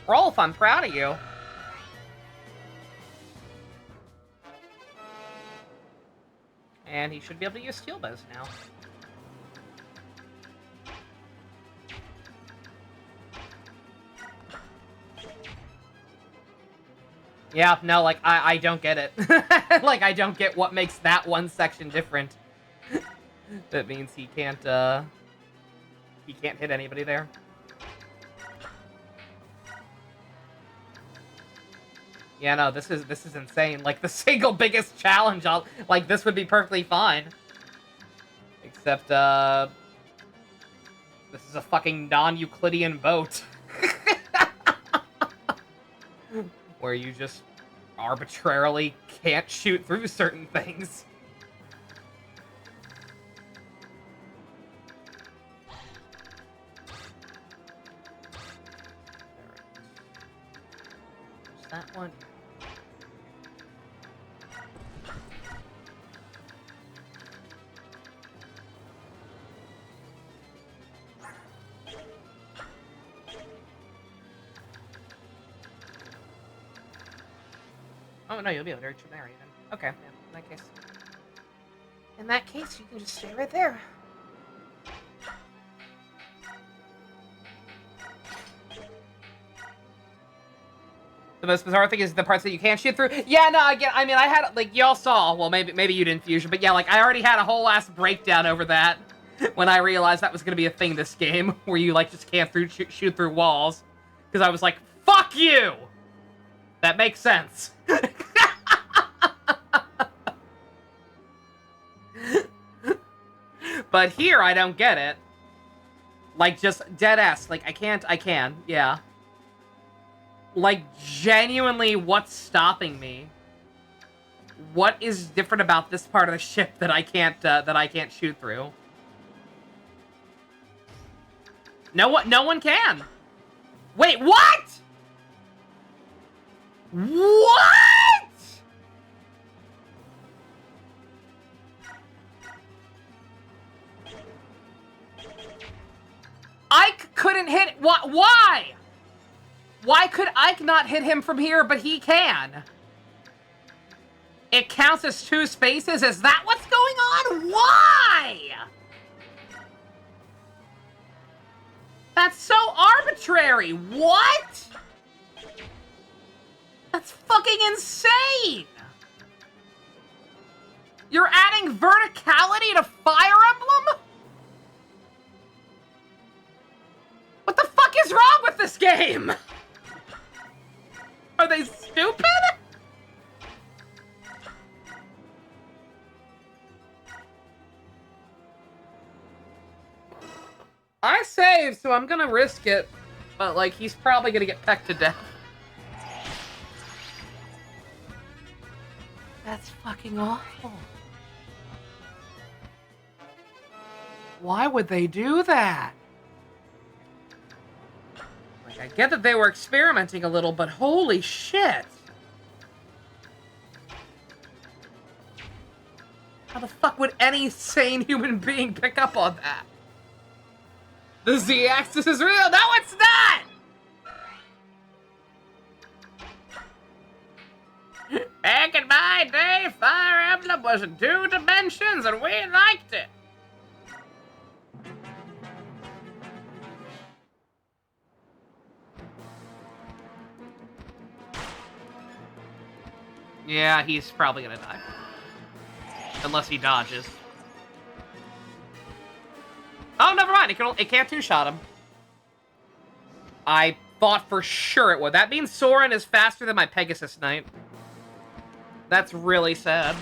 Rolf, I'm proud of you. And he should be able to use steel bows now. Yeah, no, like, I don't get it. Like, I don't get what makes that one section different. That means he can't hit anybody there. Yeah, no, this is insane. Like, the single biggest challenge, like, this would be perfectly fine. Except, this is a fucking non-Euclidean boat. Where you just arbitrarily can't shoot through certain things. There's that one. Oh, no, you'll be able to reach from there, even. Okay, yeah, in that case. In that case, you can just stay right there. The most bizarre thing is the parts that you can't shoot through. Yeah, no, again, I mean, I had, like, y'all saw, well, maybe you didn't, Fusion, but yeah, like, I already had a whole ass breakdown over that when I realized that was gonna be a thing this game, where you, like, just can't shoot through walls. Because I was like, fuck you! That makes sense. But here, I don't get it. Like, just dead-ass. Like, I can, yeah. Like, genuinely, what's stopping me? What is different about this part of the ship that I can't shoot through? No one can. Wait, what? What? Ike couldn't hit... Why? Why could Ike not hit him from here, but he can? It counts as 2 spaces? Is that what's going on? Why? That's so arbitrary. What? That's fucking insane. You're adding verticality to Fire Emblem? What the fuck is wrong with this game? Are they stupid? I saved, so I'm gonna risk it. But, like, he's probably gonna get pecked to death. That's fucking awful. Why would they do that? Like, I get that they were experimenting a little, but holy shit! How the fuck would any sane human being pick up on that? The Z-axis is real! No, it's not! Back in my day, Fire Emblem was in 2 dimensions, and we liked it. Yeah, he's probably gonna die. Unless he dodges. Oh, never mind. It can't two-shot him. I thought for sure it would. That means Soren is faster than my Pegasus Knight. That's really sad.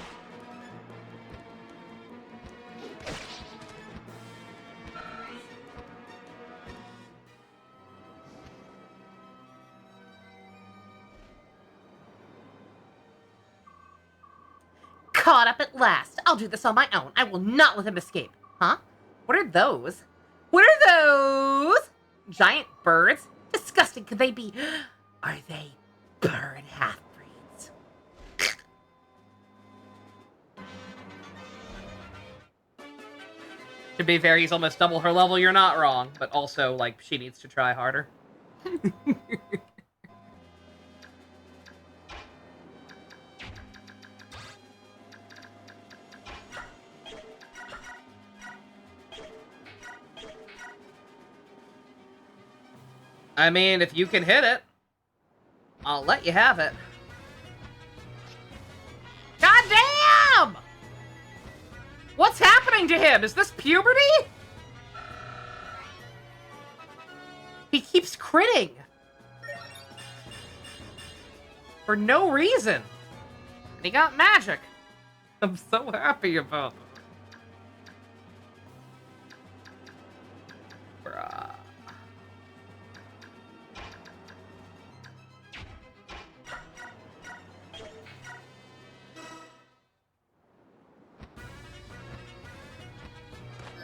Caught up at last. I'll do this on my own. I will not let him escape. Huh? What are those? What are those? Giant birds? Disgusting could they be? Are they bird half-breeds? To be fair, he's almost double her level, you're not wrong. But also, like, she needs to try harder. I mean, if you can hit it, I'll let you have it. God damn! What's happening to him? Is this puberty? He keeps critting. For no reason. And he got magic. I'm so happy about it. Bruh.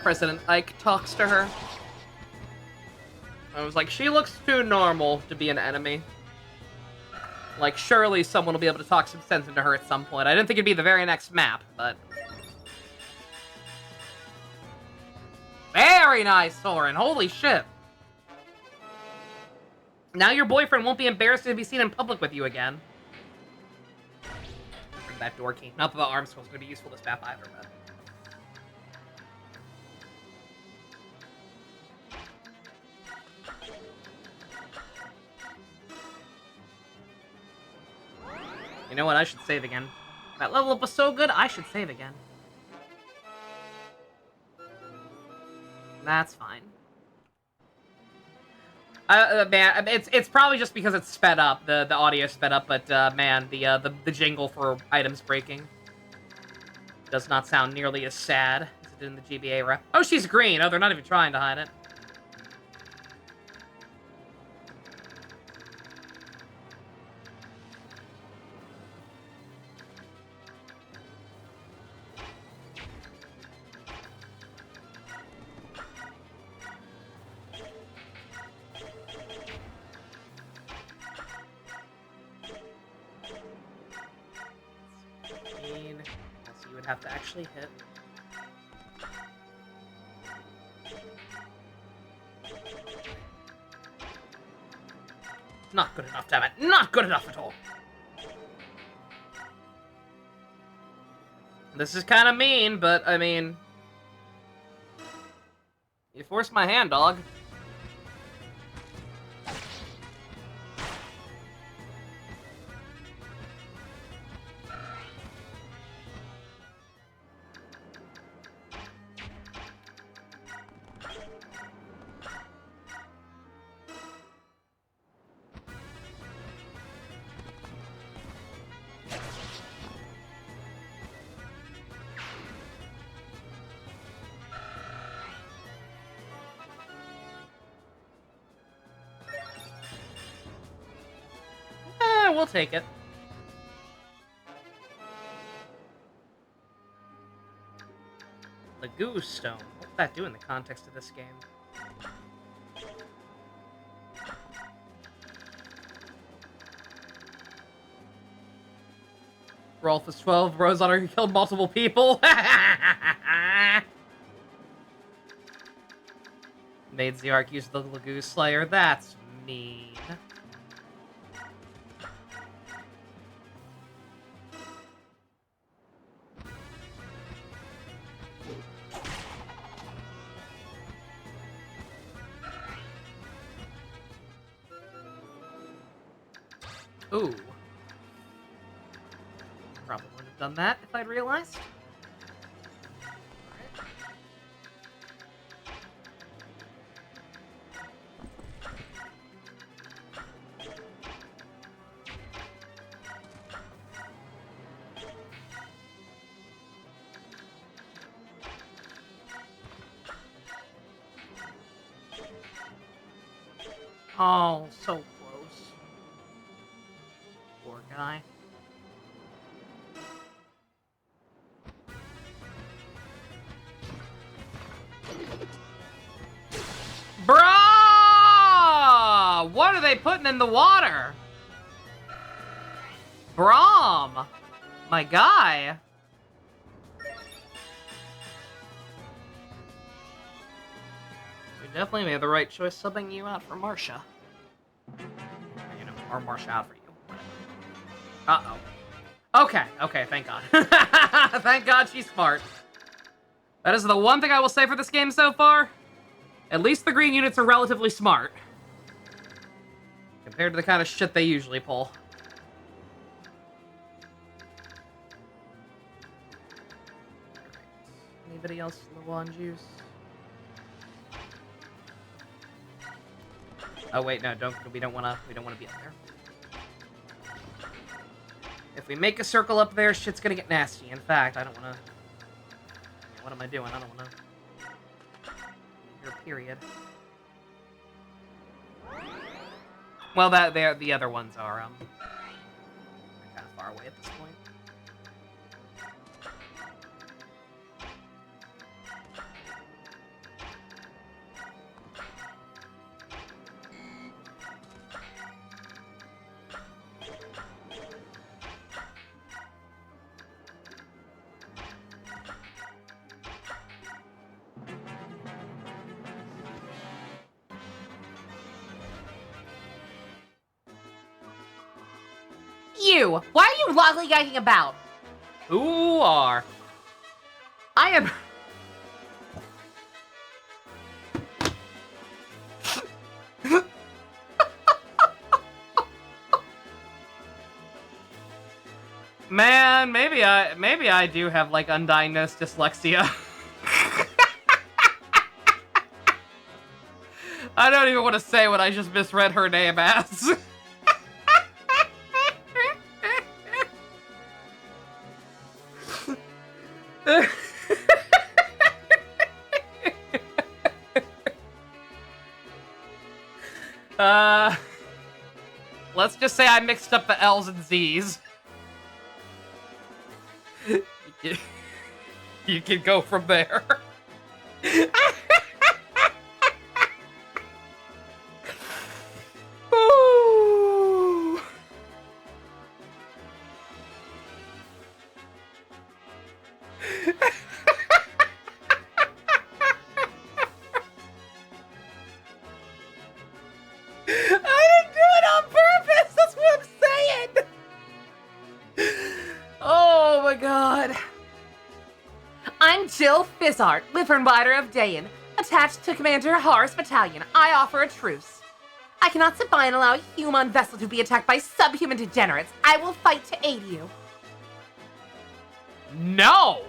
President Ike talks to her. I was like, she looks too normal to be an enemy. Like, surely someone will be able to talk some sense into her at some point. I didn't think it'd be the very next map, but... Very nice, Soren. Holy shit. Now your boyfriend won't be embarrassed to be seen in public with you again. Bring that door key. Not that the arm scroll's going to be useful this map either, but... You know what? I should save again. That level up was so good, I should save again. That's fine. Man, it's probably just because it's sped up. The audio sped up, but man, the jingle for items breaking does not sound nearly as sad as it did in the GBA rep. Oh, she's green. Oh, they're not even trying to hide it. So you would have to actually hit. Not good enough, damn it. Not good enough at all. This is kind of mean, but, I mean... You forced my hand, dog. We'll take it. The Goose Stone. What's that do in the context of this game? Rolf is 12, Rose on her killed multiple people. Made Ziark use the Lagoose Slayer. That's mean. Ooh. Probably would have done that if I'd realized. Oh, so close. Poor guy. Bruh! What are they putting in the water? Braum! My guy. We definitely made the right choice subbing you out for Marcia. You know, or Marcia out for you. Uh-oh. Okay, thank God. Thank God she's smart. That is the one thing I will say for this game so far. At least the green units are relatively smart. Compared to the kind of shit they usually pull. Anybody else low on juice? Oh wait, no, we don't wanna be up there. If we make a circle up there, shit's gonna get nasty. In fact, I don't wanna... What am I doing? I don't wanna... Here, period. Well, the other ones are, kind of far away at this point. You! Why are you lollygagging about? Who are? I am... Man, maybe I do have, like, undiagnosed dyslexia. I don't even want to say what I just misread her name as. Let's just say I mixed up the L's and Z's. You can go from there. Ooh. Jill Fizzart, Wyvern Rider of Dayan, attached to Commander Har's battalion. I offer a truce. I cannot sit by and allow a human vessel to be attacked by subhuman degenerates. I will fight to aid you. No!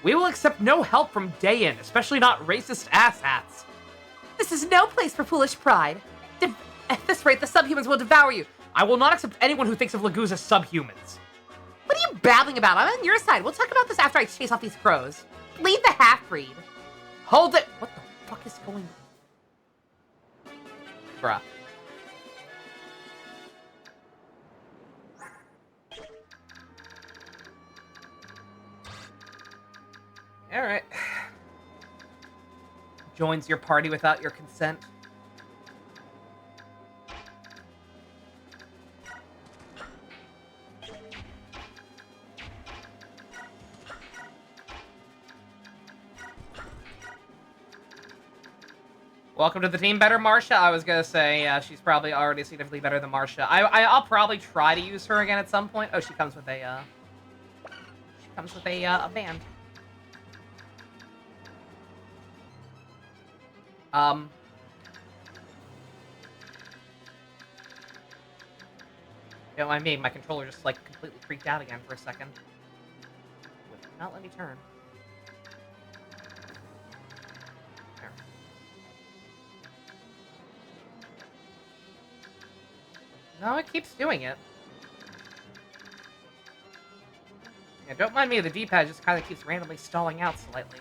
We will accept no help from Dayan, especially not racist asshats. This is no place for foolish pride. At this rate, the subhumans will devour you. I will not accept anyone who thinks of Laguz as subhumans. What are you babbling about? I'm on your side. We'll talk about this after I chase off these crows. Leave the half-breed. Hold it! What the fuck is going on? Bruh. Alright. Joins your party without your consent. Welcome to the team, better Marcia. I was gonna say, she's probably already significantly better than Marcia. I'll probably try to use her again at some point. Oh, she comes with a, a band. Don't mind me, my controller just, like, completely freaked out again for a second. Would not let me turn. There. No, it keeps doing it. Yeah, don't mind me, the D-pad just kind of keeps randomly stalling out slightly.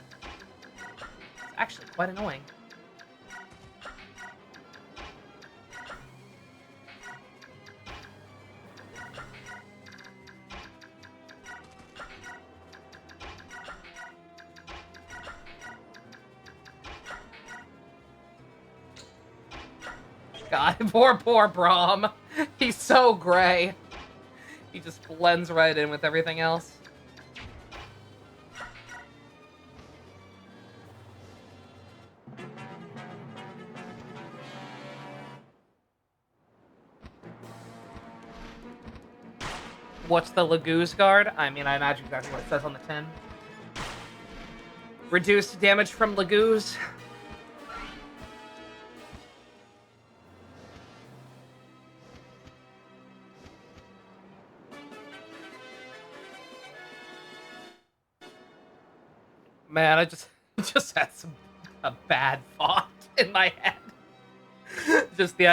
It's actually quite annoying. God, poor Braum. He's so gray. He just blends right in with everything else. What's the Lagoose Guard? I mean, I imagine exactly what it says on the tin. Reduced damage from Lagoose. Man, I just had a bad thought in my head. just the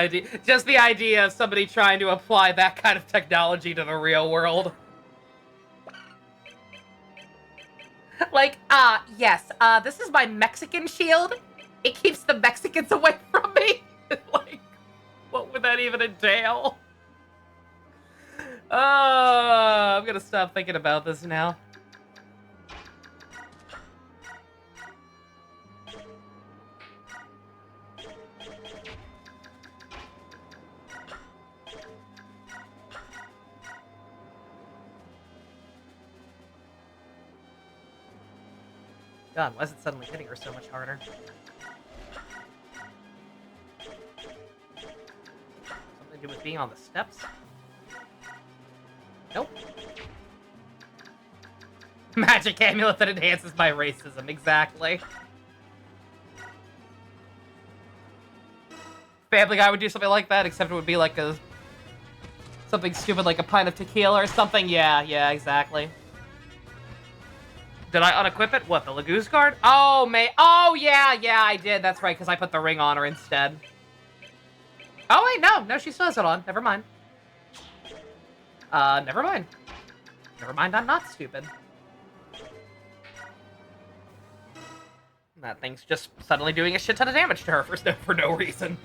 idea of somebody trying to apply that kind of technology to the real world. Like, yes, this is my Mexican shield. It keeps the Mexicans away from me. Like, what would that even entail? I'm gonna stop thinking about this now. God, why is it suddenly hitting her so much harder? Something to do with being on the steps? Nope. Magic amulet that enhances my racism, exactly. Family Guy would do something like that, except it would be like something stupid like a pint of tequila or something. Yeah, exactly. Did I unequip it? What, the Lagoose Guard? Oh, oh, yeah, I did. That's right, because I put the ring on her instead. Oh, wait, no, she still has it on. Never mind. Never mind. Never mind, I'm not stupid. That thing's just suddenly doing a shit ton of damage to her for no reason.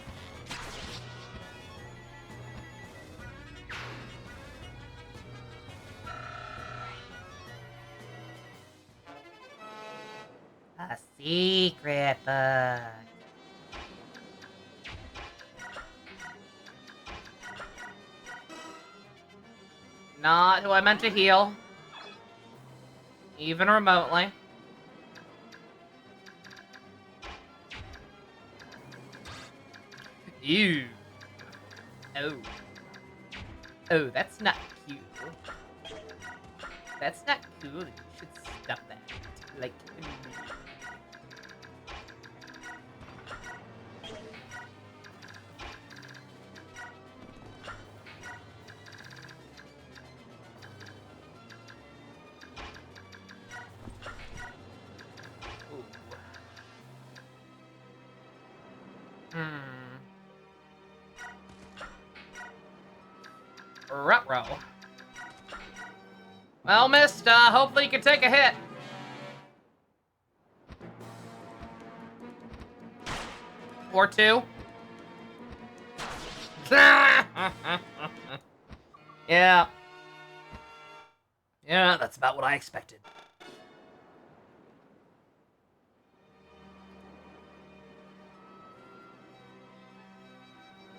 A secret book. Not who I meant to heal. Even remotely. Ew. Oh. Oh, that's not cute. That's not cool. You should stop that. Like... Ruh-roh. Well, missed. Hopefully you can take a hit. Or two. Yeah. Yeah, that's about what I expected.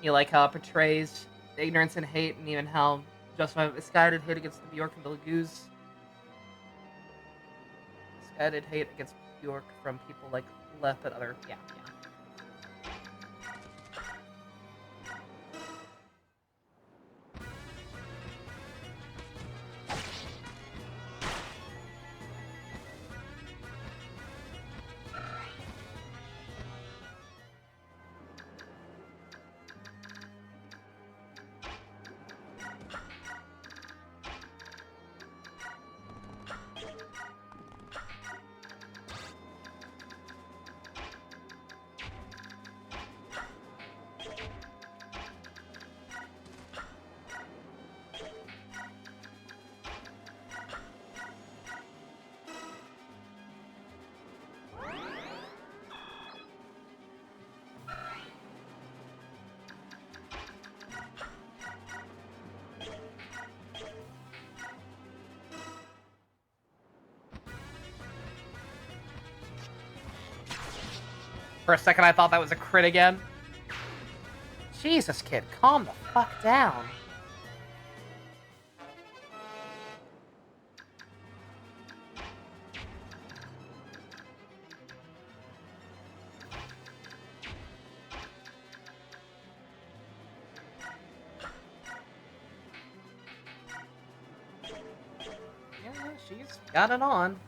You like how it portrays ignorance and hate, and even how justified misguided hate against the Bjork and the Lagoose. Misguided hate against Bjork from people like Leth and other... Yeah. For a second, I thought that was a crit again. Jesus, kid, calm the fuck down. she's got it on.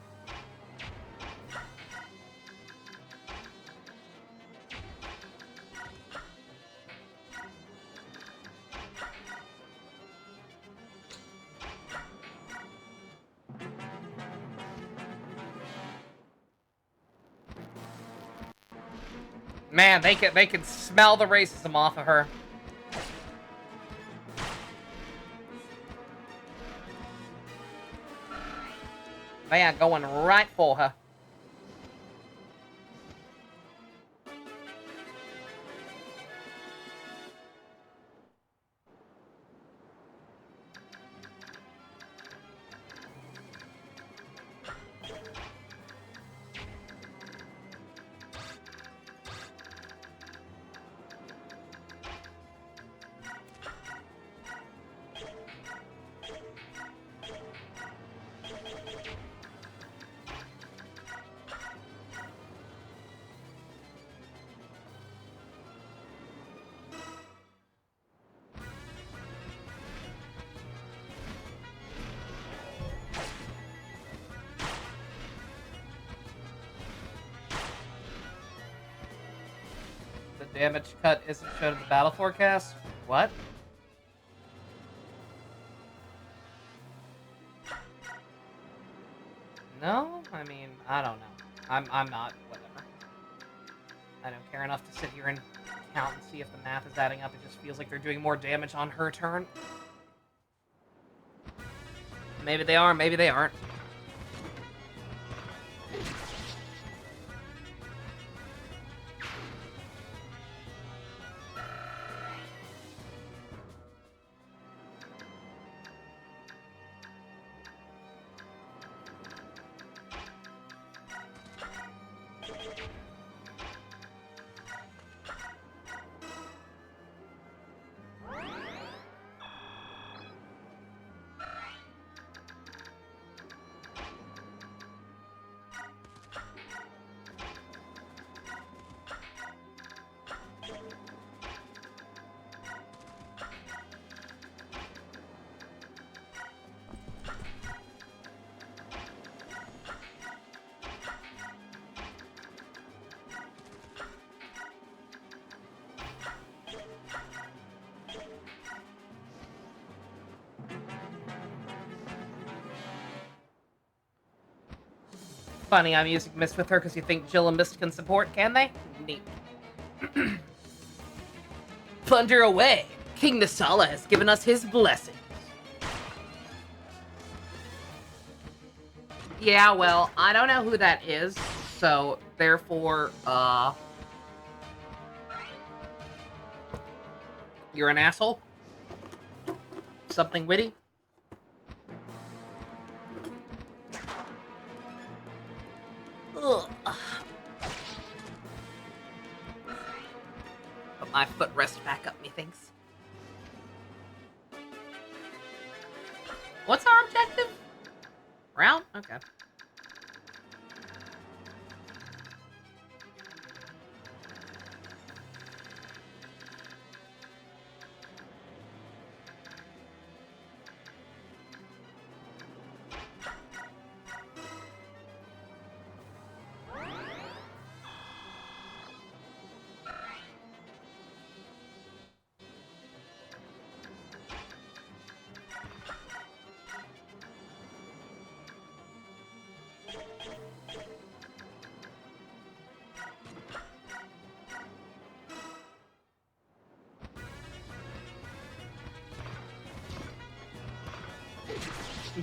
Man, they can smell the racism off of her. Man, going right for her. The damage cut isn't shown in the battle forecast? What? No? I mean, I don't know. I'm not, whatever. I don't care enough to sit here and count and see if the math is adding up. It just feels like they're doing more damage on her turn. Maybe they are, maybe they aren't. Funny, I'm using Mist with her because you think Jill and Mist can support, can they? Neat. Plunder away! King Nasala has given us his blessings. Yeah, well, I don't know who that is, so therefore, you're an asshole? Something witty? Ugh. Put my footrest back up, methinks. What's our objective? Round? Okay.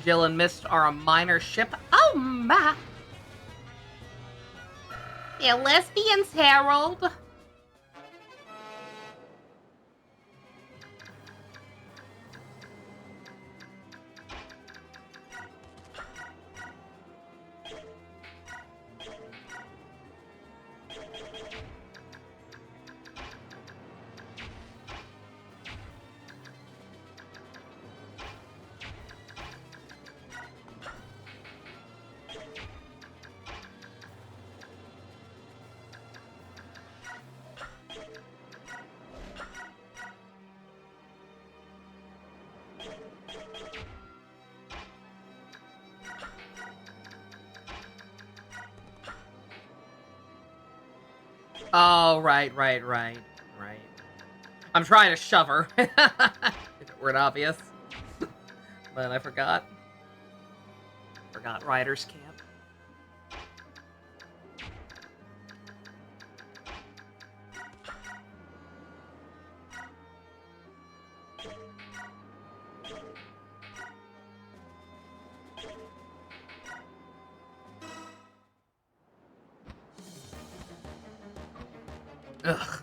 Jill and Mist are a minor ship. Oh my! They're lesbians, Harold. Oh, right. I'm trying to shove her. If it weren't obvious. But I forgot. Forgot Riders Camp. Ugh.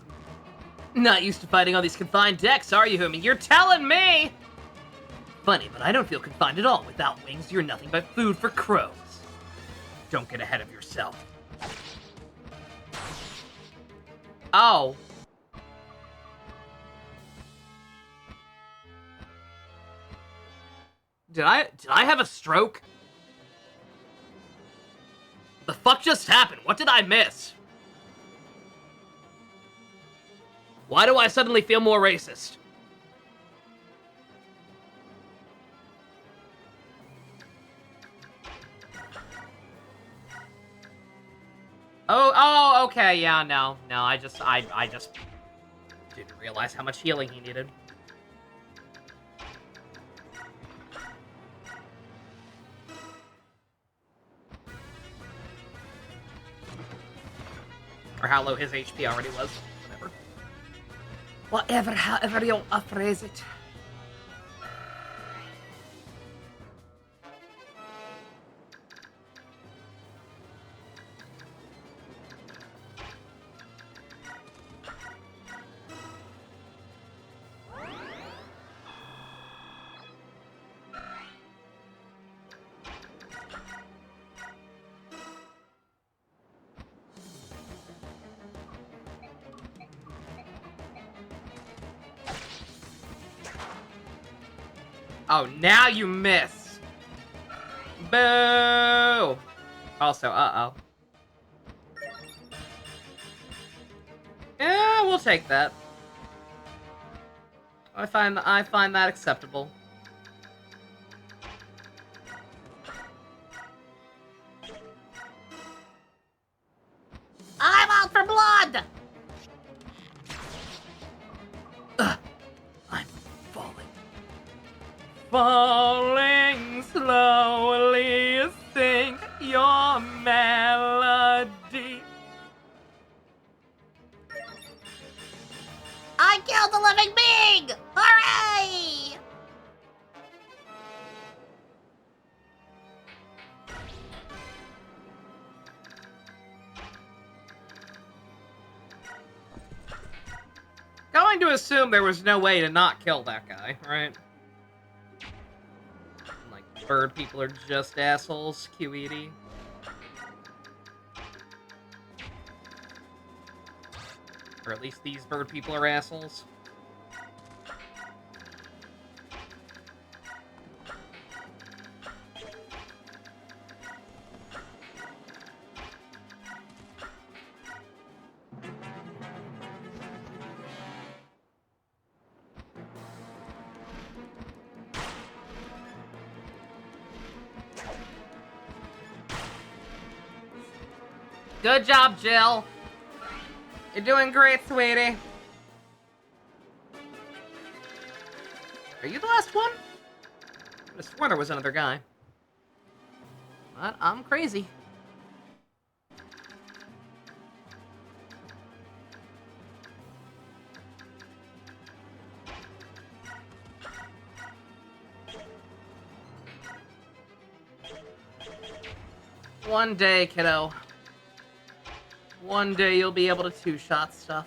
Not used to fighting on these confined decks, are you, Humi? You're telling me! Funny, but I don't feel confined at all. Without wings, you're nothing but food for crows. Don't get ahead of yourself. Oh. Did I have a stroke? The fuck just happened? What did I miss? Why do I suddenly feel more racist? Oh, okay, yeah, no, I just didn't realize how much healing he needed. Or how low his HP already was. Whatever, however you phrase it. Oh, now you miss. Boo! Also, uh-oh. Yeah, we'll take that. I find that acceptable. I'm out for blood! I'm falling. Falling slowly, sing your melody. I killed the living being! Hooray! Going to assume there was no way to not kill that guy, right? Like, bird people are just assholes, QED. Or at least these bird people are assholes. Good job, Jill. You're doing great, sweetie. Are you the last one? I swore there was another guy. But I'm crazy. One day, kiddo. One day you'll be able to two-shot stuff.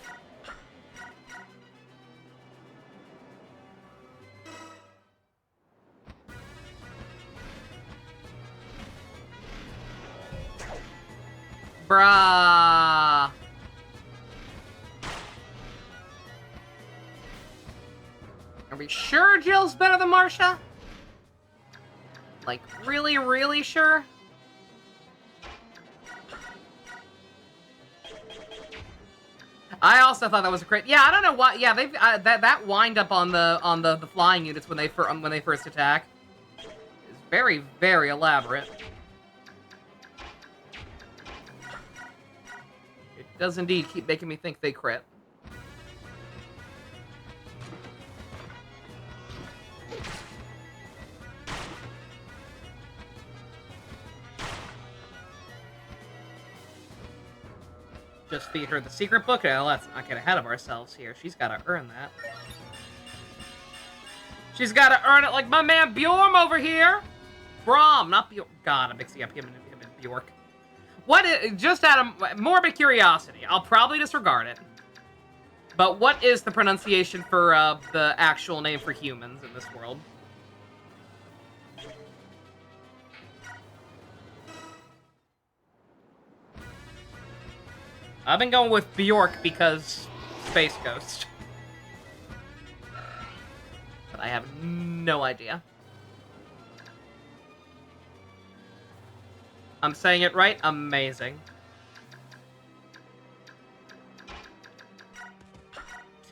Bruh. Are we sure Jill's better than Marsha? Like, really, really sure? I also thought that was a great. Yeah, I don't know why. Yeah, they've that wind up on the flying units when they first attack is very, very elaborate. Does indeed keep making me think they crit. Just feed her the secret book. Now, let's not get ahead of ourselves here. She's got to earn that. She's got to earn it like my man Bjorn over here. Brom, not Bjorn. God, I'm mixing up him and Bjork. What is, just out of morbid curiosity, I'll probably disregard it. But what is the pronunciation for the actual name for humans in this world? I've been going with Bjork because Space Ghost. But I have no idea. I'm saying it right? Amazing.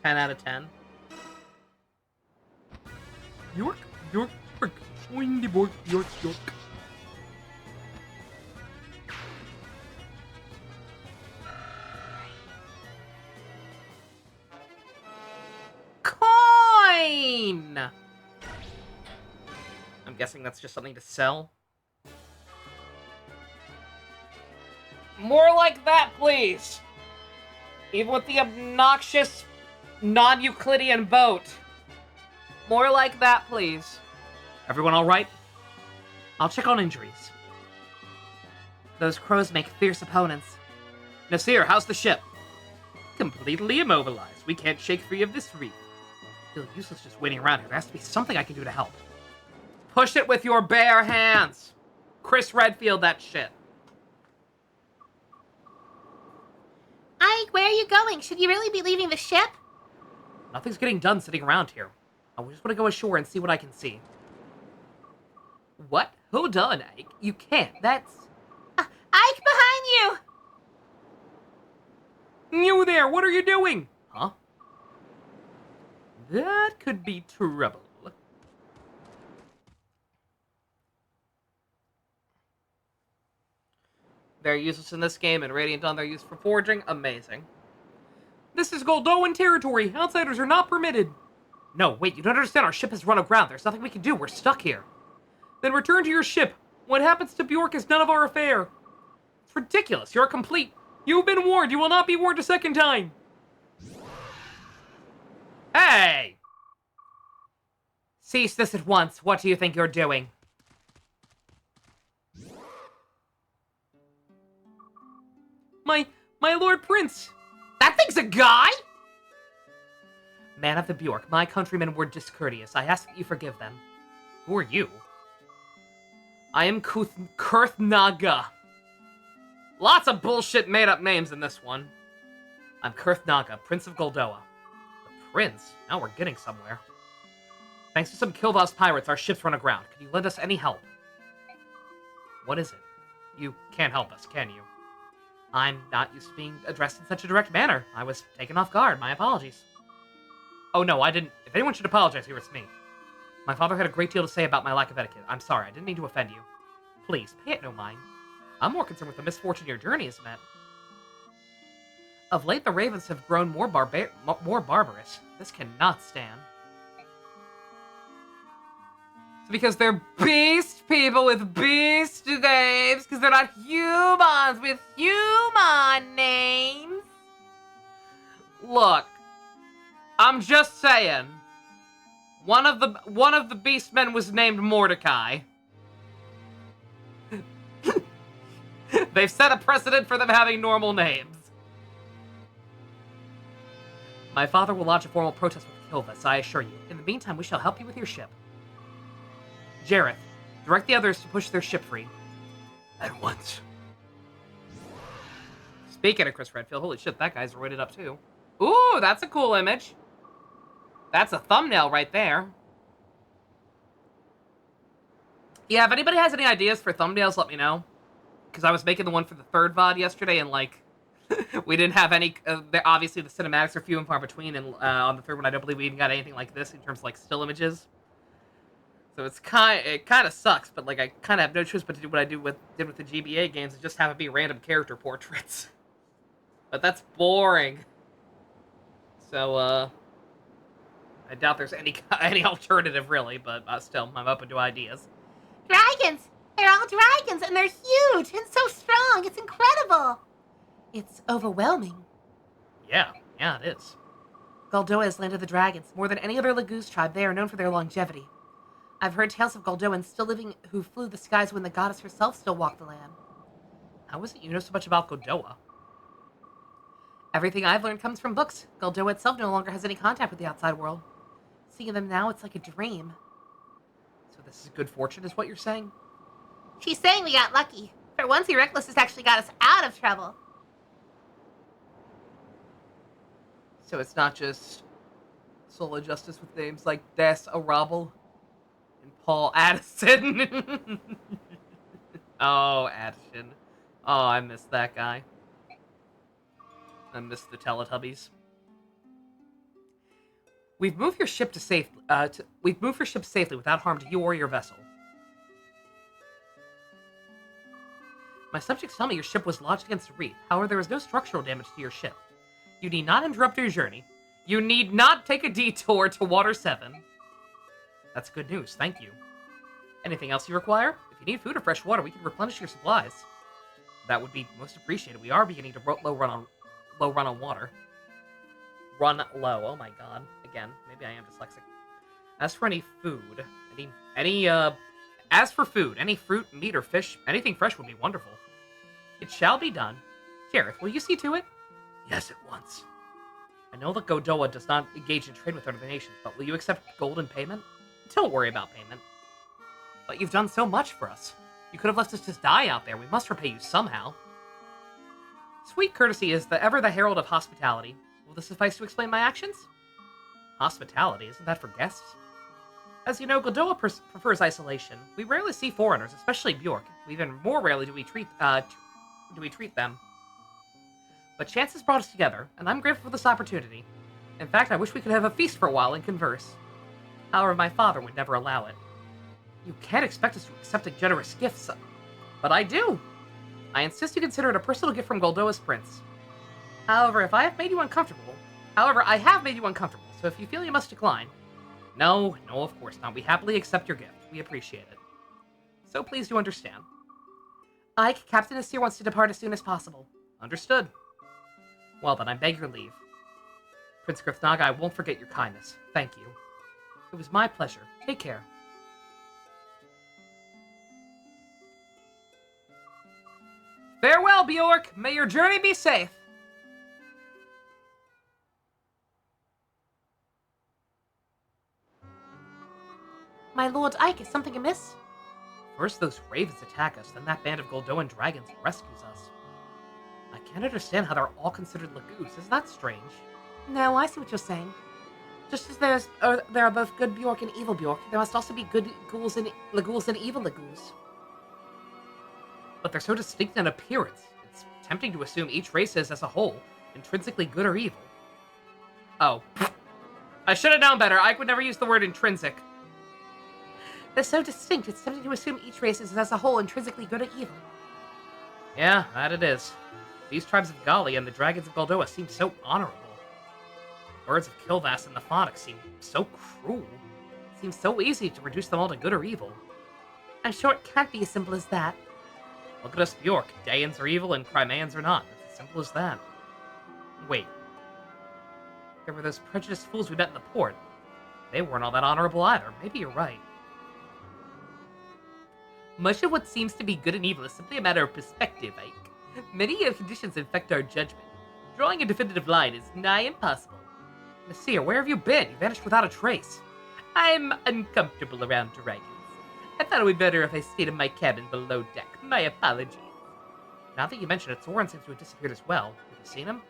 10 out of 10. York, York, York. Windy boy, York, York. Coin! I'm guessing that's just something to sell. More like that, please. Even with the obnoxious non-Euclidean boat. More like that, please. Everyone all right? I'll check on injuries. Those crows make fierce opponents. Nasir, how's the ship? Completely immobilized. We can't shake free of this reef. Feel useless just waiting around here. There has to be something I can do to help. Push it with your bare hands. Chris Redfield, that shit. Ike, where are you going? Should you really be leaving the ship? Nothing's getting done sitting around here. I just want to go ashore and see what I can see. What? Hold on, Ike. You can't. That's... Ike, behind you! You there! What are you doing? Huh? That could be trouble. They're useless in this game, and Radiant Dawn they're used for forging. Amazing. This is Goldoan territory. Outsiders are not permitted. No, wait, you don't understand. Our ship has run aground. There's nothing we can do. We're stuck here. Then return to your ship. What happens to Bjork is none of our affair. It's ridiculous. You're complete. You've been warned. You will not be warned a second time. Hey! Cease this at once. What do you think you're doing? My Lord Prince! That thing's a guy?! Man of the Bjork, my countrymen were discourteous. I ask that you forgive them. Who are you? I am Kurthnaga. Lots of bullshit made-up names in this one. I'm Kurthnaga, Prince of Goldoa. The Prince? Now we're getting somewhere. Thanks to some Kilvas pirates, our ship's run aground. Could you lend us any help? What is it? You can't help us, can you? I'm not used to being addressed in such a direct manner. I was taken off guard. My apologies. Oh no, I didn't. If anyone should apologize here, it's me. My father had a great deal to say about my lack of etiquette. I'm sorry, I didn't mean to offend you. Please, pay it no mind. I'm more concerned with the misfortune your journey has met. Of late, the ravens have grown more barbarous. This cannot stand. It's because they're beast people with beast names, because they're not humans with human names. Look, I'm just saying. One of the beast men was named Mordecai. They've set a precedent for them having normal names. My father will launch a formal protest with Kilvas, I assure you. In the meantime, we shall help you with your ship. Jareth, direct the others to push their ship free. At once. Speaking of Chris Redfield, holy shit, that guy's roided up too. Ooh, that's a cool image. That's a thumbnail right there. Yeah, if anybody has any ideas for thumbnails, let me know. Because I was making the one for the third VOD yesterday, and, like, we didn't have any... obviously, the cinematics are few and far between, and on the third one, I don't believe we even got anything like this in terms of, like, still images. So it kind of sucks, but, like, I kind of have no choice but to do what I did with the GBA games and just have it be random character portraits. But that's boring. So, I doubt there's any alternative, really, but still, I'm open to ideas. Dragons! They're all dragons, and they're huge and so strong. It's incredible. It's overwhelming. Yeah, it is. Goldoa is land of the dragons. More than any other Lagoose tribe, they are known for their longevity. I've heard tales of Goldoans still living who flew the skies when the goddess herself still walked the land. How is it you know so much about Goldoa? Everything I've learned comes from books. Goldoa itself no longer has any contact with the outside world. Seeing them now, it's like a dream. So this is good fortune, is what you're saying? She's saying we got lucky. For once, your recklessness actually got us out of trouble. So it's not just Solar Justice with names like Des Arabel and Paul Addison. Oh, Addison. Oh, I miss that guy. I miss the Teletubbies. We've moved your ship safely without harm to you or your vessel. My subjects tell me your ship was lodged against a reef. However, there was no structural damage to your ship. You need not interrupt your journey. You need not take a detour to Water 7. That's good news, thank you. Anything else you require? If you need food or fresh water, we can replenish your supplies. That would be most appreciated. We are beginning to low run on water. Run low. Oh my god. Again, maybe I am dyslexic. As for any food, as for food, any fruit, meat, or fish, anything fresh would be wonderful. It shall be done. Jareth, will you see to it? Yes, at once. I know that Goldoa does not engage in trade with other nations, but will you accept gold in payment? Don't worry about payment. But you've done so much for us. You could have left us just die out there. We must repay you somehow. Sweet courtesy is ever the herald of hospitality. Will this suffice to explain my actions? Hospitality? Isn't that for guests? As you know, Goldoa prefers isolation. We rarely see foreigners, especially Bjork. Even more rarely do we treat them. But chance has brought us together, and I'm grateful for this opportunity. In fact, I wish we could have a feast for a while and converse. However, my father would never allow it. You can't expect us to accept a generous gift, but I do. I insist you consider it a personal gift from Goldoa's prince. However, I have made you uncomfortable, so if you feel you must decline... No, of course not. We happily accept your gift. We appreciate it. So please do understand. Ike, Captain Asir wants to depart as soon as possible. Understood. Well then, I beg your leave. Prince Grithnaga, I won't forget your kindness. Thank you. It was my pleasure. Take care. Farewell, Bjork! May your journey be safe! My lord Ike, is something amiss? First those ravens attack us, then that band of Goldoan dragons rescues us. I can't understand how they're all considered Lagoos. Isn't that strange? No, I see what you're saying. Just as there are both good Bjork and evil Bjork, there must also be good ghouls and Lagoos and evil Lagoos. But they're so distinct in appearance. It's tempting to assume each race is, as a whole, intrinsically good or evil. Oh. I should have known better. I would never use the word intrinsic. They're so distinct, it's tempting to assume each race is, as a whole, intrinsically good or evil. Yeah, that it is. These tribes of Gali and the dragons of Goldoa seem so honorable. The birds of Kilvas and the Phonics seem so cruel. It seems so easy to reduce them all to good or evil. I'm sure it can't be as simple as that. Look at us Bjork. Daeans are evil and Crimeans are not. It's as simple as that. Wait. There were those prejudiced fools we met in the port. They weren't all that honorable either. Maybe you're right. Much of what seems to be good and evil is simply a matter of perspective, Ike. Many conditions affect our judgment. Drawing a definitive line is nigh impossible. Nasir, where have you been? You vanished without a trace. I'm uncomfortable around dragons. I thought it would be better if I stayed in my cabin below deck. My apologies. Now that you mention it, Soren seems to have disappeared as well. Have you seen him?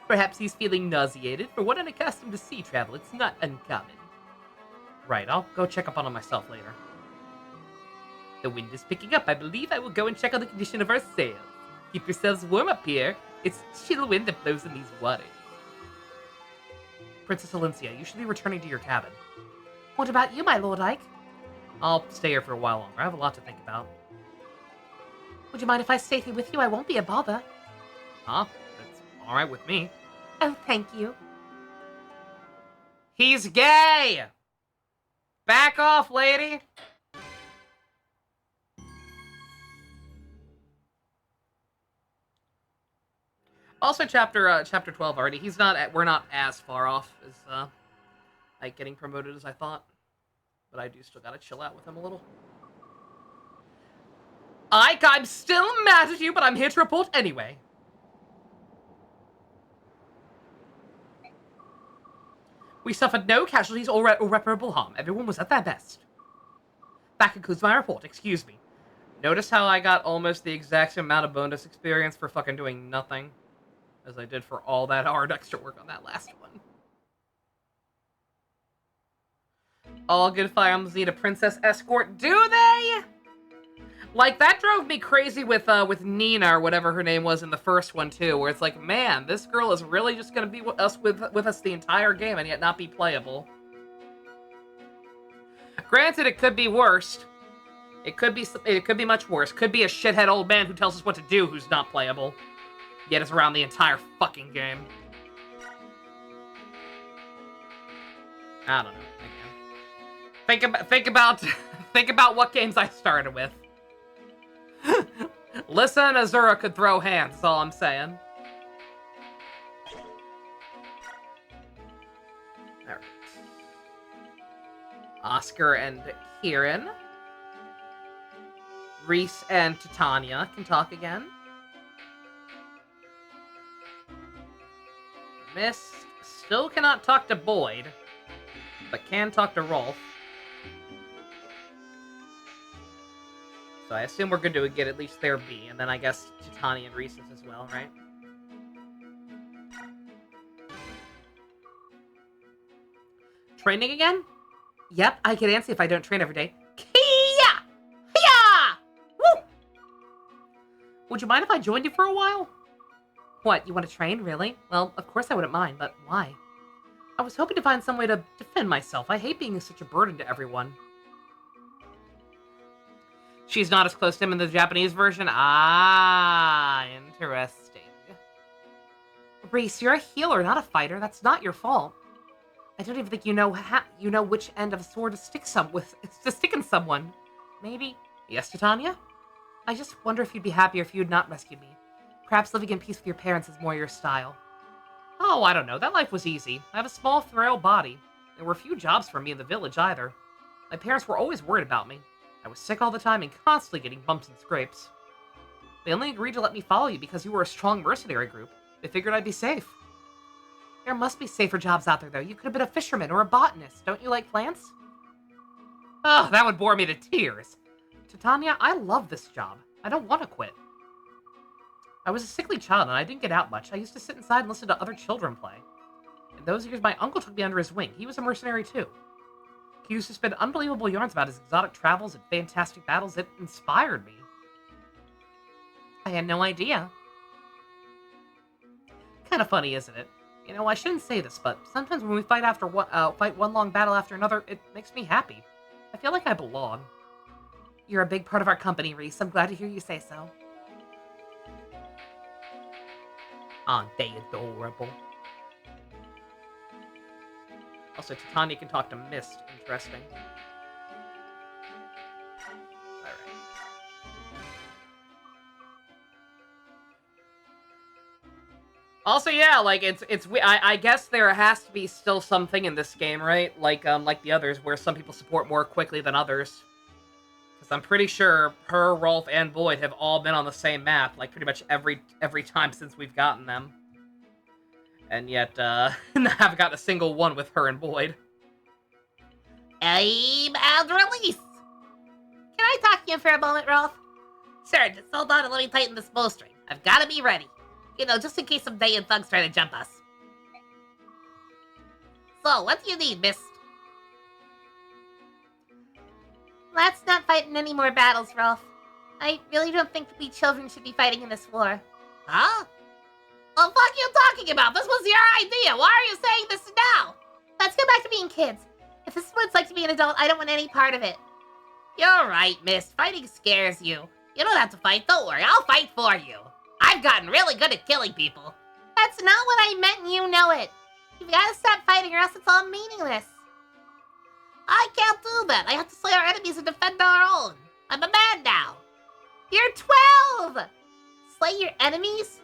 Perhaps he's feeling nauseated. For one unaccustomed to sea travel, it's not uncommon. Right, I'll go check up on him myself later. The wind is picking up. I believe I will go and check on the condition of our sails. Keep yourselves warm up here. It's chill wind that blows in these waters. Princess Alencia, you should be returning to your cabin. What about you, my lord Ike? I'll stay here for a while longer. I have a lot to think about. Would you mind if I stay here with you? I won't be a bother. Huh? That's Alright with me. Oh, thank you. He's gay! Back off, lady! Also, chapter 12 already. We're not as far off as, like, getting promoted as I thought. But I do still gotta chill out with him a little. Ike, I'm still mad at you, but I'm here to report anyway. We suffered no casualties or irreparable harm. Everyone was at their best. That concludes my report. Excuse me. Notice how I got almost the exact same amount of bonus experience for fucking doing nothing as I did for all that hard extra work on that last one. All good Fire Emblems need a princess escort, do they? Like, that drove me crazy with Nina, or whatever her name was in the first one, too, where it's like, man, this girl is really just gonna be with us the entire game and yet not be playable. Granted, it could be worse. It could be much worse. Could be a shithead old man who tells us what to do who's not playable, yet is around the entire fucking game. I don't know. Think about what games I started with. Lissa and Azura could throw hands, that's all I'm saying. Alright. Oscar and Kieran. Reese and Titania can talk again. Mist still cannot talk to Boyd, but can talk to Rolf. So I assume we're going to get at least their B, and then I guess Titania and Reese's as well, right? Training again? Yep, I get antsy if I don't train every day. Kia! Hiya! Woo! Would you mind if I joined you for a while? What, you want to train, really? Well, of course I wouldn't mind, but why? I was hoping to find some way to defend myself. I hate being such a burden to everyone. She's not as close to him in the Japanese version? Ah, interesting. Reese, you're a healer, not a fighter. That's not your fault. I don't even think you know which end of a sword to stick in someone. Maybe. Yes, Titania? I just wonder if you'd be happier if you had not rescued me. Perhaps living in peace with your parents is more your style. Oh, I don't know. That life was easy. I have a small, frail body. There were few jobs for me in the village either. My parents were always worried about me. I was sick all the time and constantly getting bumps and scrapes. They only agreed to let me follow you because you were a strong mercenary group. They figured I'd be safe. There must be safer jobs out there, though. You could have been a fisherman or a botanist. Don't you like plants? Oh, that would bore me to tears. Titania, I love this job. I don't want to quit. I was a sickly child and I didn't get out much. I used to sit inside and listen to other children play. In those years, my uncle took me under his wing. He was a mercenary, too. He used to spin unbelievable yarns about his exotic travels and fantastic battles. It inspired me. I had no idea. Kind of funny, isn't it? You know, I shouldn't say this, but sometimes when we fight one long battle after another, it makes me happy. I feel like I belong. You're a big part of our company, Reese. I'm glad to hear you say so. Aren't they adorable? Also, Titania can talk to Mist. Interesting. Alright. Also, yeah, like, I guess there has to be still something in this game, right? Like the others, where some people support more quickly than others. Because I'm pretty sure her, Rolf, and Boyd have all been on the same map, like, pretty much every time since we've gotten them. And yet, haven't gotten a single one with her and Boyd. I'm out release. Can I talk to you for a moment, Rolf? Sure, just hold on and let me tighten this bowstring. I've got to be ready. You know, just in case some Dayan thugs try to jump us. So, what do you need, Mist? Let's not fight in any more battles, Rolf. I really don't think we children should be fighting in this war. Huh? What the fuck are you talking about? This was your idea. Why are you saying this now? Let's go back to being kids. If this is what it's like to be an adult, I don't want any part of it. You're right, Mist. Fighting scares you. You don't have to fight. Don't worry. I'll fight for you. I've gotten really good at killing people. That's not what I meant and you know it. You've got to stop fighting or else it's all meaningless. I can't do that. I have to slay our enemies and defend our own. I'm a man now. You're 12! Slay your enemies?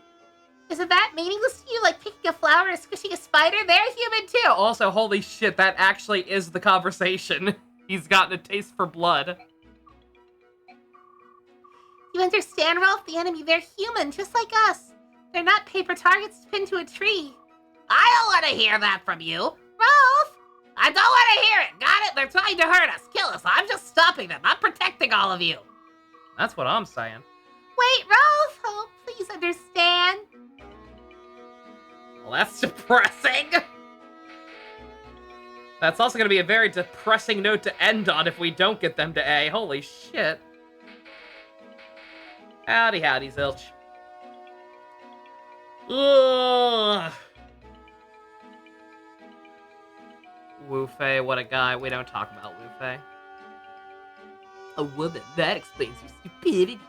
Isn't that meaningless to you, like picking a flower or squishing a spider? They're human too! Also, holy shit, that actually is the conversation. He's gotten a taste for blood. You understand, Rolf? The enemy, they're human, just like us. They're not paper targets pinned to a tree. I don't want to hear that from you. Rolf! I don't want to hear it! Got it? They're trying to hurt us, kill us. I'm just stopping them. I'm protecting all of you. That's what I'm saying. Wait, Rolf! Oh, please understand. Well, that's depressing. That's also going to be a very depressing note to end on if we don't get them to A. Holy shit. Howdy, howdy, Zilch. Ugh. Wu Fei, what a guy. We don't talk about Wu Fei. A woman, that explains your stupidity.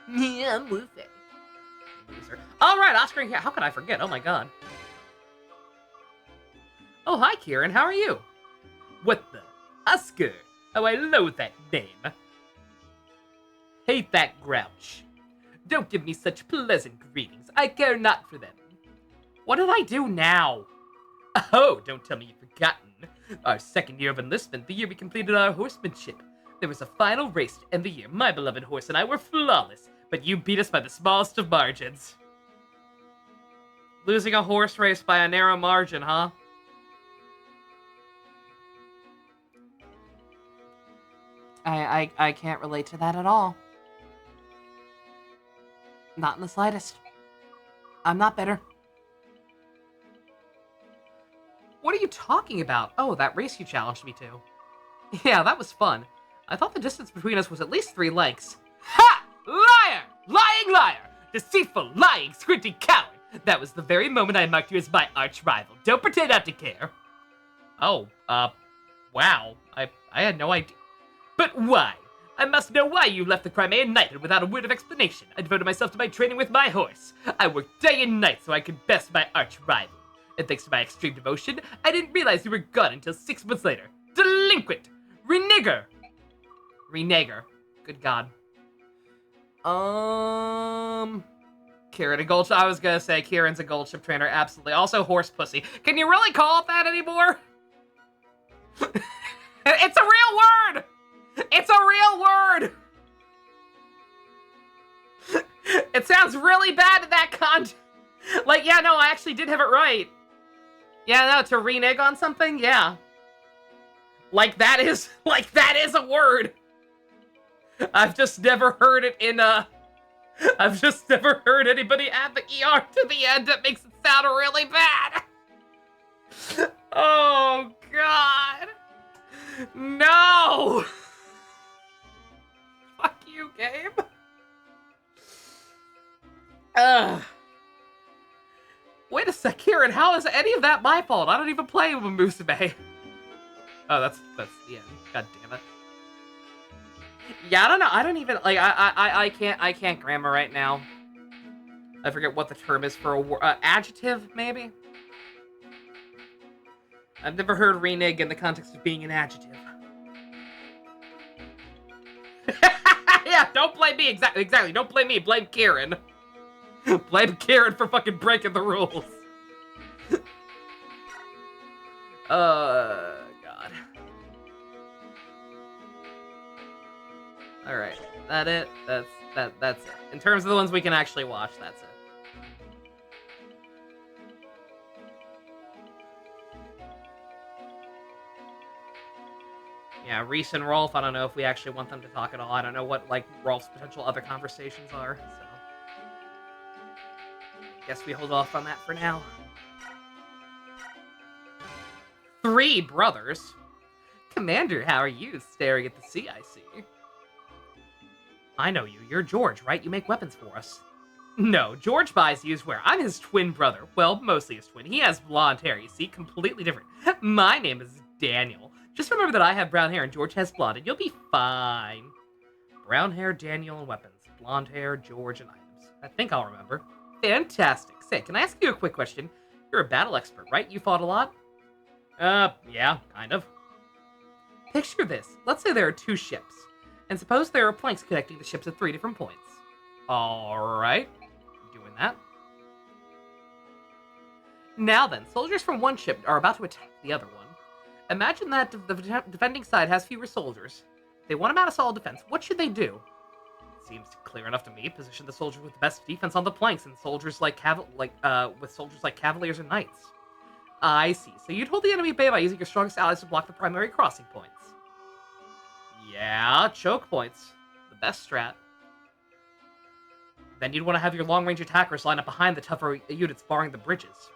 Yeah, I'm Wu Fei. Loser. Alright, Oscar here. How could I forget? Oh my god. Oh, hi, Kieran. How are you? What the? Oscar. Oh, I loathe that name. Hate that grouch. Don't give me such pleasant greetings. I care not for them. What did I do now? Oh, don't tell me you've forgotten. Our second year of enlistment, the year we completed our horsemanship. There was a final race to end the year. My beloved horse and I were flawless, but you beat us by the smallest of margins. Losing a horse race by a narrow margin, huh? I can't relate to that at all. Not in the slightest. I'm not bitter. What are you talking about? Oh, that race you challenged me to. Yeah, that was fun. I thought the distance between us was at least 3 legs. Ha! Liar! Lying liar! Deceitful, lying, squinty coward! That was the very moment I marked you as my arch rival. Don't pretend not to care. Oh, wow. I had no idea. But why? I must know why you left the Crimean Knighthood without a word of explanation. I devoted myself to my training with my horse. I worked day and night so I could best my arch rival. And thanks to my extreme devotion, I didn't realize you were gone until 6 months later. Delinquent! Renegger! Reneger. Good god. Kieran, a gold ship. I was gonna say Kieran's a gold ship trainer, absolutely. Also horse pussy. Can you really call it that anymore? It's a real word! It's a real word! It sounds really bad in that Like, yeah, no, I actually did have it right. Yeah, no, to renege on something? Yeah. That is a word. I've just never heard it in I've just never heard anybody add the ER to the end. That makes it sound really bad. Oh, God. No. Fuck you, game. Wait a sec, Kieran, how is any of that my fault? I don't even play with Musume. Oh, that's the end. God damn it. Yeah, I don't know. I don't even I can't grammar right now. I forget what the term is for a word. Adjective, maybe? I've never heard renege in the context of being an adjective. Yeah, don't blame me. Exactly. Don't blame me. Blame Kieran. Blame Kieran for fucking breaking the rules. God. Alright. That it? That's it. In terms of the ones we can actually watch, that's it. Yeah, Reese and Rolf, I don't know if we actually want them to talk at all. I don't know what, Rolf's potential other conversations are, so... Guess we hold off on that for now. 3 brothers? Commander, how are you? Staring at the sea, I see. I know you. You're George, right? You make weapons for us. No, George buys used wear. I'm his twin brother. Well, mostly his twin. He has blonde hair, you see? Completely different. My name is Daniel. Just remember that I have brown hair and George has blonde, and you'll be fine. Brown hair, Daniel, and weapons. Blonde hair, George, and items. I think I'll remember. Fantastic. fuck's sake, can I ask you a quick question? You're a battle expert, right? You fought a lot? Yeah, kind of. Picture this. Let's say there are 2 ships, and suppose there are planks connecting the ships at 3 different points. Alright, doing that. Now then, soldiers from one ship are about to attack the other one. Imagine that the defending side has fewer soldiers. They want to mount a solid defense. What should they do? Seems clear enough to me. Position the soldiers with the best defense on the planks, and soldiers like cavaliers and knights. I see. So you'd hold the enemy at bay by using your strongest allies to block the primary crossing points. Yeah, choke points. The best strat. Then you'd want to have your long-range attackers line up behind the tougher units barring the bridges.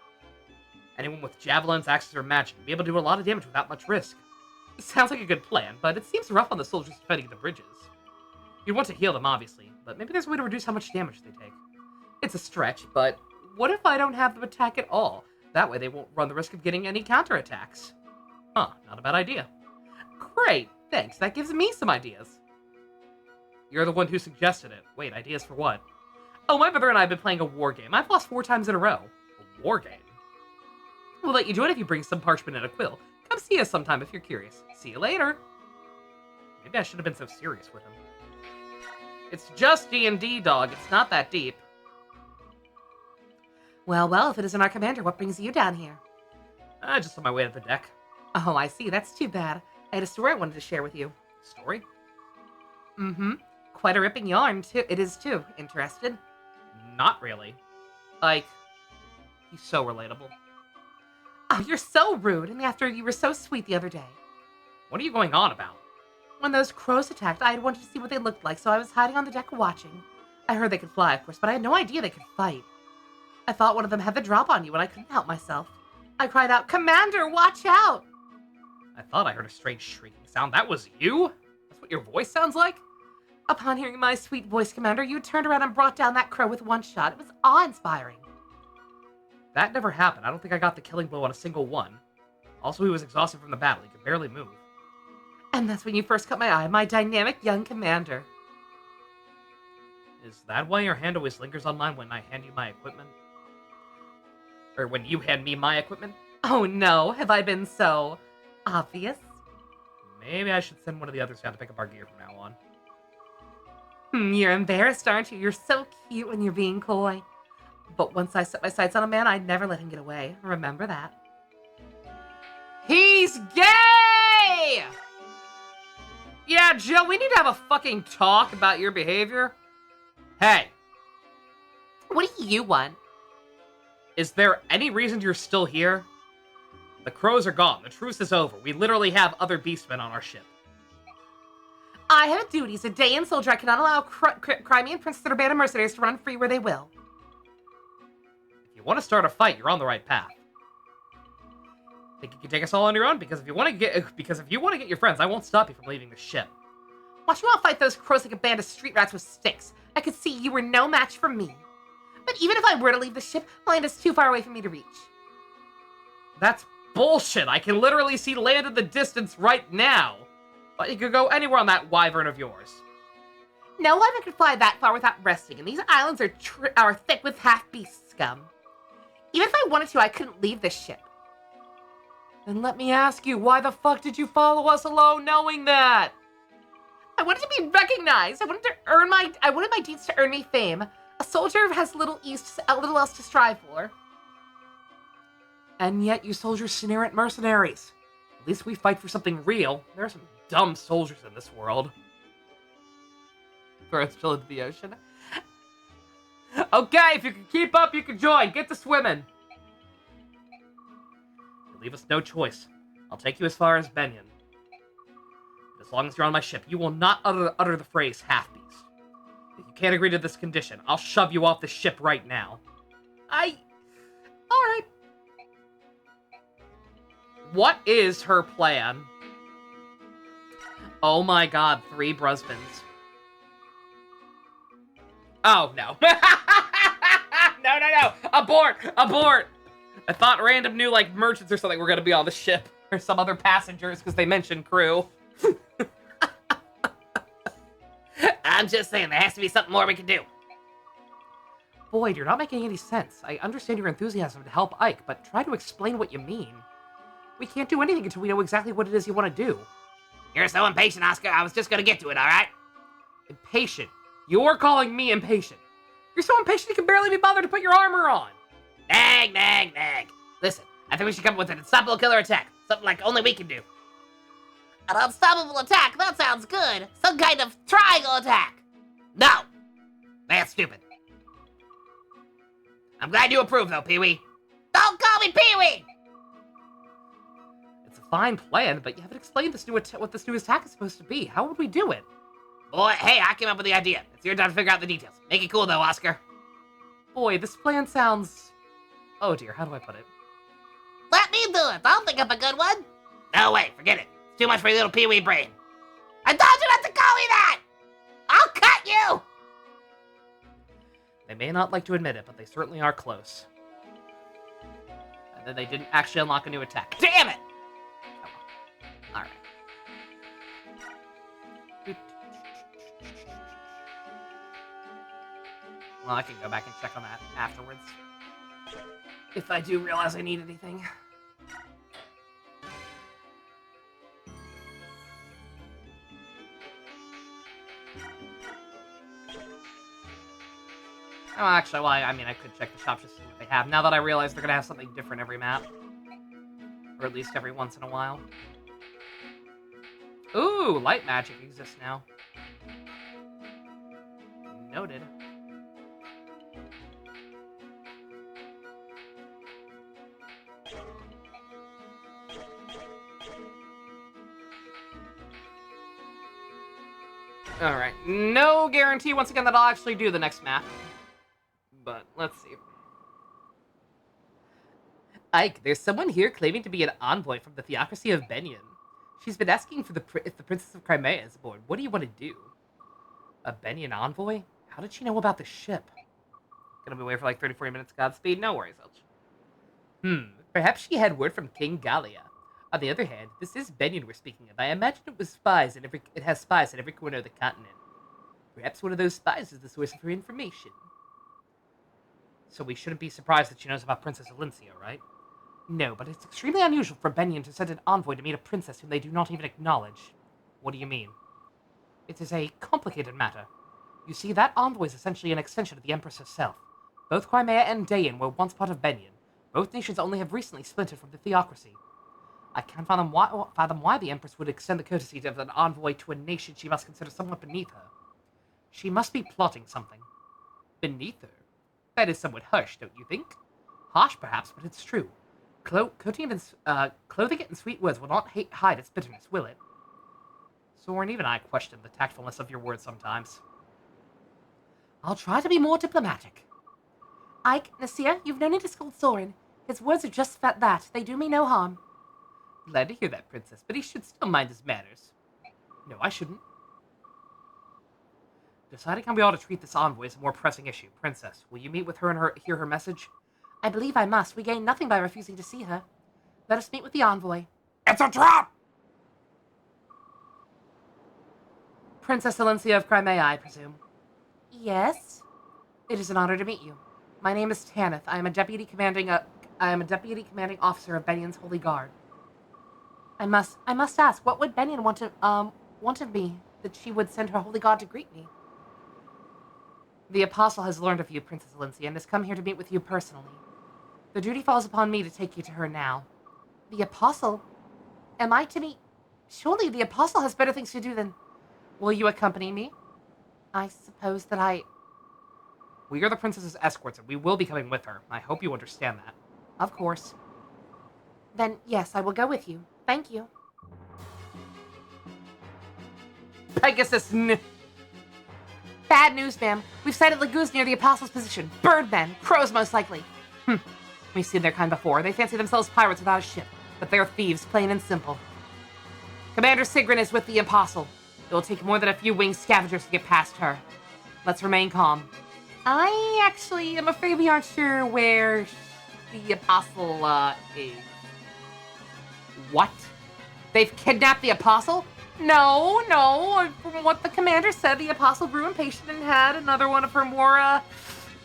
Anyone with javelins, axes, or magic would be able to do a lot of damage without much risk. It sounds like a good plan, but it seems rough on the soldiers defending the bridges. You'd want to heal them, obviously, but maybe there's a way to reduce how much damage they take. It's a stretch, but what if I don't have them attack at all? That way they won't run the risk of getting any counterattacks. Huh, not a bad idea. Great, thanks, that gives me some ideas. You're the one who suggested it. Wait, ideas for what? Oh, my brother and I have been playing a war game. I've lost 4 times in a row. A war game? We'll let you join if you bring some parchment and a quill. Come see us sometime if you're curious. See you later. Maybe I should have been so serious with him. It's just D&D, dog. It's not that deep. Well, if it isn't our commander, what brings you down here? Just on my way to the deck. Oh, I see. That's too bad. I had a story I wanted to share with you. Story? Mm-hmm. Quite a ripping yarn, too. It is, too. Interested? Not really. Like, he's so relatable. Oh, you're so rude, and after you were so sweet the other day. What are you going on about? When those crows attacked, I had wanted to see what they looked like, so I was hiding on the deck watching. I heard they could fly, of course, but I had no idea they could fight. I thought one of them had the drop on you, and I couldn't help myself. I cried out, "Commander, watch out!" I thought I heard a strange shrieking sound. That was you? That's what your voice sounds like? Upon hearing my sweet voice, Commander, you turned around and brought down that crow with one shot. It was awe-inspiring. That never happened. I don't think I got the killing blow on a single one. Also, he was exhausted from the battle. He could barely move. And that's when you first caught my eye, my dynamic young commander. Is that why your hand always lingers on mine when I hand you my equipment? Or when you hand me my equipment? Oh no, have I been so obvious? Maybe I should send one of the others down to pick up our gear from now on. You're embarrassed, aren't you? You're so cute when you're being coy. But once I set my sights on a man, I'd never let him get away. Remember that. He's gay! Yeah, Joe, we need to have a fucking talk about your behavior. Hey. What do you want? Is there any reason you're still here? The crows are gone. The truce is over. We literally have other beastmen on our ship. I have a duty as a Dayan soldier. I cannot allow Crimean princes or band of mercenaries to run free where they will. If you want to start a fight, you're on the right path. Think you can take us all on your own? Because if you want to get your friends, I won't stop you from leaving the ship. Watch you all fight those crows like a band of street rats with sticks. I could see you were no match for me. But even if I were to leave the ship, land is too far away for me to reach. That's bullshit. I can literally see land in the distance right now. But you could go anywhere on that wyvern of yours. No wyvern could fly that far without resting, and these islands are thick with half-beast scum. Even if I wanted to, I couldn't leave this ship. Then let me ask you, why the fuck did you follow us alone knowing that? I wanted to be recognized. I wanted my deeds to earn me fame. A soldier has little else to strive for. And yet you soldiers sneer at mercenaries. At least we fight for something real. There are some dumb soldiers in this world. Throw us into the ocean. Okay, if you can keep up, you can join. Get to swimming. You leave us no choice. I'll take you as far as Benyon. But as long as you're on my ship, you will not utter the phrase half-beast. If you can't agree to this condition, I'll shove you off the ship right now. Alright. What is her plan? Oh my god, 3 Brusbans. Oh, no. No. Abort! I thought random new, merchants or something were gonna be on the ship. Or some other passengers, because they mentioned crew. I'm just saying, there has to be something more we can do. Boyd, you're not making any sense. I understand your enthusiasm to help Ike, but try to explain what you mean. We can't do anything until we know exactly what it is you want to do. You're so impatient, Oscar. I was just gonna get to it, alright? Impatient? You're calling me impatient. You're so impatient you can barely be bothered to put your armor on. Nag. Listen, I think we should come up with an unstoppable killer attack. Something like only we can do. An unstoppable attack? That sounds good. Some kind of triangle attack. No. That's stupid. I'm glad you approve, though, Pee-wee. Don't call me Pee-wee! It's a fine plan, but you haven't explained what this new attack is supposed to be. How would we do it? Boy, hey, I came up with the idea. It's your time to figure out the details. Make it cool, though, Oscar. Boy, this plan sounds... Oh dear, how do I put it? Let me do it. I'll think up a good one. No, wait, forget it. It's too much for your little Pee-wee brain. I told you not to call me that! I'll cut you! They may not like to admit it, but they certainly are close. And then they didn't actually unlock a new attack. Damn it! Alright. Well, I can go back and check on that afterwards. If I do realize I need anything. Oh, actually, well, I mean, I could check the shop just to see what they have. Now that I realize they're gonna have something different every map. Or at least every once in a while. Ooh, light magic exists now. Noted. Alright, no guarantee once again that I'll actually do the next map. But, let's see. Ike, there's someone here claiming to be an envoy from the Theocracy of Benyon. She's been asking if the Princess of Crimea is aboard. What do you want to do? A Benyon envoy? How did she know about the ship? Gonna be away for like 30-40 minutes, Godspeed? No worries, Elch. Perhaps she had word from King Gallia. On the other hand, this is Benyon we're speaking of. I imagine it has spies in every corner of the continent. Perhaps one of those spies is the source of her information. So we shouldn't be surprised that she knows about Princess Alencia, right? No, but it's extremely unusual for Benyon to send an envoy to meet a princess whom they do not even acknowledge. What do you mean? It is a complicated matter. You see, that envoy is essentially an extension of the Empress herself. Both Crimea and Dayan were once part of Benyon. Both nations only have recently splintered from the Theocracy. I can't fathom why the Empress would extend the courtesy of an envoy to a nation she must consider somewhat beneath her. She must be plotting something. Beneath her? That is somewhat harsh, don't you think? Harsh, perhaps, but it's true. Clothing it in sweet words will not hide its bitterness, will it? Soren, even I question the tactfulness of your words sometimes. I'll try to be more diplomatic. Ike, Nasir, you've no need to scold Soren. His words are just that. They do me no harm. Glad to hear that, Princess, but he should still mind his manners. No, I shouldn't. Deciding how we ought to treat this envoy is a more pressing issue. Princess, will you meet with her and hear her message? I believe I must. We gain nothing by refusing to see her. Let us meet with the envoy. It's a trap! Princess Alencia of Crimea, I presume. Yes? It is an honor to meet you. My name is Tanith. I am a deputy commanding officer of Benyon's Holy Guard. I must ask, what would Benyon want of me that she would send her Holy Guard to greet me? The Apostle has learned of you, Princess Alencia, and has come here to meet with you personally. The duty falls upon me to take you to her now. The Apostle? Am I to meet... Surely the Apostle has better things to do than... Will you accompany me? I suppose that I... We are the princess's escorts, and we will be coming with her. I hope you understand that. Of course. Then, yes, I will go with you. Thank you. Pegasus Bad news, ma'am. We've sighted lagoons near the Apostle's position. Birdmen. Crows, most likely. We've seen their kind before. They fancy themselves pirates without a ship, but they're thieves, plain and simple. Commander Sigrun is with the Apostle. It will take more than a few winged scavengers to get past her. Let's remain calm. I actually am afraid we aren't sure where the Apostle, is. What? They've kidnapped the Apostle? No. From what the commander said, the Apostle grew impatient and had another one of her more,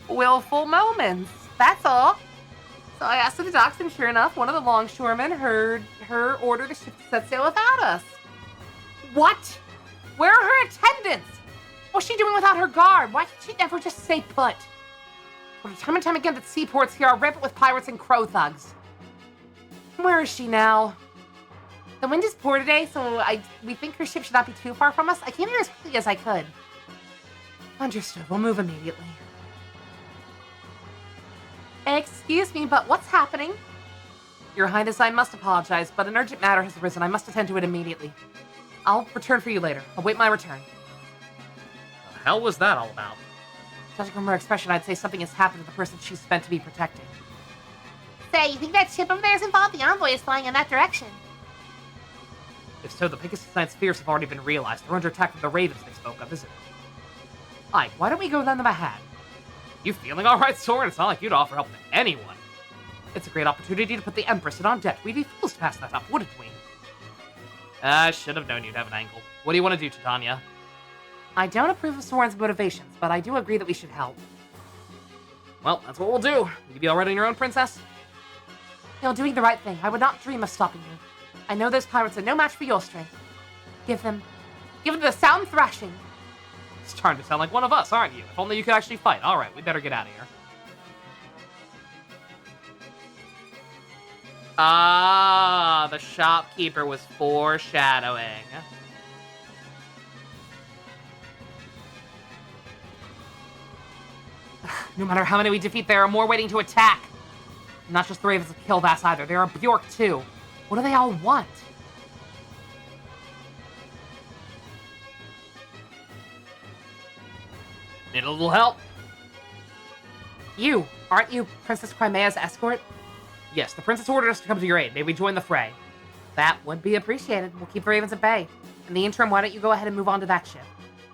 willful moments. That's all. So I asked her to docks, and sure enough, one of the longshoremen heard her order the ship to set sail without us. What? Where are her attendants? What's she doing without her guard? Why can't she never just stay put? Well, time and time again that seaports here are ripped with pirates and crow thugs. Where is she now? The wind is poor today, so we think her ship should not be too far from us. I came here as quickly as I could. Understood. We'll move immediately. Excuse me, but what's happening? Your Highness, I must apologize, but an urgent matter has arisen. I must attend to it immediately. I'll return for you later. Await my return. What the hell was that all about? Judging from her expression, I'd say something has happened to the person she's meant to be protecting. Say, you think that ship over there is involved? The envoy is flying in that direction. If so, the Pegasus Knight's fears have already been realized. They're under attack from the ravens they spoke of, isn't it? Ike, why don't we go lend them a hand? You feeling alright, Soren? It's not like you'd offer help to anyone. It's a great opportunity to put the Empress in on debt. We'd be fools to pass that up, wouldn't we? I should have known you'd have an angle. What do you want to do, Titania? I don't approve of Soren's motivations, but I do agree that we should help. Well, that's what we'll do. Will you be alright on your own, Princess? You're doing the right thing. I would not dream of stopping you. I know those pirates are no match for your strength. Give them the sound thrashing. It's starting to sound like one of us, aren't you? If only you could actually fight. Alright, we better get out of here. Ah, the shopkeeper was foreshadowing. No matter how many we defeat, there are more waiting to attack. Not just the ravens of Killvass either. There are Bjork too. What do they all want? Need a little help? You, aren't you Princess Crimea's escort? Yes, the princess ordered us to come to your aid. May we join the fray? That would be appreciated. We'll keep the ravens at bay. In the interim, why don't you go ahead and move on to that ship?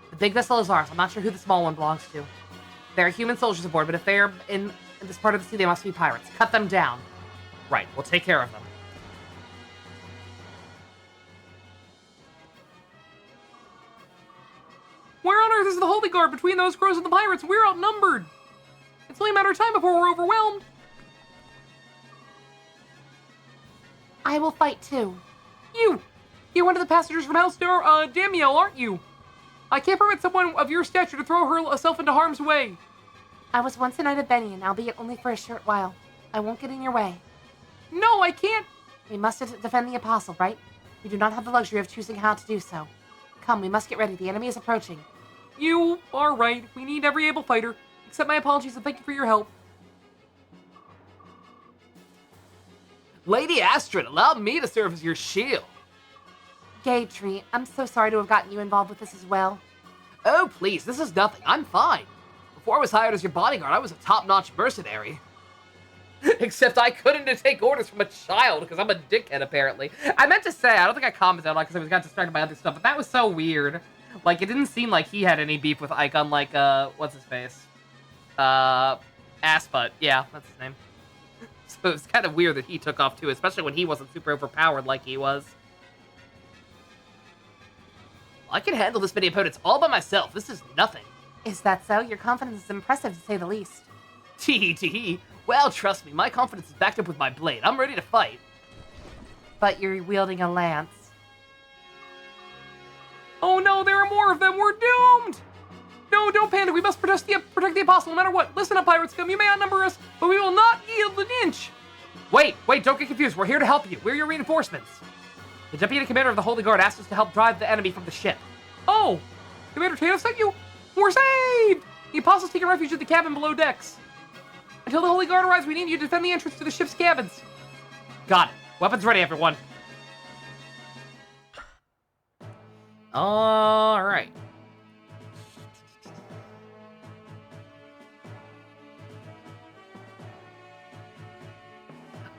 The big vessel is ours. I'm not sure who the small one belongs to. There are human soldiers aboard, but if they're in this part of the sea, they must be pirates. Cut them down. Right, we'll take care of them. Where on earth is the Holy Guard between those crows and the pirates? We're outnumbered. It's only a matter of time before we're overwhelmed. I will fight too. You're one of the passengers from Hellstar, Damiel, aren't you? I can't permit someone of your stature to throw herself into harm's way. I was once a knight of Benian, albeit only for a short while. I won't get in your way. No, I can't. We must defend the Apostle, right? We do not have the luxury of choosing how to do so. Come, we must get ready. The enemy is approaching. You are right. We need every able fighter. Accept my apologies and thank you for your help. Lady Astrid, allow me to serve as your shield. Gaytree, I'm so sorry to have gotten you involved with this as well. Oh, please, this is nothing. I'm fine. Before I was hired as your bodyguard, I was a top-notch mercenary. Except I couldn't take orders from a child because I'm a dickhead, apparently. I meant to say, I don't think I commented on it because I got distracted by other stuff, but that was so weird. Like, it didn't seem like he had any beef with Ike, unlike, what's his face? Assbutt. Yeah, that's his name. So it was kind of weird that he took off, too, especially when he wasn't super overpowered like he was. I can handle this many opponents all by myself. This is nothing. Is that so? Your confidence is impressive, to say the least. Tee. Well, trust me, my confidence is backed up with my blade. I'm ready to fight. But you're wielding a lance. Oh no, there are more of them. We're doomed. No, don't panic. We must protect the Apostle no matter what. Listen up, Pirate Scum. You may outnumber us, but we will not yield an inch. Wait, don't get confused. We're here to help you. We're your reinforcements. The Deputy Commander of the Holy Guard asked us to help drive the enemy from the ship. Oh, Commander Tato sent you? We're saved! The Apostle's taking refuge at the cabin below decks. Until the Holy Guard arrives, we need you to defend the entrance to the ship's cabins. Got it. Weapons ready, everyone. Alright.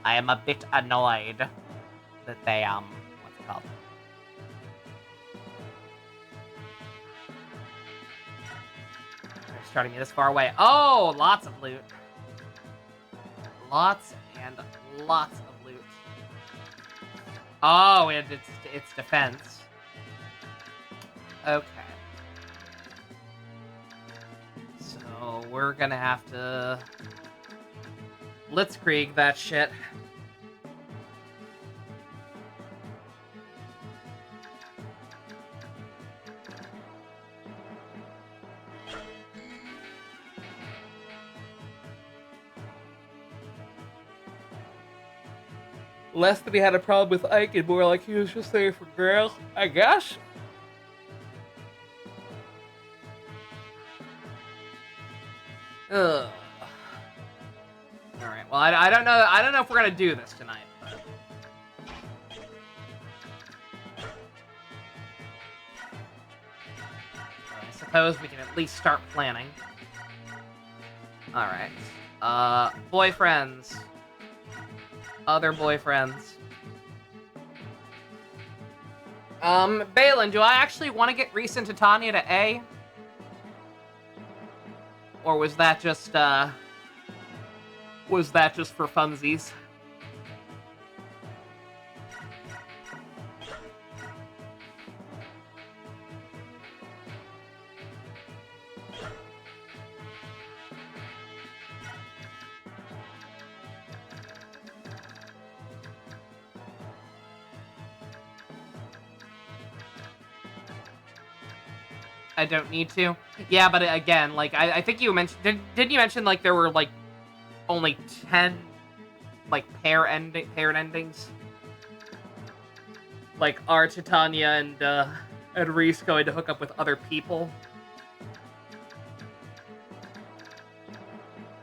I am a bit annoyed that they, what's it called? They're starting me this far away. Oh, lots of loot. Lots and lots of loot. Oh, and it's defense. Okay. So, Oh, we're gonna have to blitzkrieg that shit. Less that he had a problem with Ike and more like he was just there for Grail, I guess. Ugh. All right. Well, I don't know. I don't know if we're gonna do this tonight. But... I suppose we can at least start planning. All right. Boyfriends. Other boyfriends. Balin, do I actually want to get Reese and Titania to A? Or was that just for funsies? I don't need to. Yeah, but again, like, I think you mentioned... Didn't you mention, like, there were, like, only 10, like, paired endings? Like, are Titania and Reese going to hook up with other people?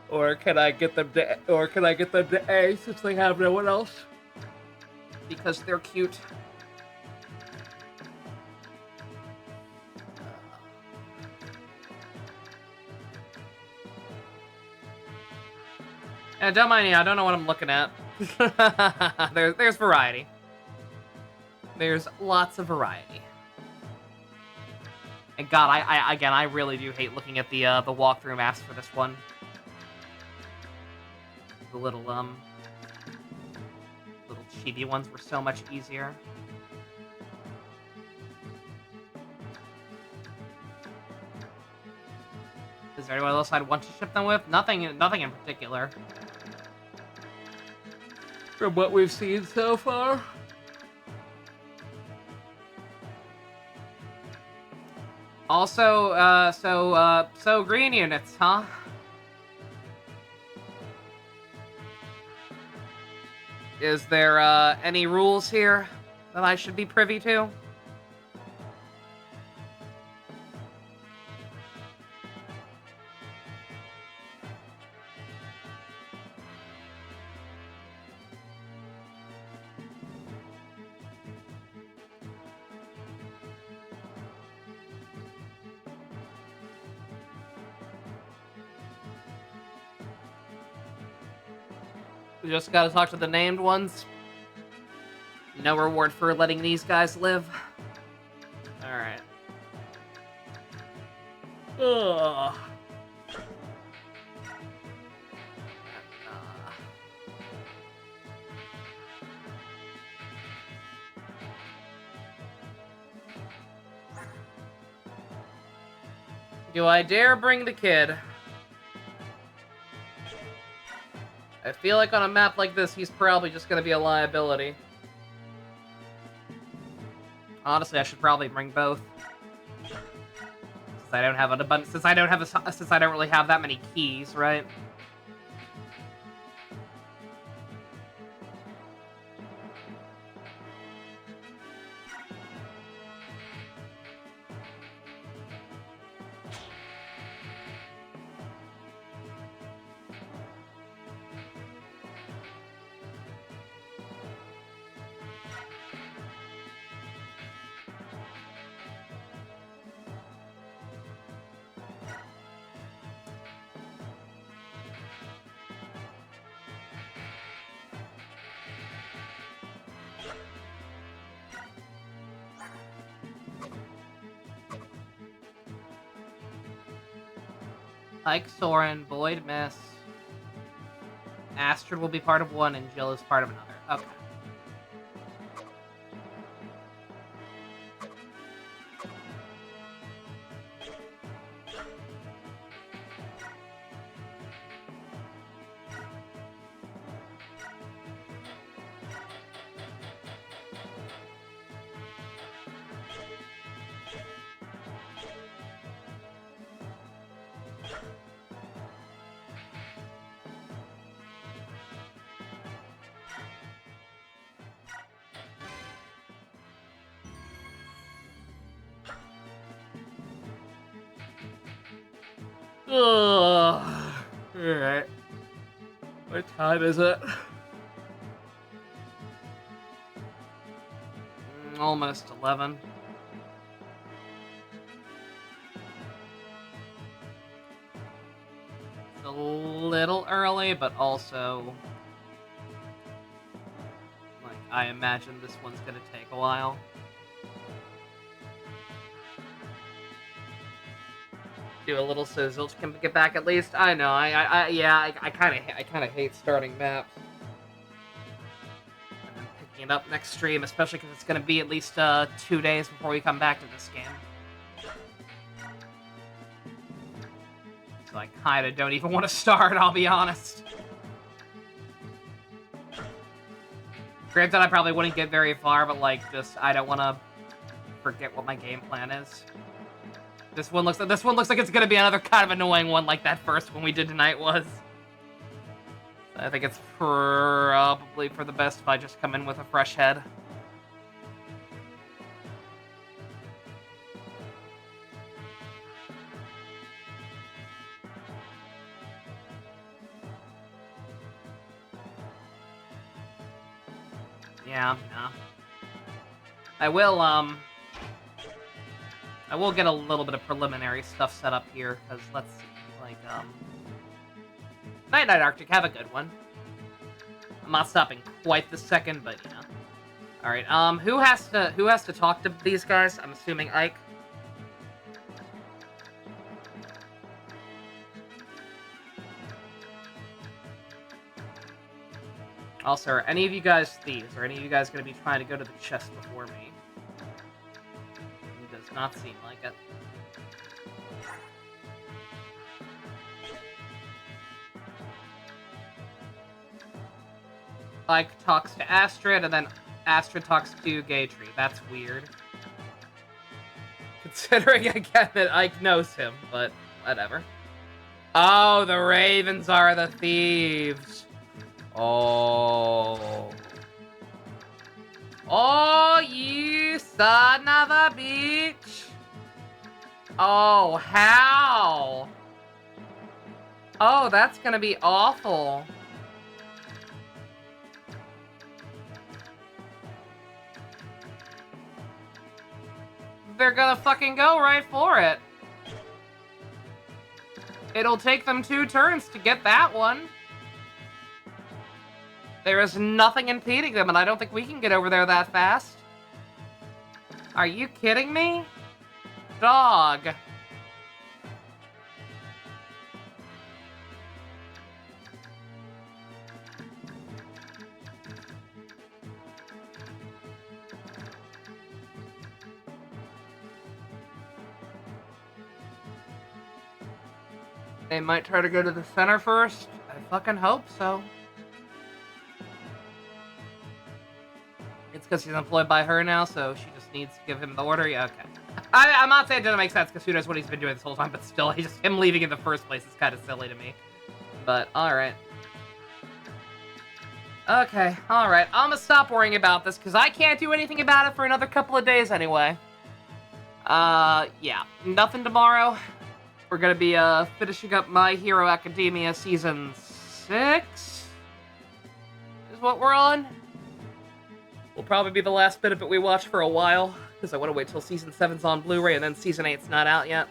Or can I get them to A since they have no one else? Because they're cute. Don't mind me, I don't know what I'm looking at. There's variety. There's lots of variety. And God, I really do hate looking at the walkthrough maps for this one. The little chibi ones were so much easier. Is there anyone else I'd want to ship them with? Nothing in particular. From what we've seen so far. Also, so green units, huh? Is there, any rules here that I should be privy to? We just gotta talk to the named ones. No reward for letting these guys live. Alright. Ugh. Do I dare bring the kid? I feel like on a map like this, he's probably just gonna be a liability. Honestly, I should probably bring both. Since I don't have an abundance, since I don't really have that many keys, right? Ike, Soren, Boyd, Miss. Astrid will be part of one, and Jill is part of another. Okay. Alright. What time is it? Almost 11. It's a little early, but also... like, I imagine this one's gonna take a while. Do a little so Zilch can get back at least. I know. I kind of hate starting maps and then picking it up next stream, especially because it's gonna be at least 2 days before we come back to this game. So I kind of don't even want to start. I'll be honest. Granted, I probably wouldn't get very far, but like, just I don't want to forget what my game plan is. This one looks like it's gonna be another kind of annoying one, like that first one we did tonight was. I think it's probably for the best if I just come in with a fresh head. Yeah, no. I will get a little bit of preliminary stuff set up here, because let's see, like, Night Arctic, have a good one. I'm not stopping quite the second, but, you know. Alright, who has to talk to these guys? I'm assuming Ike. Also, are any of you guys thieves? Are any of you guys going to be trying to go to the chest before me? It does not seem like it. Ike talks to Astrid, and then Astrid talks to Gaytree. That's weird. Considering, again, that Ike knows him, but whatever. Oh, the Ravens are the thieves. Oh. Oh, you son of a bitch. Oh, how? Oh, that's gonna be awful. They're gonna fucking go right for it. It'll take them 2 turns to get that one. There is nothing impeding them, and I don't think we can get over there that fast. Are you kidding me? Dog. They might try to go to the center first. I fucking hope so. It's because he's employed by her now, so she just needs to give him the order? Yeah, okay. I'm not saying it doesn't make sense, because who knows what he's been doing this whole time, but still, him leaving in the first place is kind of silly to me. But, alright. Okay, alright. I'm gonna stop worrying about this, because I can't do anything about it for another couple of days anyway. Yeah. Nothing tomorrow. We're gonna be, finishing up My Hero Academia Season 6? Is what we're on? Will probably be the last bit of it we watch for a while, because I want to wait till Season 7's on Blu-ray, and then Season 8's not out yet.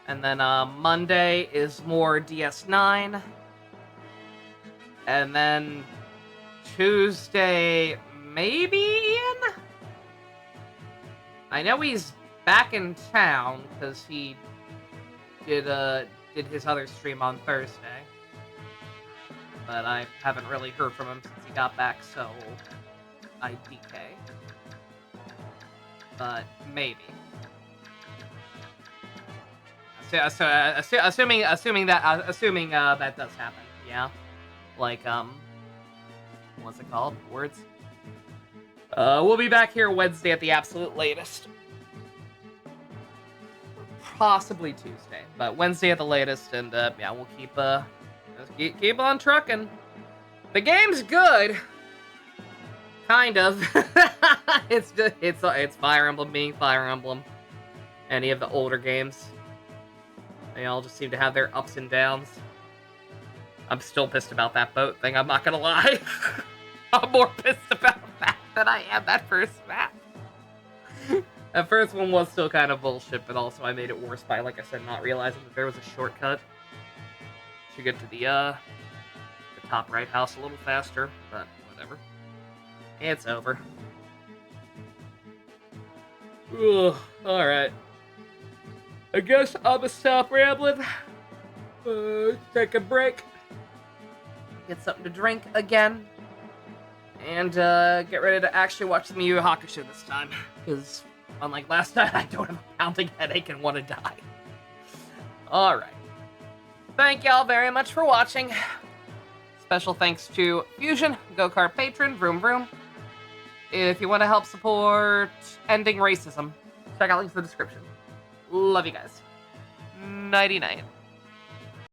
And then, Monday is more DS9. And then Tuesday, maybe Ian? I know he's back in town, because he did his other stream on Thursday. But I haven't really heard from him since he got back, so I DK. But maybe. Assuming that does happen, yeah. Like what's it called? Words. We'll be back here Wednesday at the absolute latest. Possibly Tuesday, but Wednesday at the latest, and yeah, we'll keep on trucking. The game's good. Kind of. It's Fire Emblem being Fire Emblem. any of the older games. They all just seem to have their ups and downs. I'm still pissed about that boat thing, I'm not gonna lie. I'm more pissed about that than I am that first map. That first one was still kind of bullshit, but also I made it worse by, like I said, not realizing that there was a shortcut to get to the top right house a little faster, but whatever. It's over. Ugh, alright. I guess I'ma stop rambling. Take a break. Get something to drink again. And get ready to actually watch some Yu Yu Hakusho this time. Because unlike last time, I don't have a pounding headache and want to die. Alright. Thank y'all very much for watching. Special thanks to Fusion, Go-Kart Patron, Vroom Vroom. If you want to help support ending racism, check out links in the description. Love you guys. Nighty-night.